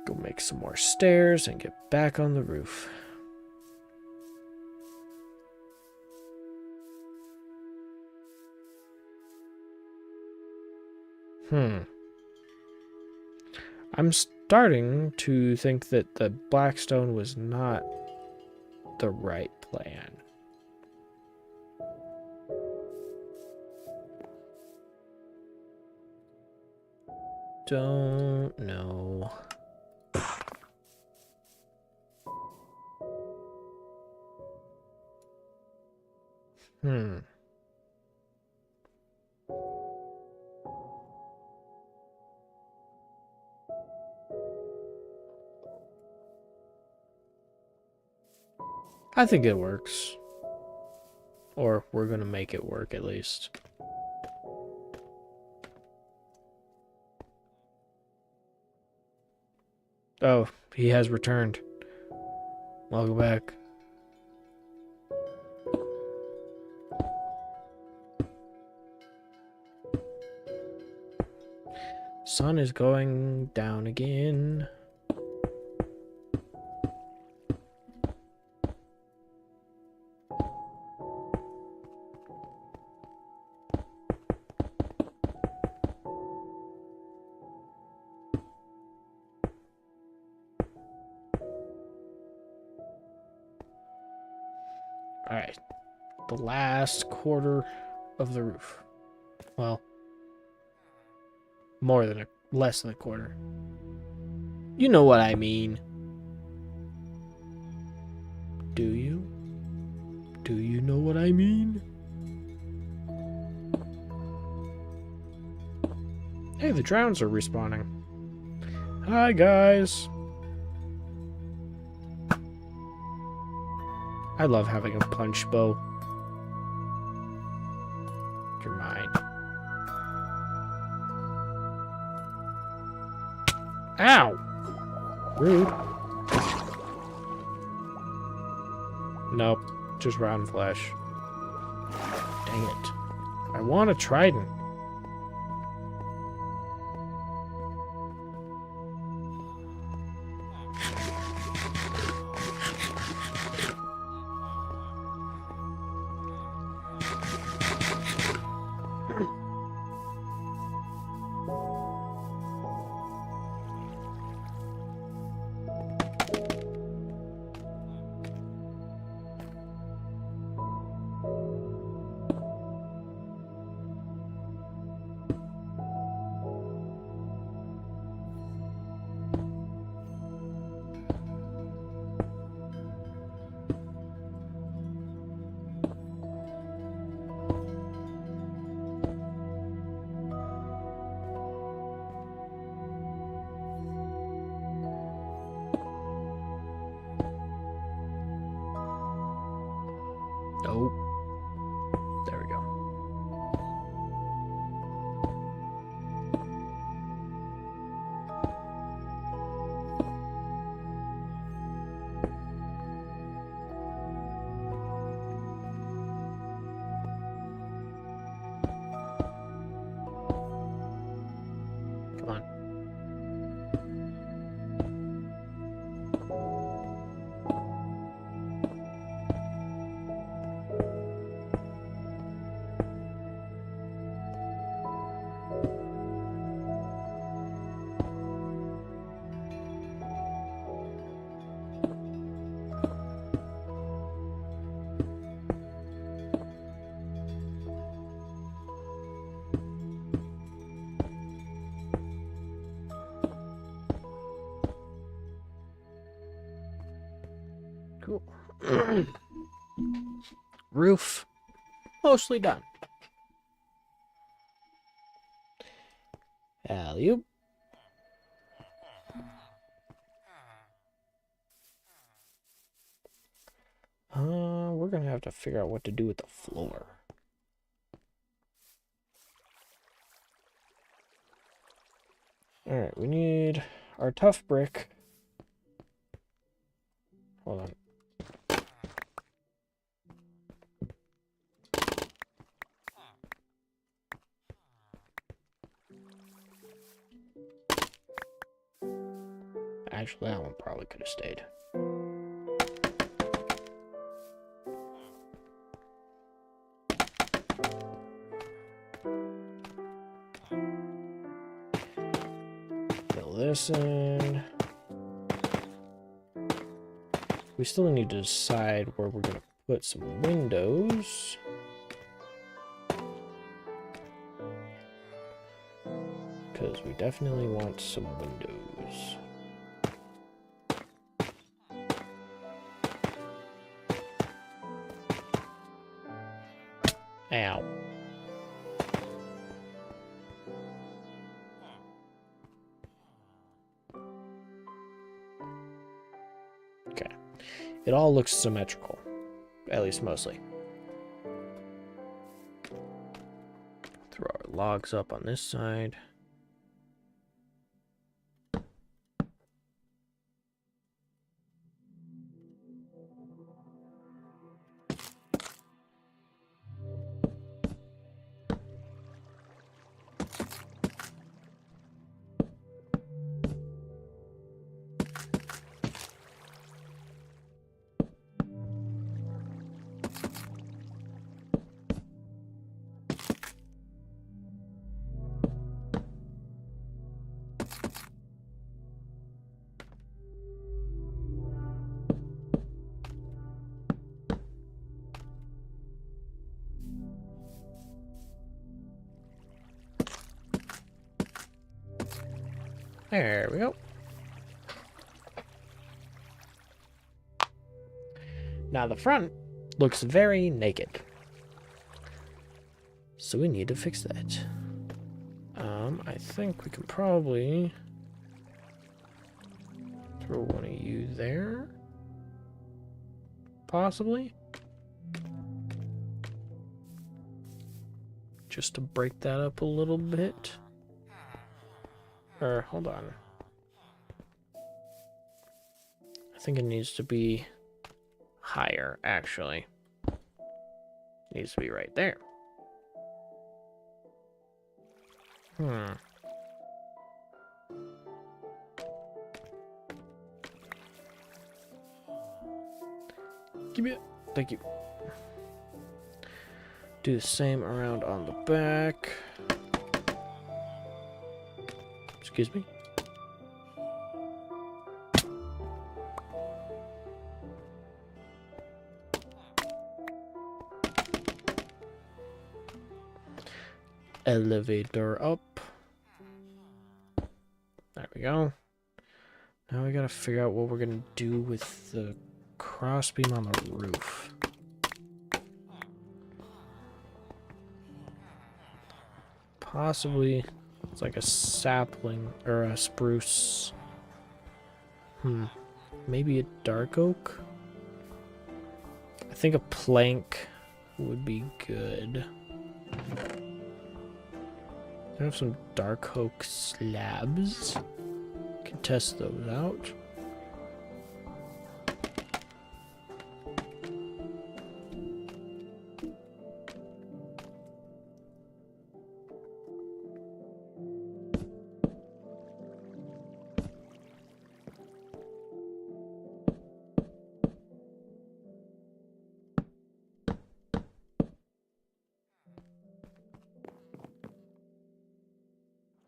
Go make some more stairs and get back on the roof. I'm starting to think that the Blackstone was not the right plan. Don't know. I think it works. Or we're gonna make it work at least. Oh, he has returned. Welcome back. Sun is going down again. Alright. The last quarter of the roof. Well, less than a quarter. You know what I mean. Do you? Do you know what I mean? Hey, the drowns are respawning. Hi, guys. I love having a punch bow. You're mine. Ow! Rude. Nope. Just rotten flesh. Dang it. I want a trident. Cool. Roof mostly done. Alley-oop. We're gonna have to figure out what to do with the floor. Alright, we need our tough brick. Hold on. Actually, that one probably could have stayed. Fill this in. We still need to decide where we're going to put some windows. Because we definitely want some windows. Ow. Okay. It all looks symmetrical. At least mostly. Throw our logs up on this side. There we go. Now the front looks very naked. So we need to fix that. I think we can probably throw one of you there. Possibly. Just to break that up a little bit. Or, hold on. I think it needs to be higher, actually. It needs to be right there. Give me it. Thank you. Do the same around on the back. Excuse me. Elevator up. There we go. Now we gotta figure out what we're gonna do with the crossbeam on the roof. Possibly it's like a sapling or a spruce. Maybe a dark oak? I think a plank would be good. I have some dark oak slabs. Can test those out.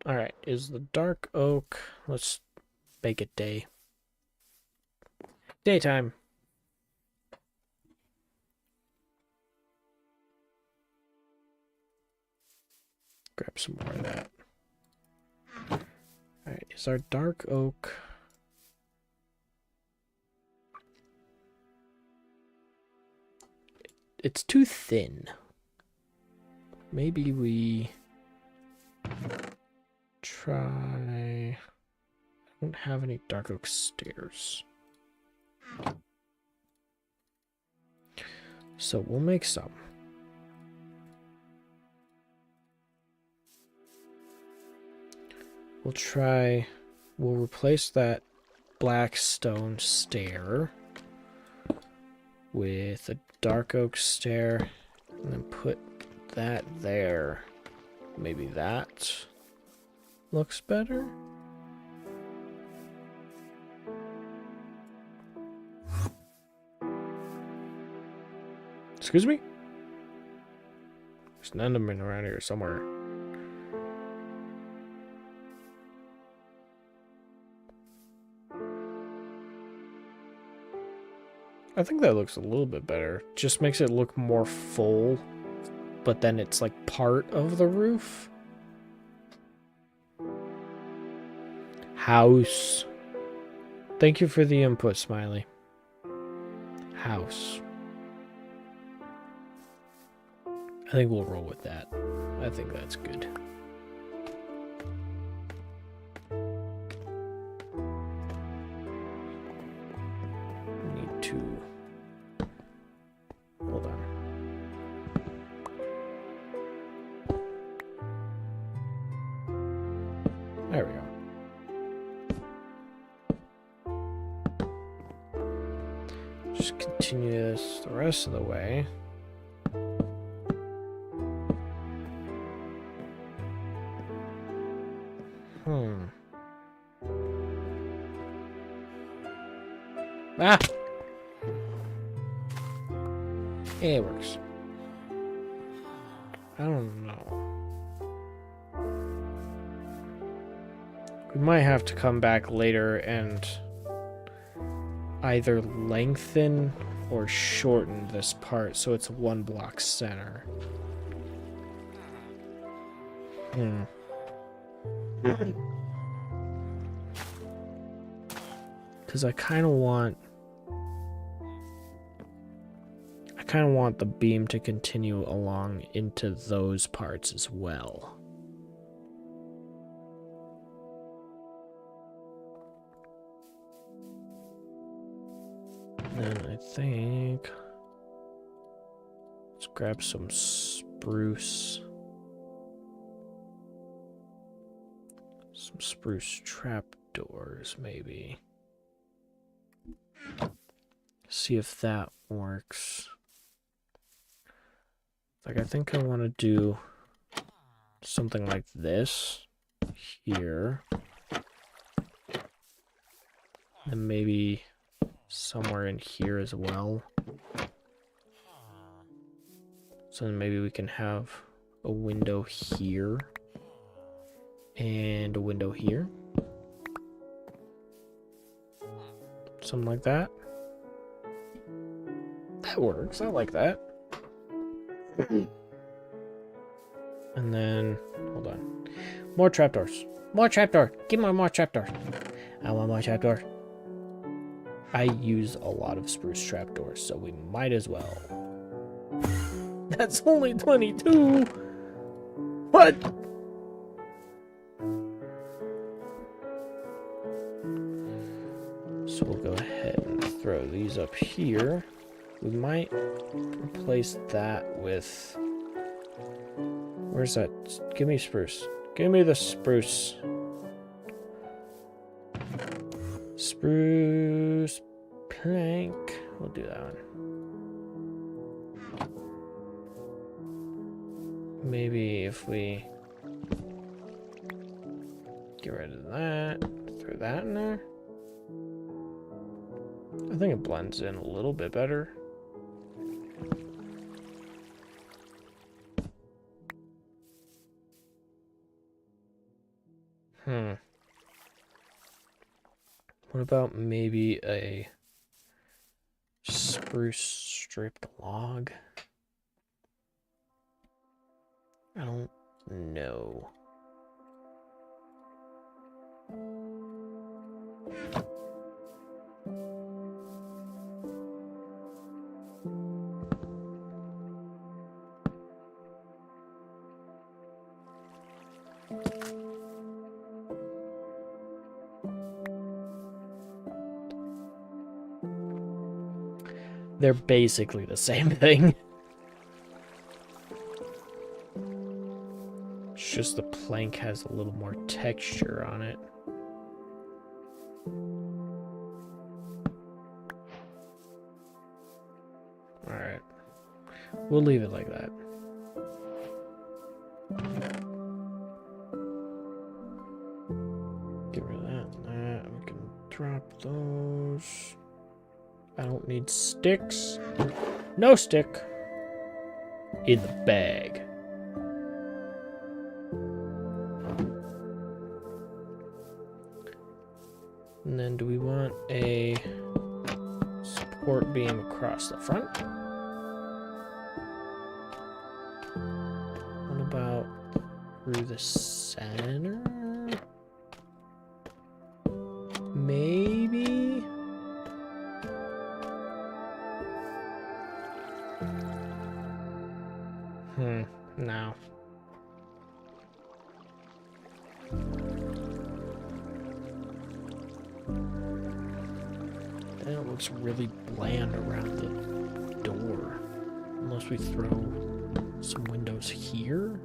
Alright, is the dark oak... Let's make it day. Daytime. Grab some more of that. Alright, is our dark oak... It's too thin. Maybe we try... I don't have any dark oak stairs. So we'll make some. We'll replace that black stone stair with a dark oak stair and then put that there. Maybe that looks better. Excuse me? There's an Enderman around here somewhere. I think that looks a little bit better. Just makes it look more full, but then it's like part of the roof. House. Thank you for the input, Smiley. House. I think we'll roll with that. I think that's good. Need to... Hold on. There we go. Just continue this the rest of the way. Ah! It works. I don't know. We might have to come back later and either lengthen or shorten this part so it's one block center. Because I kind of want the beam to continue along into those parts as well. And I think let's grab some spruce. Some spruce trapdoors, maybe. See if that works. Like, I think I want to do something like this here. And maybe somewhere in here as well. So then maybe we can have a window here. And a window here. Something like that. That works. I like that. And then, hold on. More trapdoors. More trapdoor. Give me more trapdoor. I want more trapdoor. I use a lot of spruce trapdoors, so we might as well. That's only 22. What? So we'll go ahead and throw these up here. We might replace that with... Where's that? Give me spruce. Give me the spruce. Spruce plank. We'll do that one. Maybe if we get rid of that, throw that in there. I think it blends in a little bit better. What about maybe a spruce stripped log? I don't know. They're basically the same thing. It's just the plank has a little more texture on it. Alright. We'll leave it like that. Get rid of that and that. We can drop those. I don't need sticks. No stick. In the bag. And then do we want a support beam across the front? What about through the center? Maybe? No. That looks really bland around the door. Unless we throw some windows here?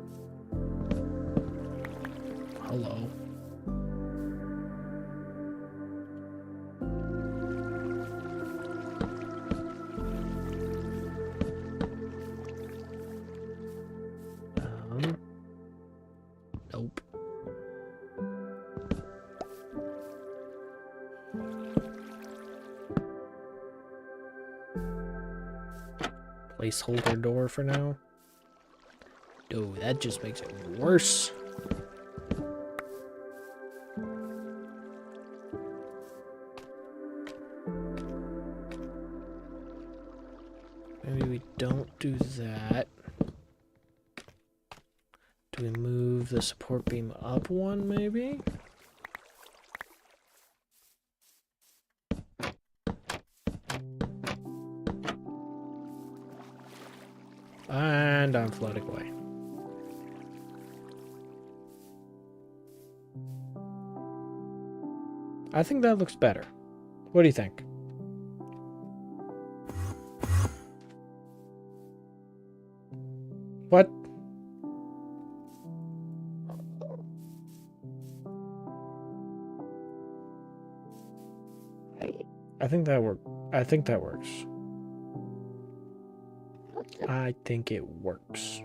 Hello. Nope. Placeholder door for now. Oh, that just makes it worse. Maybe we don't do that. Do we move the support beam up one, maybe? And I'm floating away. I think that looks better. What do you think? What? I think that works. I think that works. I think it works.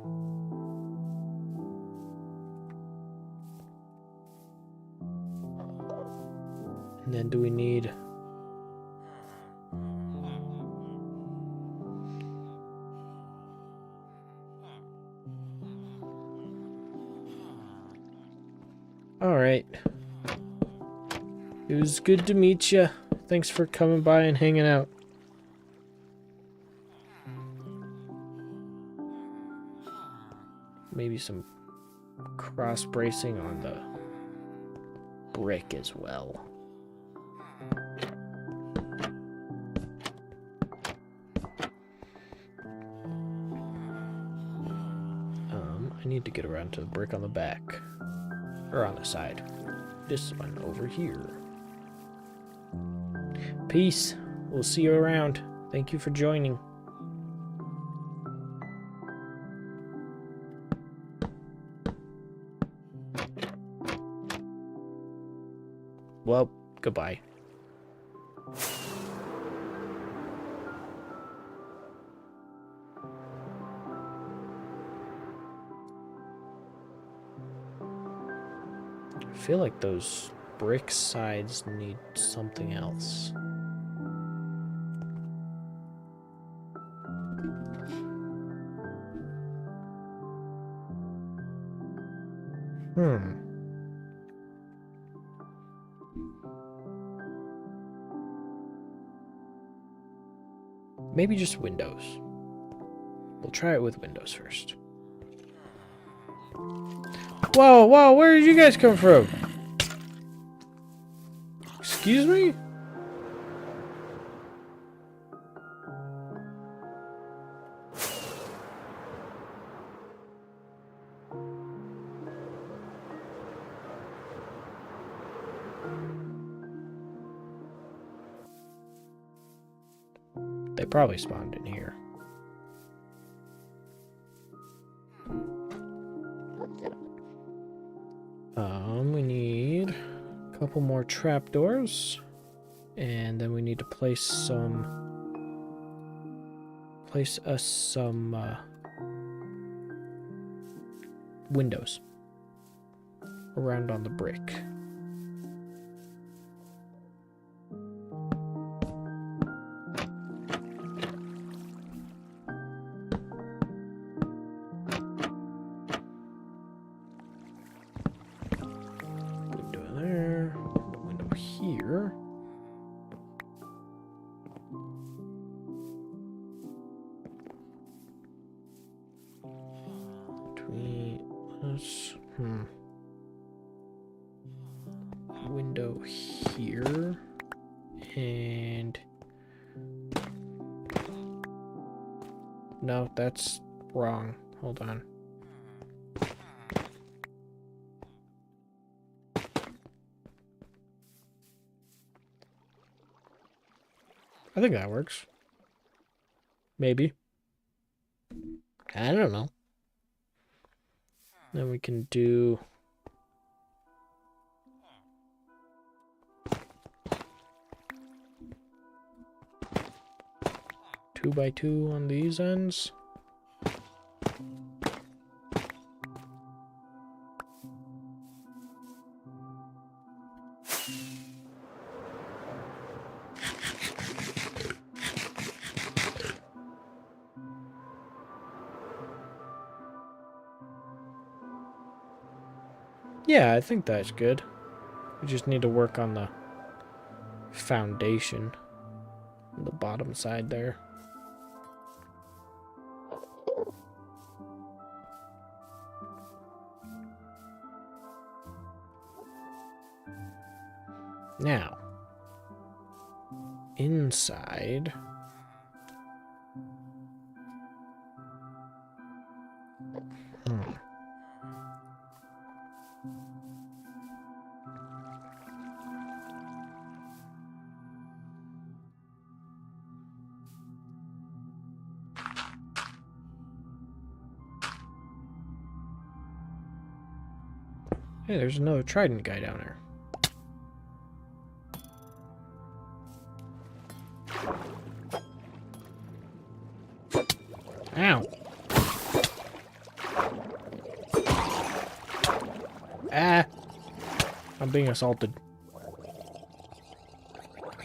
And then do we need... Alright. It was good to meet you. Thanks for coming by and hanging out. Maybe some cross bracing on the brick as well. I need to get around to the brick on the back. Or on the side. This one over here. Peace. We'll see you around. Thank you for joining. Well, goodbye. I feel like those brick sides need something else. Maybe just windows. We'll try it with windows first. Whoa, whoa, where did you guys come from? Excuse me? probably spawned in here. We need a couple more trapdoors, and then we need to place some windows around on the brick. Window there, window here. Between us, window here, and no, that's wrong. Hold on. I think that works. Maybe. I don't know. Then we can do two by two on these ends. Yeah, I think that's good. We just need to work on the foundation on the bottom side there. Now, inside, hey, there's another trident guy down there. Ow. Ah. I'm being assaulted.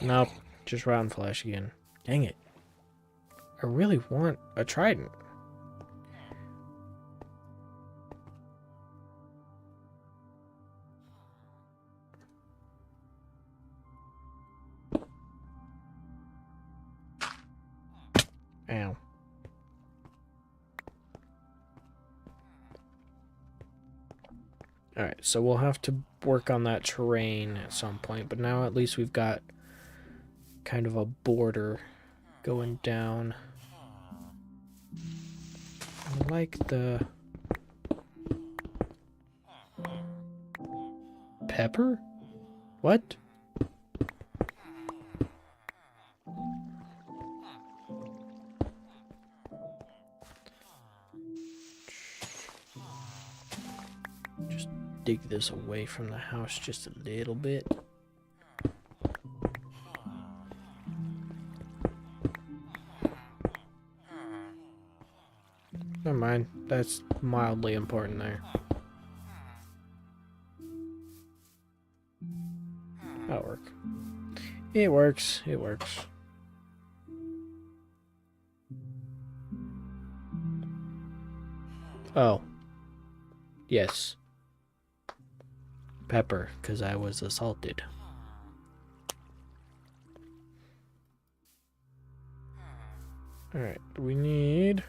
Nope. Just rotten flesh again. Dang it. I really want a trident. Ow. Alright, so we'll have to work on that terrain at some point, but now at least we've got kind of a border going down. I like the pepper? What? Just dig this away from the house just a little bit. Never mind, that's mildly important there. That'll work. It works, it works. Oh. Yes. Pepper, because I was assaulted. Alright, we need...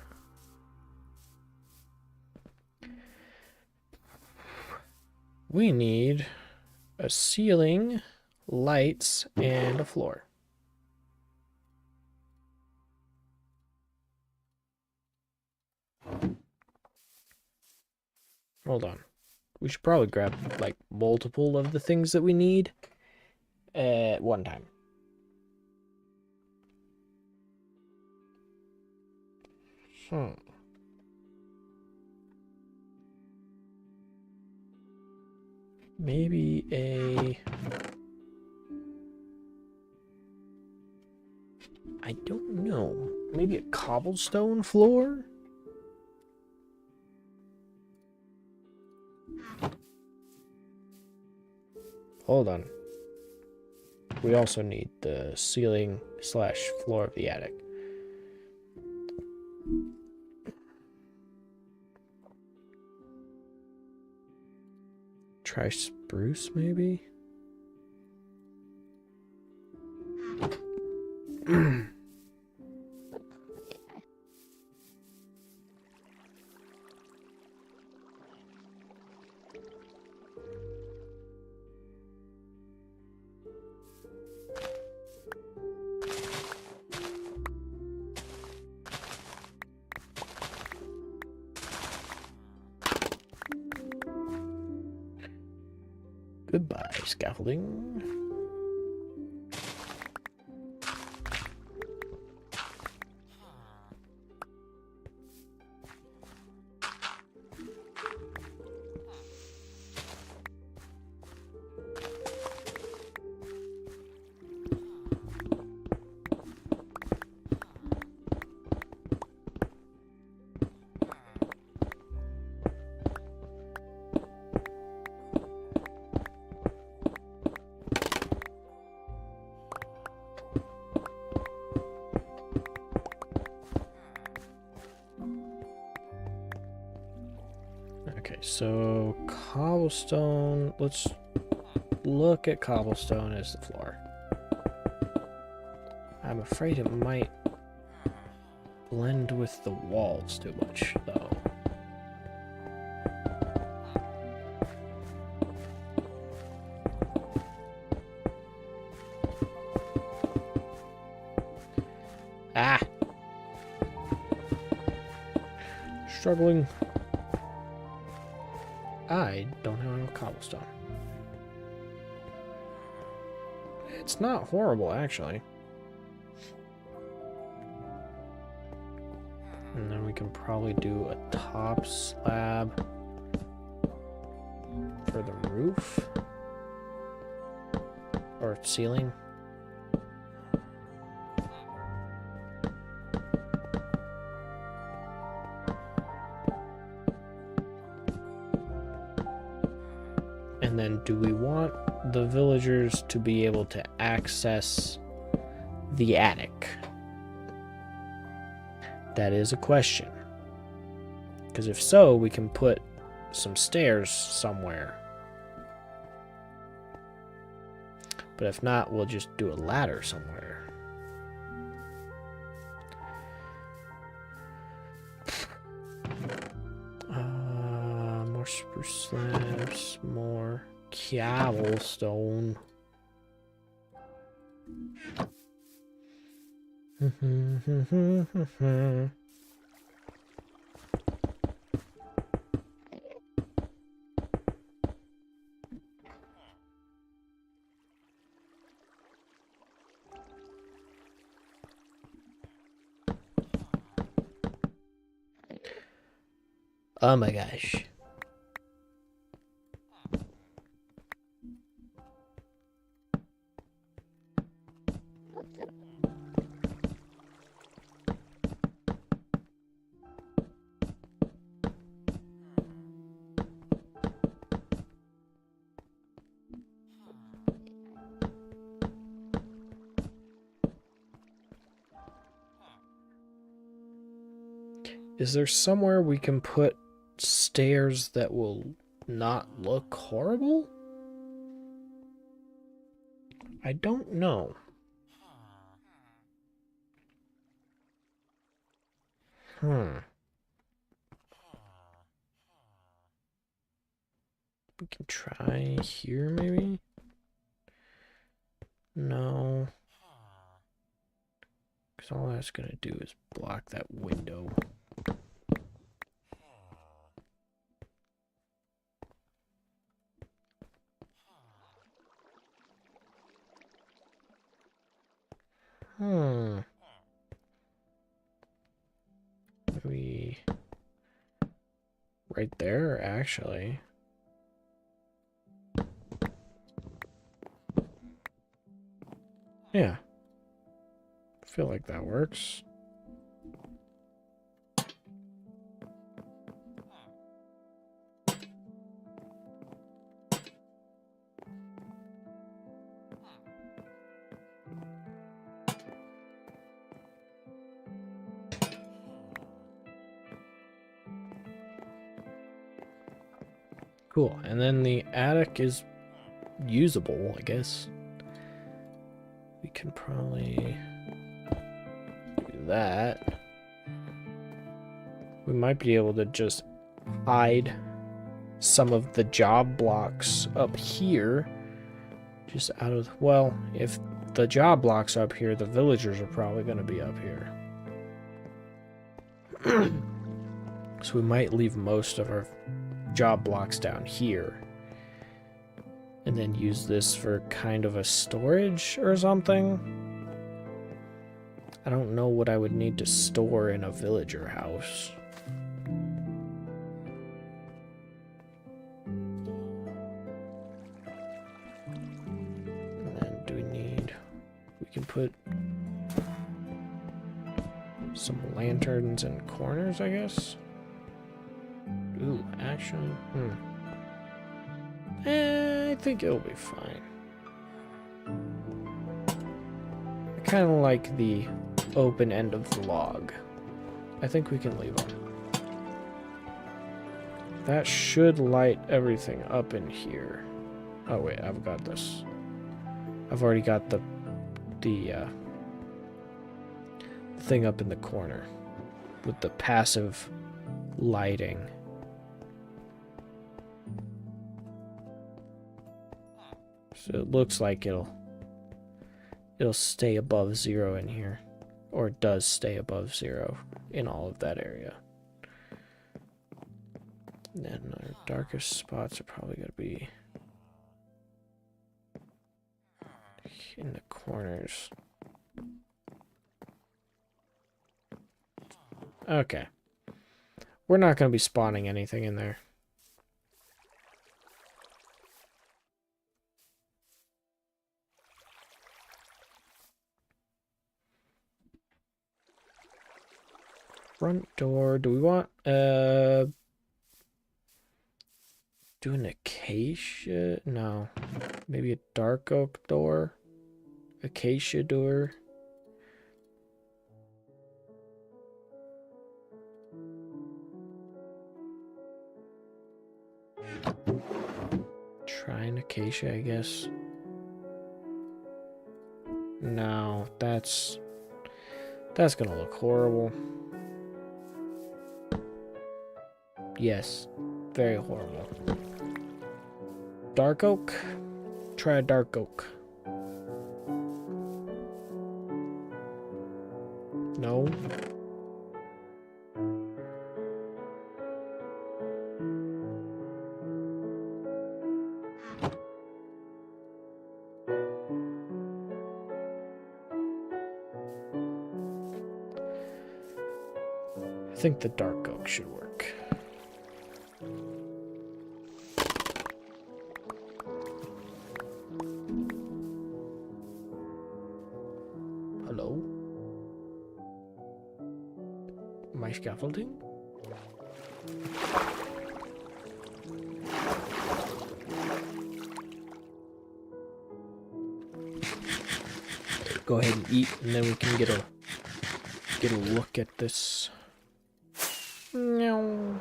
a ceiling, lights, and a floor. Hold on. We should probably grab, like, multiple of the things that we need at one time. Hmm. Maybe a... I don't know. Maybe a cobblestone floor? Hold on. We also need the ceiling slash floor of the attic. Try spruce, maybe? Goodbye, scaffolding. Okay, so cobblestone. Let's look at cobblestone as the floor. I'm afraid it might blend with the walls too much, though. Ah! Struggling. I don't have enough cobblestone. It's not horrible, actually. And then we can probably do a top slab for the roof. Or ceiling. And then do we want the villagers to be able to access the attic? That is a question. Because if so, we can put some stairs somewhere. But if not, we'll just do a ladder somewhere. More spruce slabs, more cobblestone. Oh my gosh. Is there somewhere we can put stairs that will not look horrible? I don't know. We can try here, maybe? No. Because all that's going to do is block that window. Maybe right there, actually. Yeah. I feel like that works. Cool. And then the attic is usable, I guess. We can probably do that. We might be able to just hide some of the job blocks up here. Just out of... Well, if the job blocks are up here, the villagers are probably going to be up here. So we might leave most of our job blocks down here. And then use this for kind of a storage or something. I don't know what I would need to store in a villager house. And then do we need... We can put some lanterns in corners, I guess. Ooh, actually, I think it'll be fine. I kind of like the open end of the log. I think we can leave them. That should light everything up in here. Oh wait, I've got this. I've already got the thing up in the corner with the passive lighting. So it looks like it'll stay above 0 in here. Or it does stay above 0 in all of that area. And then our darkest spots are probably going to be in the corners. Okay. We're not going to be spawning anything in there. Front door. Do we want do an acacia? No. Maybe a dark oak door? Acacia door? Try an acacia, I guess. No, that's gonna look horrible. Yes, very horrible. Dark oak? Try a dark oak. No. I think the dark oak should work. Hello? My scaffolding? Go ahead and eat, and then we can get a look at this. No.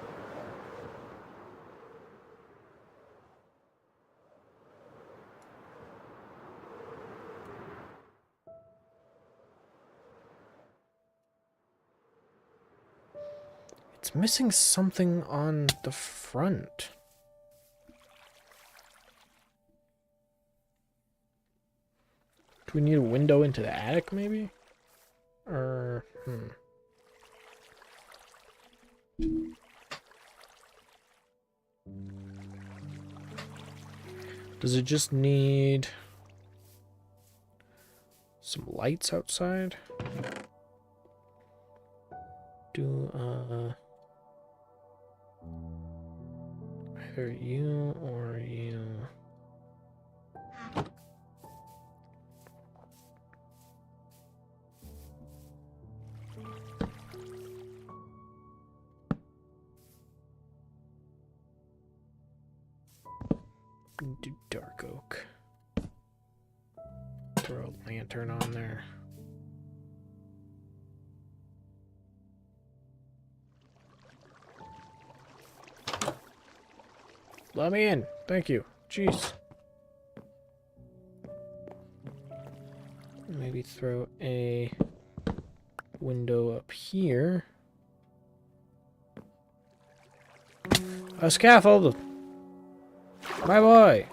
It's missing something on the front. Do we need a window into the attic, maybe? Or, Does it just need some lights outside? Or you or you. Do dark oak. Throw a lantern on there. Let me in. Thank you. Jeez. Maybe throw a window up here. A scaffold! My boy!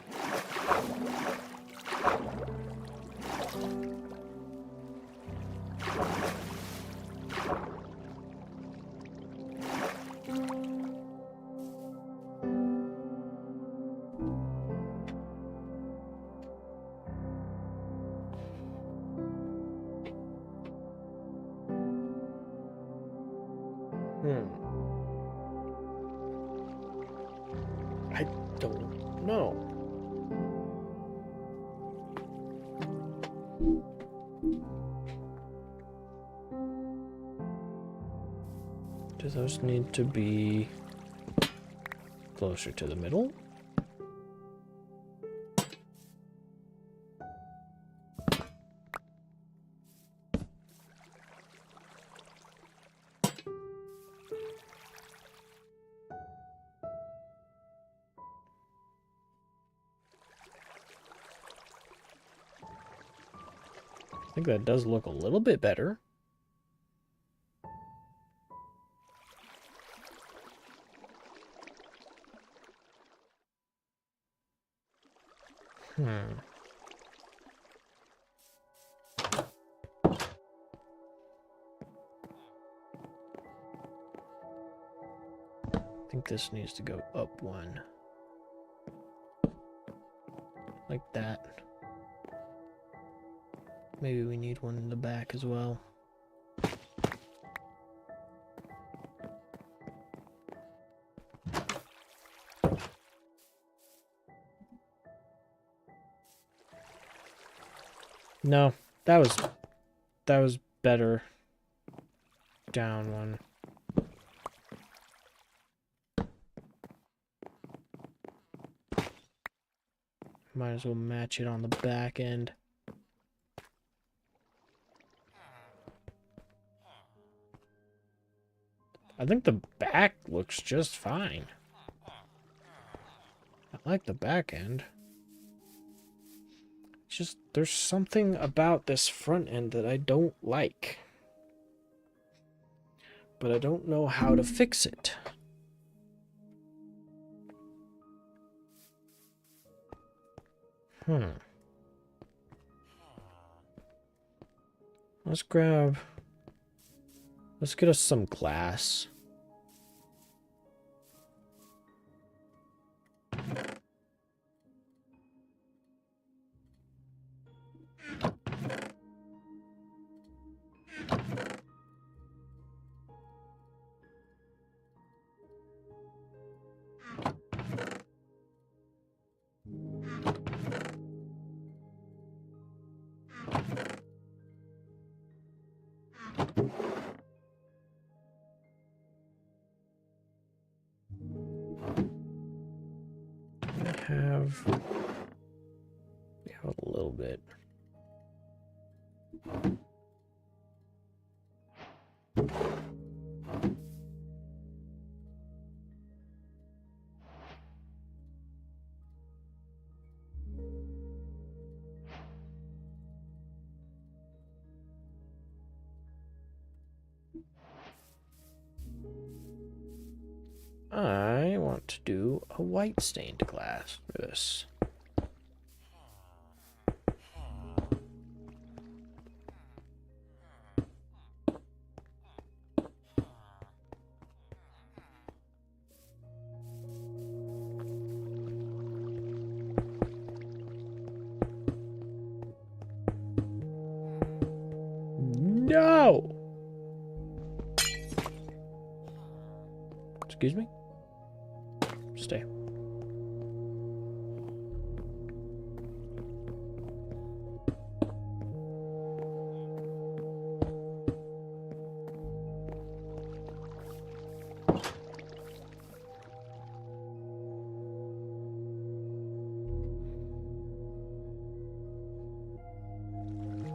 I don't know. Do those need to be closer to the middle? I think that does look a little bit better. I think this needs to go up one. Like that. Maybe we need one in the back as well. No, that was better. Down one. Might as well match it on the back end. I think the back looks just fine. I like the back end. Just, there's something about this front end that I don't like. But I don't know how to fix it. Let's get us some glass. We have a little bit. I want to do a white stained glass for this. No! Excuse me? Stay.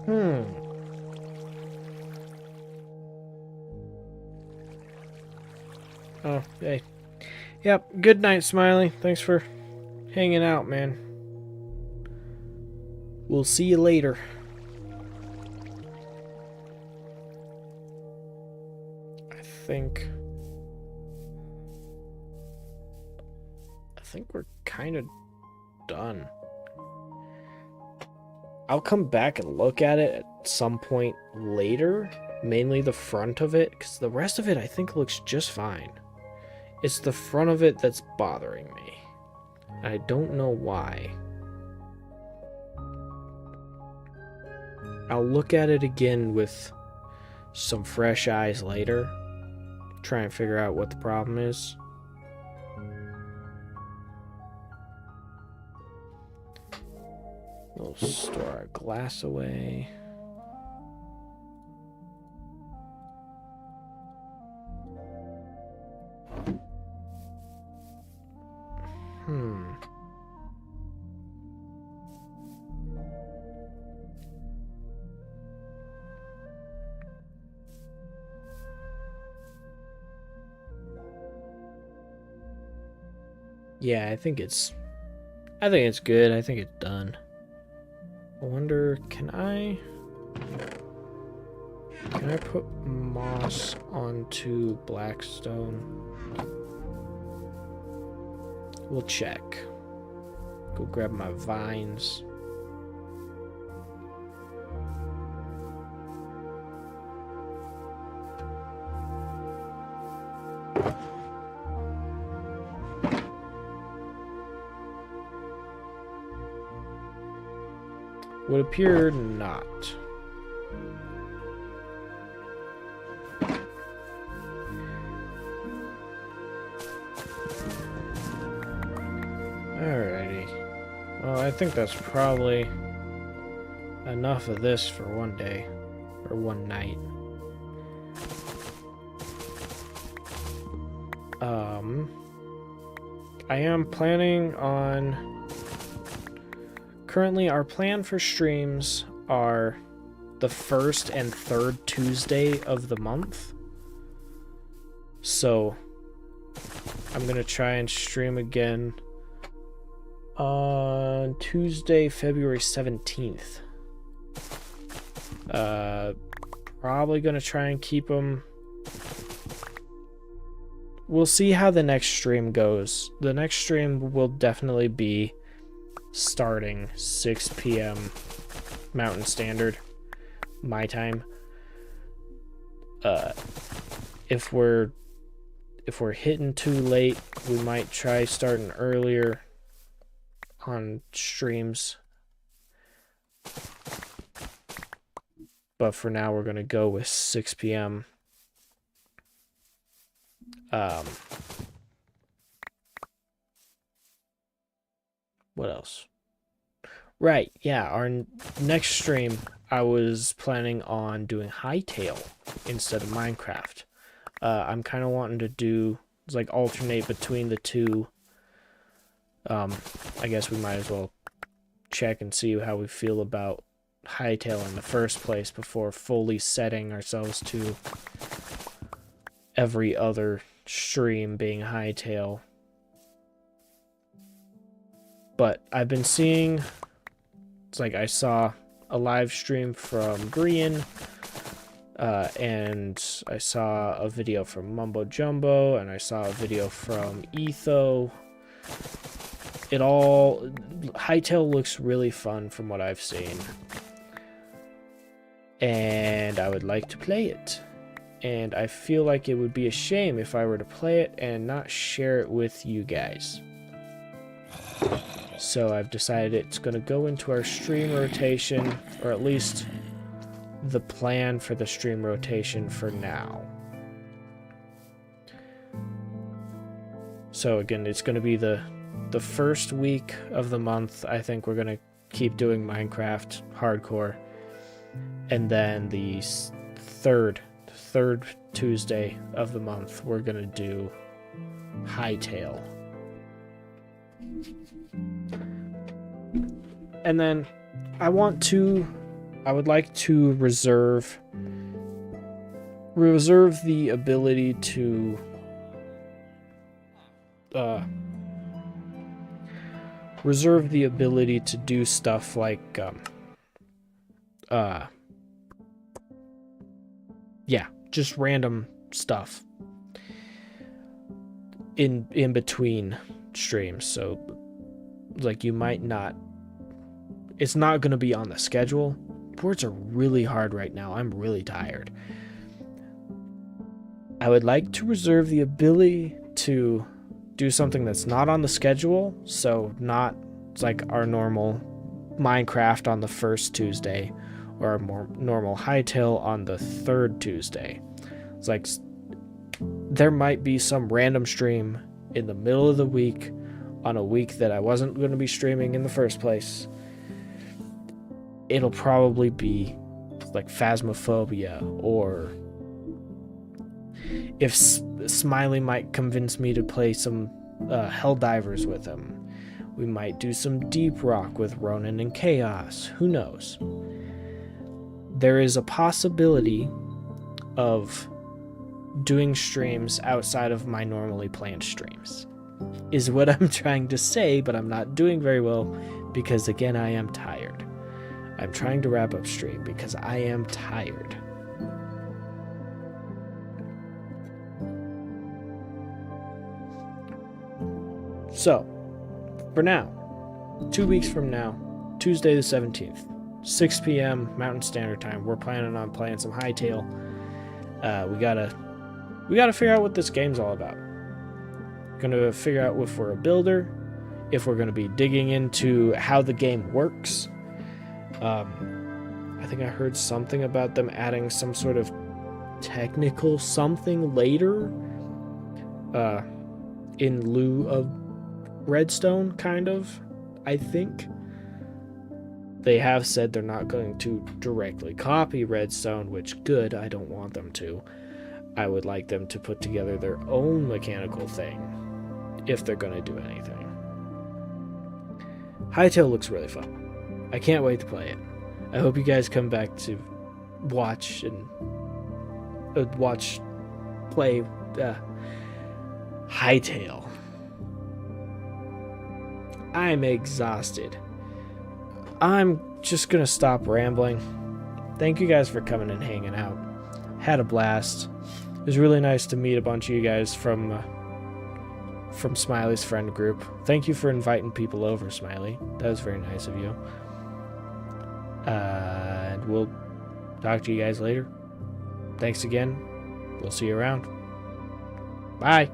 Oh, hey. Yep, good night, Smiley. Thanks for hanging out, man. We'll see you later. I think we're kind of done. I'll come back and look at it at some point later, mainly the front of it, because the rest of it I think looks just fine. It's the front of it that's bothering me. I don't know why. I'll look at it again with some fresh eyes later, try and figure out what the problem is. We'll store our glass away. Yeah, I think it's good. I think it's done. I wonder, can I put moss onto Blackstone? We'll check. Go grab my vines. Would appear not. Alrighty. Well, I think that's probably enough of this for one day. Or one night. I am planning on... Currently, our plan for streams are the first and third Tuesday of the month. So, I'm going to try and stream again on Tuesday, February 17th. Probably going to try and keep them... We'll see how the next stream goes. The next stream will definitely be starting 6 p.m. Mountain Standard, my time. If we're hitting too late, we might try starting earlier on streams. But for now, we're gonna go with 6 p.m. What else? Right, yeah, our next stream, I was planning on doing Hytale instead of Minecraft. I'm kind of wanting to do, like, alternate between the two. I guess we might as well check and see how we feel about Hytale in the first place before fully setting ourselves to every other stream being Hytale. But I've been seeing, it's like I saw a live stream from Grian, and I saw a video from Mumbo Jumbo, and I saw a video from Etho. Hytale looks really fun from what I've seen. And I would like to play it. And I feel like it would be a shame if I were to play it and not share it with you guys. So I've decided it's going to go into our stream rotation, or at least the plan for the stream rotation for now. So again, it's going to be the first week of the month. I think we're going to keep doing Minecraft hardcore. And then the third Tuesday of the month, we're going to do Hytale. And then I want to I would like to reserve the ability to do stuff like yeah, just random stuff in between streams. So like, you might not, it's not going to be on the schedule. Words are really hard right now. I'm really tired. I would like to reserve the ability to do something that's not on the schedule. So not like our normal Minecraft on the first Tuesday, or our more normal Hytale on the third Tuesday. It's like, there might be some random stream in the middle of the week on a week that I wasn't going to be streaming in the first place. It'll probably be like Phasmophobia, or if Smiley might convince me to play some Helldivers with him, we might do some Deep Rock with Ronan and Chaos. Who knows? There is a possibility of doing streams outside of my normally planned streams, is what I'm trying to say, but I'm not doing very well because, again, I am tired. I'm trying to wrap up stream because I am tired. So, for now, 2 weeks from now, Tuesday the 17th, 6 p.m. Mountain Standard Time, we're planning on playing some Hytale. We gotta figure out what this game's all about. Gonna figure out if we're a builder, if we're gonna be digging into how the game works. I think I heard something about them adding some sort of technical something later, in lieu of Redstone, kind of. I think they have said they're not going to directly copy Redstone, which, good, I don't want them to. I would like them to put together their own mechanical thing, if they're going to do anything. Hytale looks really fun. I can't wait to play it. I hope you guys come back to watch and play Hytale. I'm exhausted. I'm just gonna stop rambling. Thank you guys for coming and hanging out. Had a blast. It was really nice to meet a bunch of you guys from Smiley's friend group. Thank you for inviting people over, Smiley. That was very nice of you. And we'll talk to you guys later. Thanks again. We'll see you around. Bye.